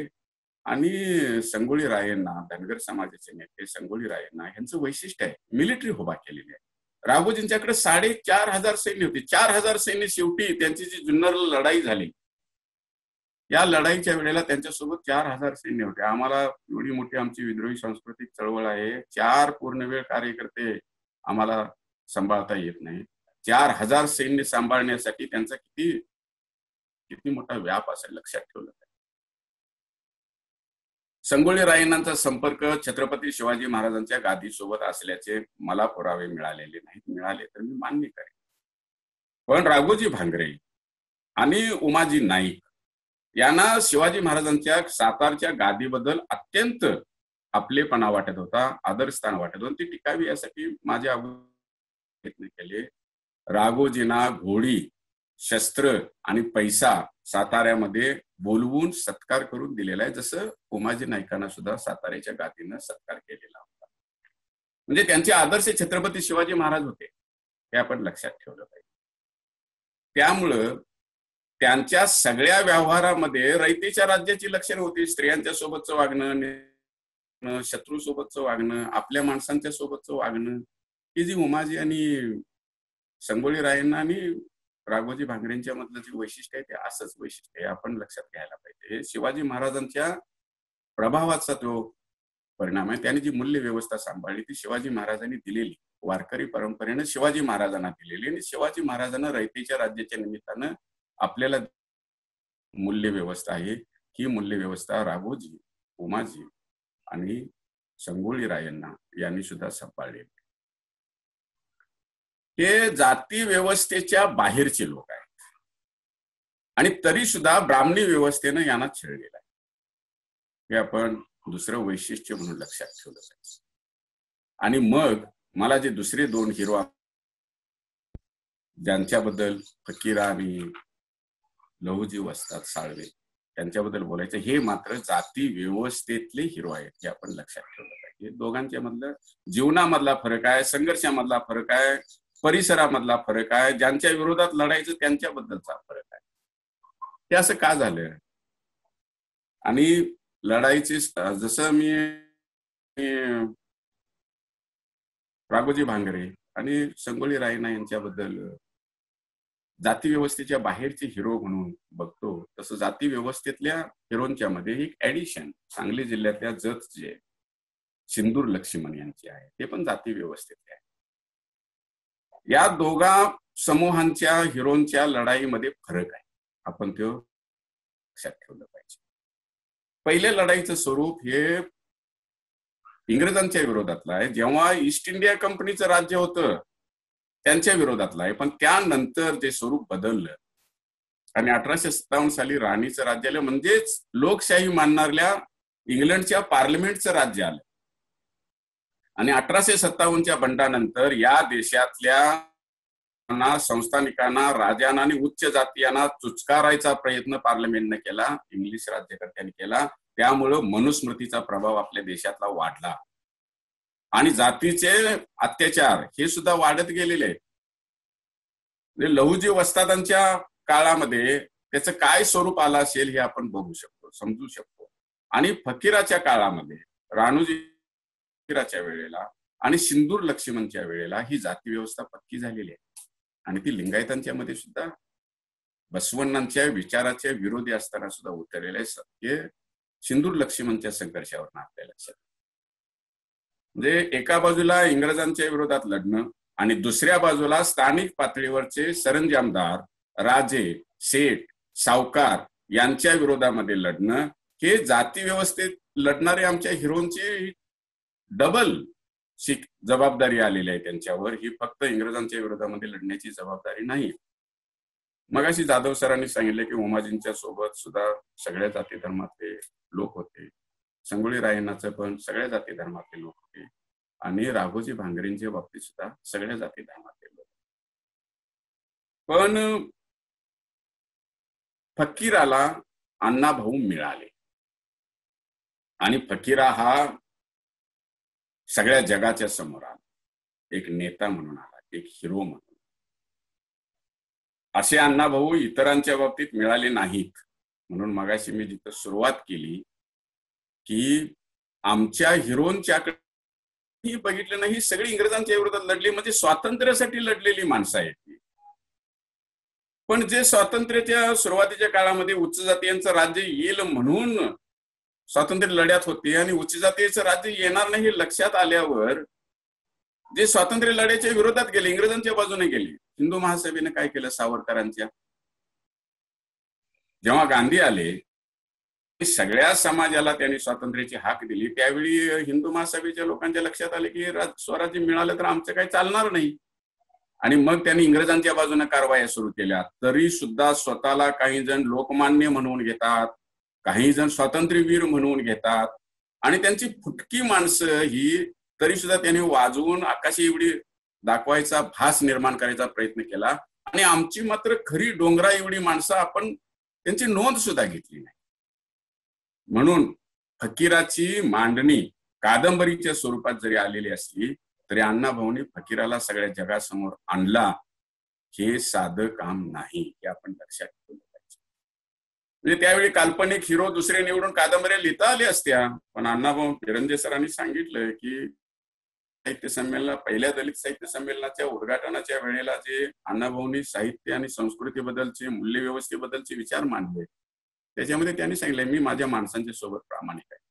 आणि संगोळी रायण्णा, धनगर समाजाचे नेते संगोळी रायण्णा यांचं वैशिष्ट्य आहे. मिलिटरी उभा केलेली आहे. राघोजींच्याकडे 4,500 सैन्य होते. 4,000 सैन्य शेवटी त्यांची जी जुन्नरला लढाई झाली, या लढाईच्या वेळेला त्यांच्यासोबत 4,000 सैन्य होते. आम्हाला एवढी मोठी आमची विद्रोही सांस्कृतिक चळवळ आहे, 4 पूर्णवेळ कार्यकर्ते आम्हाला सांभाळता येत नाही. 4,000 सैन्य सांभाळण्यासाठी त्यांचा किती मोठा व्याप असेल लक्षात ठेवलं. संगोळी रायण्णांचा संपर्क छत्रपती शिवाजी महाराजांच्या गादीसोबत असल्याचे मला पुरावे मिळालेले नाहीत. मिळाले तर मी मान्य करेन. पण राघोजी भांगरे आणि उमाजी नाईक यांना शिवाजी महाराजांच्या सातारच्या गादीबद्दल अत्यंत आपलेपणा वाटत होता, आदरस्थान वाटत होतं. ती टिकावी यासाठी माझे प्रयत्न केले. राघोजींना घोडी, शस्त्र आणि पैसा साताऱ्यामध्ये बोलवून सत्कार करून दिलेला आहे, जसं उमाजी नाईकांना सुद्धा साताऱ्याच्या गादीनं सत्कार केलेला होता. म्हणजे त्यांचे आदर्श छत्रपती शिवाजी महाराज होते, हे आपण लक्षात ठेवलं पाहिजे. त्यामुळं त्यांच्या सगळ्या व्यवहारामध्ये रयतेच्या राज्याची लक्षणं होती. स्त्रियांच्या सोबतचं वागणं, शत्रू सोबतचं वागणं, आपल्या माणसांच्या सोबतचं वागणं, ही जी उमाजी आणि संगोळी रायण्णा आणि राघोजी भांगरेंच्या मधलं जे वैशिष्ट्य आहे ते असंच वैशिष्ट्य आहे, आपण लक्षात घ्यायला पाहिजे. हे शिवाजी महाराजांच्या प्रभावाचा तो परिणाम आहे. त्यांनी जी मूल्य व्यवस्था सांभाळली ती शिवाजी महाराजांनी दिलेली, वारकरी परंपरेनं शिवाजी महाराजांना दिलेली, आणि शिवाजी महाराजांना रयतेच्या राज्याच्या निमित्तानं आपल्याला मूल्य व्यवस्था आहे. ही मूल्य व्यवस्था राघोजी, उमाजी आणि संगोळी रायण्णा यांनी सुद्धा सांभाळलेली. हे जाती व्यवस्थेच्या बाहेरचे लोक आहेत आणि तरी सुद्धा ब्राह्मणी व्यवस्थेनं यांना छळलेलं आहे. हे आपण दुसरं वैशिष्ट्य म्हणून लक्षात ठेवलं पाहिजे. आणि मग मला जे दुसरे दोन हिरो ज्यांच्याबद्दल फकीरा आणि लहुजी वस्ताद साळवे त्यांच्याबद्दल बोलायचं, हे मात्र जाती व्यवस्थेतले हिरो आहेत, हे आपण लक्षात ठेवलं पाहिजे. दोघांच्या मधलं जीवनामधला फरक आहे, संघर्षामधला फरक आहे, परिसरामधला फरक आहे, ज्यांच्या विरोधात लढायचं त्यांच्याबद्दलचा फरक आहे. हे असं का झालं? आणि लढाईची जसं मी राघोजी भांगरे आणि संगोळी रायण्णा यांच्याबद्दल जाती व्यवस्थेच्या बाहेरचे हिरो म्हणून बघतो, तसं जाती व्यवस्थेतल्या हिरोंच्या मध्ये एक ऍडिशन सांगली जिल्ह्यातल्या जतचे सिंदूर लक्ष्मण यांचे आहे, ते पण जाती व्यवस्थेतले आहे. या दोघा समूहांच्या हिरोंच्या लढाईमध्ये फरक आहे, आपण तो लक्षात ठेवलं पाहिजे. पहिल्या लढाईचं स्वरूप हे इंग्रजांच्या विरोधातलं आहे, जेव्हा ईस्ट इंडिया कंपनीचं राज्य होतं त्यांच्या विरोधातलं आहे. पण त्यानंतर ते स्वरूप बदललं आणि 1857 साली राणीचं राज्य आलं, म्हणजेच लोकशाही मानणाऱ्या इंग्लंडच्या पार्लमेंटचं राज्य आलं. आणि 1857च्या बंडानंतर या देशातल्या संस्थानिकांना, राजांना आणि उच्च जातीयांना चुचकारायचा प्रयत्न पार्लमेंटने केला, इंग्लिश राज्यकर्त्यांनी केला. त्यामुळं मनुस्मृतीचा प्रभाव आपल्या देशातला वाढला आणि जातीचे अत्याचार हे सुद्धा वाढत गेलेले आहेत. लहुजी वस्तादांच्या काळामध्ये त्याचं काय स्वरूप आलं असेल हे आपण बघू शकतो, समजू शकतो. आणि फकीराच्या काळामध्ये, राणोजी फकीराच्या वेळेला आणि सिंदूर लक्ष्मणच्या वेळेला ही जाती व्यवस्था पक्की झालेली आहे. आणि ती लिंगायतांच्या मध्ये सुद्धा बसवण्णांच्या विचाराच्या विरोधी असताना सुद्धा उतरलेले हे सिंदूर लक्ष्मणच्या संघर्षावर आपल्या लक्षात. म्हणजे एका बाजूला इंग्रजांच्या विरोधात लढणं आणि दुसऱ्या बाजूला स्थानिक पातळीवरचे सरंजामदार, राजे, सेठ, सावकार यांच्या विरोधामध्ये लढणं, हे जाती व्यवस्थेत लढणारे आमच्या हिरोंची डबल जबाबदारी आलेली आहे त्यांच्यावर. ही फक्त इंग्रजांच्या विरोधामध्ये लढण्याची जबाबदारी नाही. मगाशी जाधव सरांनी सांगितले की उमाजींच्या सोबत सुद्धा सगळ्या जाती धर्मातले लोक होते, संगोळी रायण्णाचं पण सगळ्या जाती धर्मातले लोक होते, आणि राघोजी भांगरेंच्या बाबतीत सुद्धा सगळ्या जाती धर्मातले लोक. पण फकीराला अण्णाभाऊ मिळाले आणि फकीरा हा सगळ्या जगाच्या समोर आला, एक नेता म्हणून आला, एक हिरो म्हणून. असे अण्णाभाऊ इतरांच्या बाबतीत मिळाले नाहीत. म्हणून मगाशी मी जिथं सुरुवात केली की आमच्या हिरोंच्याकडे बघितलं नाही, सगळी इंग्रजांच्या विरोधात लढली, म्हणजे स्वातंत्र्यासाठी लढलेली माणसं आहेत ती. पण जे स्वातंत्र्याच्या सुरुवातीच्या काळामध्ये उच्च जातीयांचं राज्य येईल म्हणून स्वातंत्र्य लढ्यात होते आणि उच्च जातीचं राज्य येणार नाही हे लक्षात आल्यावर जे स्वातंत्र्य लढ्याच्या विरोधात गेले, इंग्रजांच्या बाजूने गेले. हिंदू महासभेने काय केलं, सावरकरांच्या जेव्हा गांधी आले सगळ्या समाजाला त्यांनी स्वातंत्र्याची हाक दिली, त्यावेळी हिंदू महासभेच्या लोकांच्या लक्षात आले की स्वराज्य मिळालं तर आमचं काही चालणार नाही. आणि मग त्यांनी इंग्रजांच्या बाजूने कारवाया सुरू केल्या. तरी सुद्धा स्वतःला काही जण लोकमान्य म्हणून घेतात, काही जण स्वातंत्र्यवीर म्हणून घेतात, आणि त्यांची फुटकी माणसं ही तरी सुद्धा त्यांनी वाजवून आकाशी एवढी दाखवायचा भास निर्माण करायचा प्रयत्न केला. आणि आमची मात्र खरी डोंगरा एवढी माणसं आपण त्यांची नोंद सुद्धा घेतली नाही. म्हणून फकीराची मांडणी कादंबरीच्या स्वरूपात जरी आलेली असली तरी अण्णाभाऊंनी फकीराला सगळ्या जगासमोर आणला हे साधं काम नाही, हे आपण लक्षात ठेवलं पाहिजे. म्हणजे त्यावेळी काल्पनिक हिरो दुसरे निवडून कादंबऱ्या लिहिता आल्या असत्या, पण अण्णाभाऊ बिरंजे सरांनी सांगितलं की साहित्य संमेलना, पहिल्या दलित साहित्य संमेलनाच्या उद्घाटनाच्या वेळेला जे अण्णाभाऊंनी साहित्य आणि संस्कृतीबद्दलचे, मूल्यव्यवस्थेबद्दलचे विचार मांडले, त्याच्यामध्ये त्यांनी सांगितलंय, मी माझ्या माणसांच्या सोबत प्रामाणिक आहे,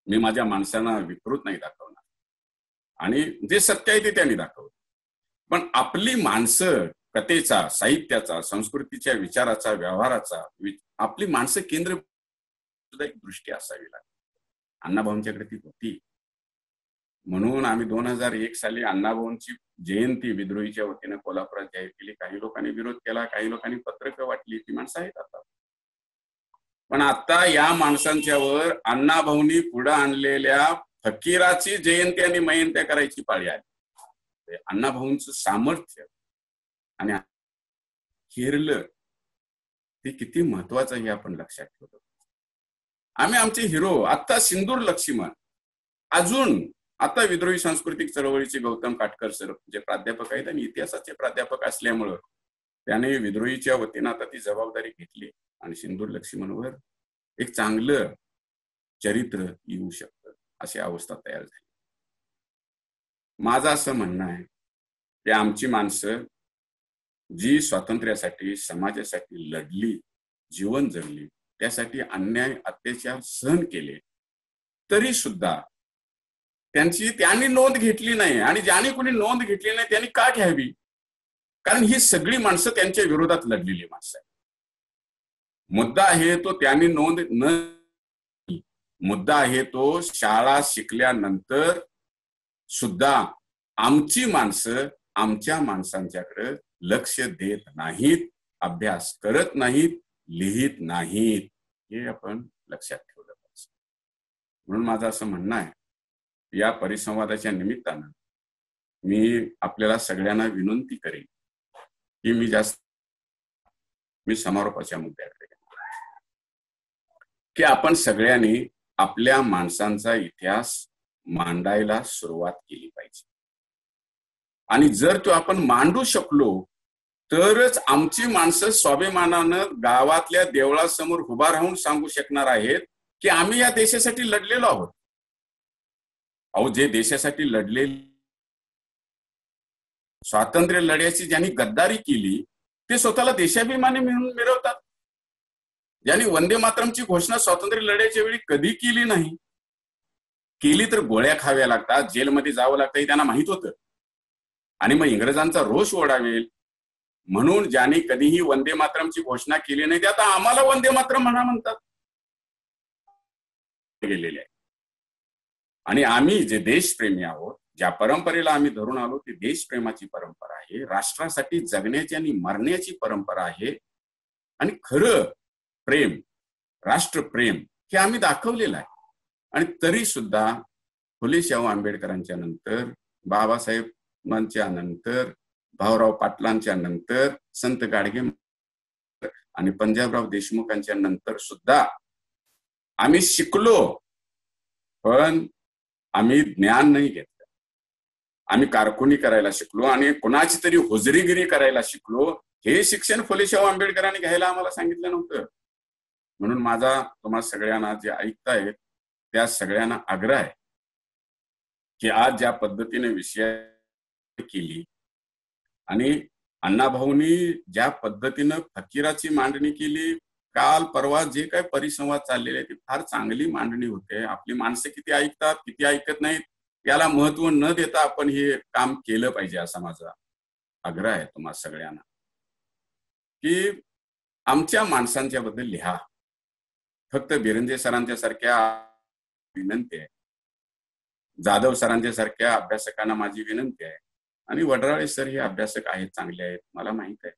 मी माझ्या माणसांना विकृत नाही दाखवणार, आणि जे सत्य आहे ते त्यांनी दाखवलं. पण आपली माणसं, कथेचा, साहित्याचा, संस्कृतीच्या विचाराचा, व्यवहाराचा, आपली माणसं केंद्र सुद्धा एक दृष्टी असावी लागते. अण्णाभाऊंच्याकडे ती होती. म्हणून आम्ही 2001 साली अण्णाभाऊंची जयंती विद्रोहीच्या वतीने कोल्हापुरात जाहीर केली. काही लोकांनी विरोध केला, काही लोकांनी पत्रकं वाटली, ती माणसं आहेत आता. पण आता या माणसांच्यावर अण्णाभाऊंनी पुढे आणलेल्या फकीराची जयंती आणि मयंत्या करायची पाळी आली. अण्णाभाऊंचं सामर्थ्य आणि हिरलं ते किती महत्वाचं हे आपण लक्षात ठेवतो. आम्ही आमचे हिरो, आता सिंदूर लक्ष्मण, अजून आता विद्रोही सांस्कृतिक चळवळीचे गौतम काटकर सर जे प्राध्यापक आहेत आणि इतिहासाचे प्राध्यापक असल्यामुळं त्याने विद्रोहीच्या वतीनं आता ती जबाबदारी घेतली आणि सिंदूर लक्ष्मणवर एक चांगलं चरित्र येऊ शकतं, अशी अवस्था तयार झाली. माझं असं म्हणणं आहे की आमची माणसं जी स्वातंत्र्यासाठी, समाजासाठी लढली, जीवन जगली, त्यासाठी अन्याय, अत्याचार सहन केले, तरी सुद्धा त्यांनी नोंद घेतली नाही. आणि ज्याने कोणी नोंद घेतली नाही त्यांनी का घ्यावी? कारण ही सगळी माणसं त्यांच्या विरोधात लढलेली माणसं आहेत. मुद्दा आहे तो त्यांनी नोंद न, मुद्दा आहे तो शाळा शिकल्यानंतर सुद्धा आमची माणसं आमच्या माणसांच्याकडे लक्ष देत नाहीत, अभ्यास करत नाहीत, लिहित नाहीत, हे आपण लक्षात ठेवलं पाहिजे. म्हणून माझं असं म्हणणं आहे, या परिसंवादाच्या निमित्तानं मी आपल्याला सगळ्यांना विनंती करेन की मी समारोपाच्या मुद्द्याकडे की आपण सगळ्यांनी आपल्या माणसांचा इतिहास मांडायला सुरुवात केली पाहिजे. आणि जर तो आपण मांडू शकलो तरच आमची माणसं स्वाभिमानानं गावातल्या देवळासमोर उभा राहून सांगू शकणार आहेत की आम्ही या देशासाठी लढलेलो आहोत. अहो, जे देशासाठी लढले, स्वातंत्र्य लढ्याची ज्यांनी गद्दारी केली ते स्वतःला देशाभिमानी म्हणून मिरवतात. ज्यांनी वंदे मातरमची घोषणा स्वातंत्र्य लढ्याच्या वेळी कधी केली नाही, केली तर गोळ्या खाव्या लागतात, जेलमध्ये जावं लागतं हे त्यांना माहित होतं, आणि मग इंग्रजांचा रोष ओढावेल म्हणून ज्यांनी कधीही वंदे मातरमची घोषणा केली नाही ते आता आम्हाला वंदे मातरम म्हणतात गेलेले आहे. आणि आम्ही जे देशप्रेमी आहोत, ज्या परंपरेला आम्ही धरून आलो ती देशप्रेमाची परंपरा आहे, राष्ट्रासाठी जगण्याची आणि मरण्याची परंपरा आहे. आणि खरं प्रेम, राष्ट्रप्रेम हे आम्ही दाखवलेलं आहे. आणि तरी सुद्धा फुले शाहू आंबेडकरांच्या नंतर, बाबासाहेबांच्या नंतर, भाऊराव पाटलांच्या नंतर, संत गाडगे आणि पंजाबराव देशमुखांच्या नंतर सुद्धा आम्ही शिकलो, पण आम्ही ज्ञान नाही घेतलं. आम्ही कारकुनी करायला शिकलो आणि कोणाची तरी हुजरीगिरी करायला शिकलो. हे शिक्षण फुले शाहू आंबेडकरांनी घ्यायला आम्हाला सांगितलं नव्हतं. म्हणून माझा तुम्हा सगळ्यांना जे ऐकतायत त्या सगळ्यांना आग्रह आहे की आज ज्या पद्धतीने विषय केली आणि अण्णाभाऊंनी ज्या पद्धतीनं फकीराची मांडणी केली, काल परवा जे काही परिसंवाद चाललेले ते फार चांगली मांडणी होते. आपली माणसं किती ऐकतात, किती ऐकत नाहीत याला महत्व न देता आपण हे काम केलं पाहिजे, असा माझा आग्रह आहे तुम्हा सगळ्यांना की आमच्या माणसांच्या बद्दल लिहा. फक्त बिरंजे सरांच्या सारख्या विनंती आहे, जाधव सरांच्या सारख्या अभ्यासकांना माझी विनंती आहे, आणि वडराळे सर हे अभ्यासक आहेत, चांगले आहेत, मला माहित आहे.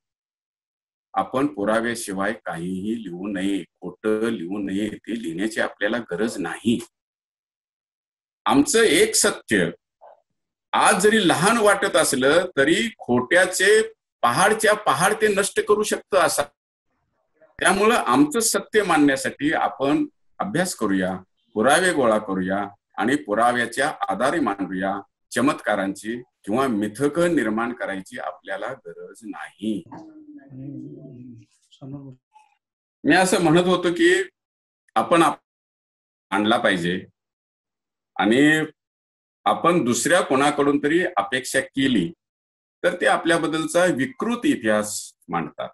आपण पुराव्याशिवाय काहीही लिहू नये, खोटं लिहू नये, ते लिहिण्याची आपल्याला गरज नाही. आमचं एक सत्य आज जरी लहान वाटत असलं तरी खोट्याचे पहाडच्या पहाड ते नष्ट करू शकतं असा. त्यामुळं आमचं सत्य मांडण्यासाठी आपण अभ्यास करूया, पुरावे गोळा करूया आणि पुराव्याच्या आधारे मांडूया. चमत्कारांची किंवा मिथकं निर्माण करायची आपल्याला गरज नाही. मी असं म्हणत होतो की आपण आणला पाहिजे आणि आपण दुसऱ्या कोणाकडून तरी अपेक्षा केली तर ते आपल्याबद्दलचा विकृत इतिहास मांडतात.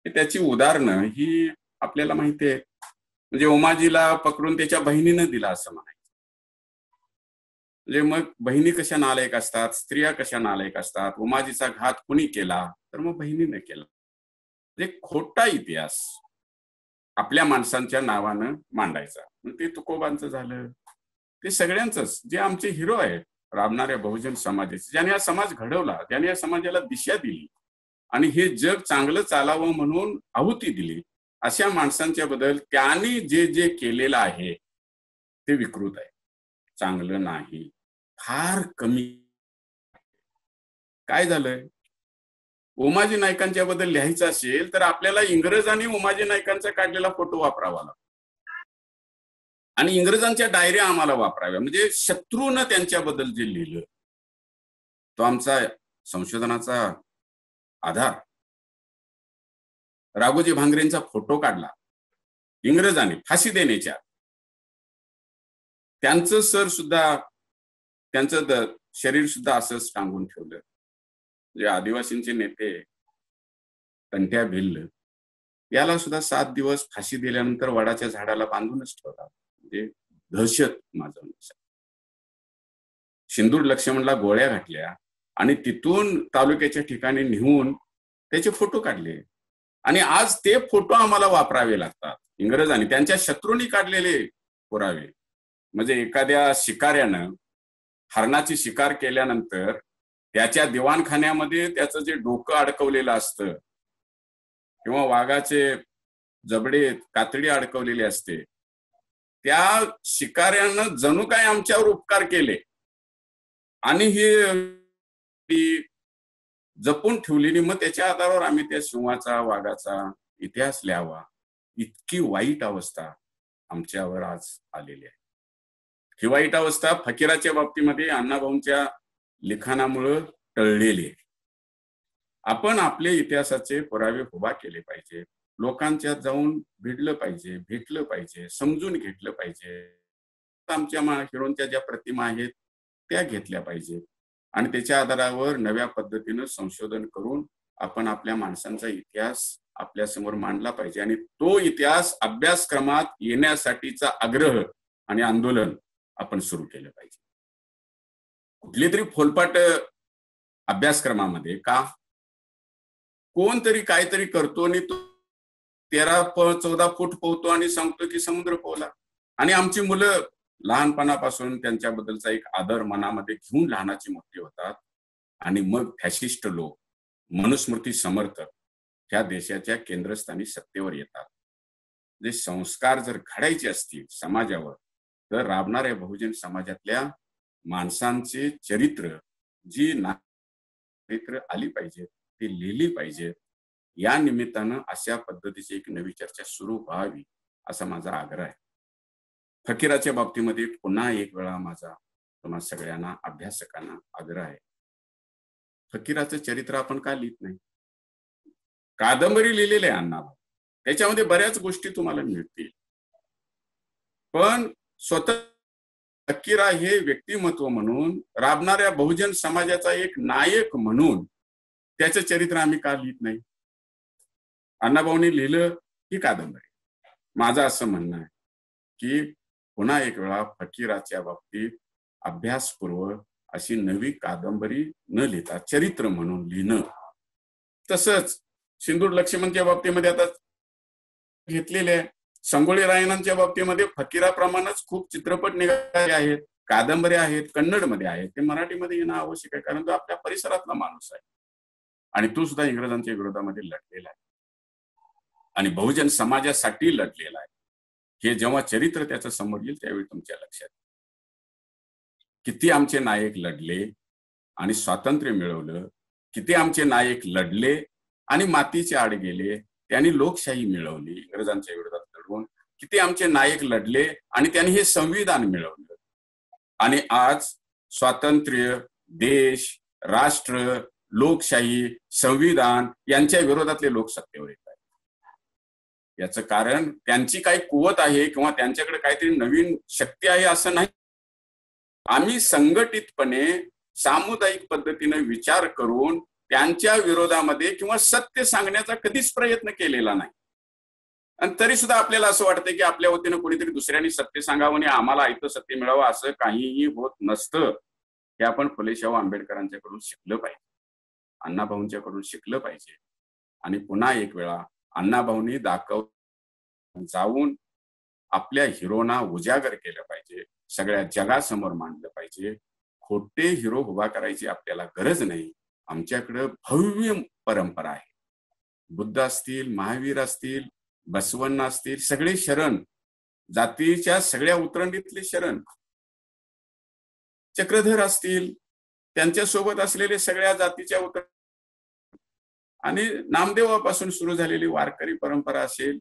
त्याची उदाहरणं ही आपल्याला माहिती आहे. म्हणजे उमाजीला पकडून त्याच्या बहिणीनं दिला असं म्हणायचं. म्हणजे मग बहिणी कशा नालायक असतात, स्त्रिया कशा नालायक असतात, उमाजीचा घात कुणी केला तर मग बहिणीने केला. म्हणजे खोटा इतिहास आपल्या माणसांच्या नावानं मांडायचा. ते तुकोबांचं झालं, ते सगळ्यांचंच. जे आमचे हिरो आहेत राबणाऱ्या बहुजन समाजाचे, ज्याने हा समाज घडवला, ज्याने या समाजाला दिशा दिली आणि हे जग चांगलं चालावं म्हणून आहुती दिली, अशा माणसांच्या बद्दल त्यांनी जे जे केलेलं आहे ते विकृत आहे, चांगलं नाही, फार कमी. काय झालंय, उमाजी नाईकांच्या बद्दल लिहायचं असेल तर आपल्याला इंग्रजांनी उमाजी नाईकांचा काढलेला फोटो वापरावा लागतो आणि इंग्रजांच्या डायऱ्या आम्हाला वापराव्या. म्हणजे शत्रूनं त्यांच्याबद्दल जे लिहिलं तो आमचा संशोधनाचा आधार. राघोजी भांगरेंचा फोटो काढला इंग्रजांनी फाशी देण्याच्या, त्यांचं सर सुद्धा, त्यांचं शरीर सुद्धा असंच टांगून ठेवलं. जे आदिवासींचे नेते तंट्या भिल्ल याला सुद्धा 7 दिवस फाशी दिल्यानंतर वडाच्या झाडाला बांधूनच ठेवला. म्हणजे दहशत माजवण्यासाठी. सिंदूर लक्ष्मणला गोळ्या घातल्या आणि तिथून तालुक्याच्या ठिकाणी नेऊन त्याचे फोटो काढले आणि आज ते फोटो आम्हाला वापरावे लागतात. इंग्रजांनी त्यांच्या शत्रूंनी काढलेले पुरावे. म्हणजे एखाद्या शिकाऱ्यानं हरणाची शिकार केल्यानंतर त्याच्या दिवाणखान्यामध्ये त्याचं जे डोकं अडकवलेलं असतं किंवा वाघाचे जबडे कातडी अडकवलेली असते, त्या शिकाऱ्यानं जणू काय आमच्यावर उपकार केले आणि ही जपून ठेवलेली. मग त्याच्या आधारावर आम्ही त्या सिंहाचा वाघाचा इतिहास लिहावा. इतकी वाईट अवस्था आमच्यावर आज आलेली आहे. ही वाईट अवस्था फकीराच्या बाबतीमध्ये अण्णाभाऊंच्या लिखाणामुळे टळलेली आहे. आपण आपले इतिहासाचे पुरावे उभा केले पाहिजे, लोकांच्या जाऊन भेटलं पाहिजे, समजून घेतलं पाहिजे. आमच्या हिरोंच्या ज्या प्रतिमा आहेत त्या घेतल्या पाहिजे आणि त्याच्या आधारावर नव्या पद्धतीनं संशोधन करून आपण आपल्या माणसांचा इतिहास आपल्या समोर मांडला पाहिजे आणि तो इतिहास अभ्यासक्रमात येण्यासाठीचा आग्रह आणि आंदोलन आपण सुरू केलं पाहिजे. कुठली तरी फोलपाट अभ्यासक्रमामध्ये का कोणतरी काहीतरी करतो आणि तो 13-14 फूट पोहतो आणि सांगतो की समुद्र पोहला आणि आमची मुलं लहानपणापासून त्यांच्याबद्दलचा एक आदर मनामध्ये घेऊन लहानाची मोठी होतात आणि मग फॅशिस्ट लोक, मनुस्मृती समर्थक ह्या देशाच्या केंद्रस्थानी सत्तेवर येतात. जे संस्कार जर घडायचे असतील समाजावर तर राबणाऱ्या बहुजन समाजातल्या माणसांचे चरित्र, जी चरित्र आली पाहिजे, ती लिहिली पाहिजे. या निमित्तानं अशा पद्धतीची एक नवी चर्चा सुरू व्हावी असा माझा आग्रह आहे. फकीराच्या बाबतीमध्ये पुन्हा एक वेळा माझा तुम्हा सगळ्यांना अभ्यासकांना आग्रह आहे. फकीराचं चरित्र आपण का लिहित नाही? कादंबरी लिहिलेली आहे अण्णाभाऊ, त्याच्यामध्ये बऱ्याच गोष्टी तुम्हाला मिळतील, पण स्वतः फकीरा हे व्यक्तिमत्व म्हणून राबणाऱ्या बहुजन समाजाचा एक नायक म्हणून त्याचं चरित्र आम्ही का लिहित नाही? अण्णाभाऊंनी लिहिलं ही कादंबरी. माझं असं म्हणणं आहे की पुन्हा एक वेळा फकीराच्या बाबतीत अभ्यासपूर्वक अशी नवी कादंबरी न लिहिता चरित्र म्हणून लिहिणं. तसंच सिंदूर लक्ष्मणच्या बाबतीमध्ये आता घेतलेले आहे. संगोळी रायनांच्या बाबतीमध्ये फकीराप्रमाणेच खूप चित्रपट निघाले आहेत, कादंबऱ्या आहेत, कन्नडमध्ये आहेत. ते मराठीमध्ये येणं आवश्यक आहे, कारण तो आपल्या परिसरातला माणूस आहे आणि तो सुद्धा इंग्रजांच्या विरोधामध्ये लढलेला आहे आणि बहुजन समाजासाठी लढलेला आहे. हे जेव्हा चरित्र त्याचं समोर येईल त्यावेळी तुमच्या लक्षात किती आमचे नायक लढले आणि स्वातंत्र्य मिळवलं, किती आमचे नायक लढले आणि मातीचे आड गेले, त्यांनी लोकशाही मिळवली इंग्रजांच्या विरोधात लढवून. किती आमचे नायक लढले आणि त्यांनी हे संविधान मिळवलं आणि आज स्वातंत्र्य देश, राष्ट्र, लोकशाही, संविधान यांच्या विरोधातले लोक सत्तेवर येत आहेत. याचं कारण त्यांची काही कुवत आहे किंवा त्यांच्याकडे काहीतरी नवीन शक्ती आहे असं नाही. आम्ही संघटितपणे सामुदायिक पद्धतीने विचार करून त्यांच्या विरोधामध्ये किंवा सत्य सांगण्याचा कधीच प्रयत्न केलेला नाही. आणि तरी सुद्धा आपल्याला असं वाटतं की आपल्या वतीनं कोणीतरी दुसऱ्यांनी सत्य सांगावं आणि आम्हाला ऐकतं सत्य मिळावं, असं काहीही होत नसतं. हे आपण फुले शाहू आंबेडकरांच्याकडून शिकलं पाहिजे, अण्णाभाऊंच्याकडून शिकलं पाहिजे. आणि पुन्हा एक वेळा अण्णाभाऊंनी जाऊन आपल्या हिरोना उजागर केलं पाहिजे, सगळ्या जगासमोर मांडलं पाहिजे. खोटे हिरो उभा करायची आपल्याला गरज नाही. आमच्याकडं भव्य परंपरा आहे. बुद्ध असतील, महावीर असतील, बसवण्ण असतील, सगळे शरण, जातीच्या सगळ्या उतरंडीतले शरण, चक्रधर असतील, त्यांच्यासोबत असलेले सगळ्या जातीच्या उतर, आणि नामदेवापासून सुरू झालेली वारकरी परंपरा असेल,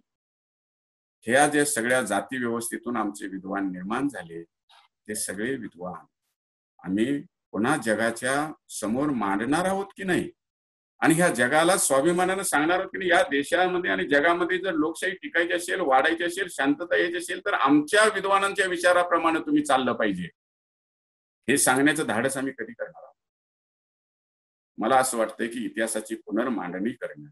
ह्या ज्या सगळ्या जाती व्यवस्थेतून आमचे विद्वान निर्माण झाले, ते सगळे विद्वान आम्ही पुन्हा जगाच्या समोर मांडणार आहोत की नाही, आणि ह्या जगाला स्वाभिमानानं सांगणार आहोत की नाही, या देशामध्ये आणि जगामध्ये जर लोकशाही टिकायची असेल, वाढायची असेल, शांतता यायची असेल, तर आमच्या विद्वानांच्या विचाराप्रमाणे तुम्ही चाललं पाहिजे. हे सांगण्याचं धाडस आम्ही कधी करणार आहोत? मला असं वाटतंय की इतिहासाची पुनर्मांडणी करणं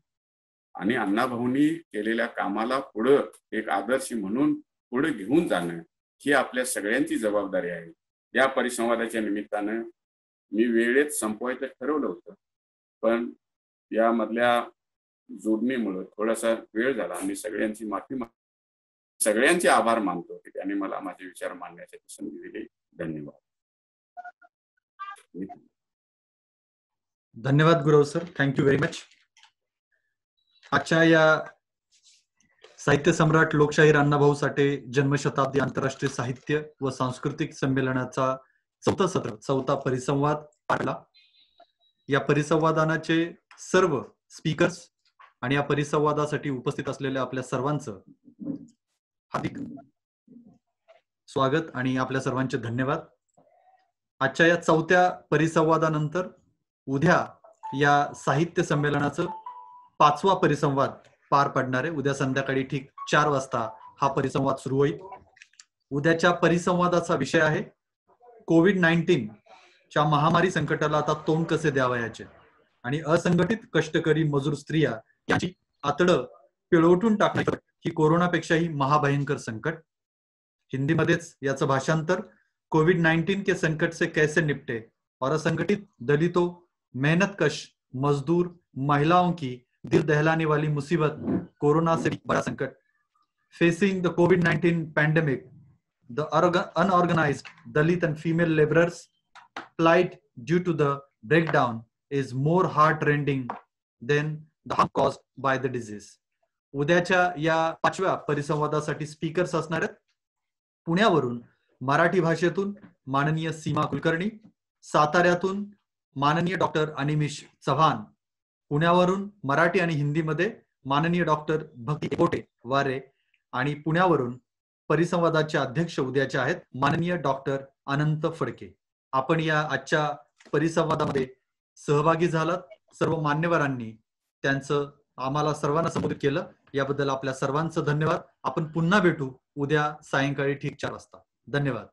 आणि अण्णाभाऊंनी केलेल्या कामाला पुढं एक आदर्श म्हणून पुढे घेऊन जाणं ही आपल्या सगळ्यांची जबाबदारी आहे. या परिसंवादाच्या निमित्तानं मी वेळेत संपवायचं ठरवलं होतं, पण यामधल्या जोडणीमुळे थोडासा वेळ झाला. मी सगळ्यांची माफी मागतो, सगळ्यांचे आभार मानतो की त्यांनी मला माझे विचार मांडण्याची संधी दिली. धन्यवाद. धन्यवाद Gurav sir, thank you very much. आजच्या या साहित्य सम्राट लोकशाहीर अण्णाभाऊ साठे जन्मशताब्दी आंतरराष्ट्रीय साहित्य व सांस्कृतिक संमेलनाचा चौथा परिसंवाद पाडला. या परिसंवादाचे सर्व स्पीकर्स आणि या परिसंवादासाठी उपस्थित असलेल्या आपल्या सर्वांचं हार्दिक स्वागत आणि आपल्या सर्वांचे धन्यवाद. आजच्या या चौथ्या परिसंवादानंतर उद्या या साहित्य संमेलनाचं 5वा परिसंवाद पार पडणार आहे. उद्या संध्याकाळी ठीक 4 वाजता हा परिसंवाद सुरू होईल. उद्याच्या परिसंवादाचा विषय आहे कोविड-19 च्या महामारी संकटाला आता तोंड कसे द्यावयाचे आणि असंघटित कष्टकरी मजूर स्त्रिया यांची आतडं पिळवटून टाकण्याची ही कोरोनापेक्षाही महाभयंकर संकट. हिंदीमध्येच याचं भाषांतर कोविड-19 के संकट से कैसे निपटे और असंगठित दलितों, मेहनतकश मजदूर, महिलाओं की दिल दहलाने वाली मुसीबत कोरोना से बड़ा संकट. Facing the covid pandemic, the unorganized Dalit and female laborers plight due to the breakdown is more heart-rending than the harm caused by the disease. उद्याच्या या 5व्या परिसंवादासाठी स्पीकर्स असणार आहेत. पुण्यावरून मराठी भाषेतून माननीय सीमा कुलकर्णी, साताऱ्यातून माननीय डॉक्टर अनिमिष चव्हाण, पुण्यावरून मराठी आणि हिंदीमध्ये माननीय डॉक्टर भक्ती एकोटे वारे, आणि पुण्यावरून परिसंवादाचे अध्यक्ष उद्याचे आहेत माननीय डॉक्टर अनंत फडके. आपण या आजच्या परिसंवादामध्ये सहभागी झालात. सर्व मान्यवरांनी त्यांचं आम्हाला सर्वांना संबोधित केलं, याबद्दल आपल्या सर्वांचं धन्यवाद. आपण पुन्हा भेटू उद्या सायंकाळी ठीक 4 वाजता. धन्यवाद.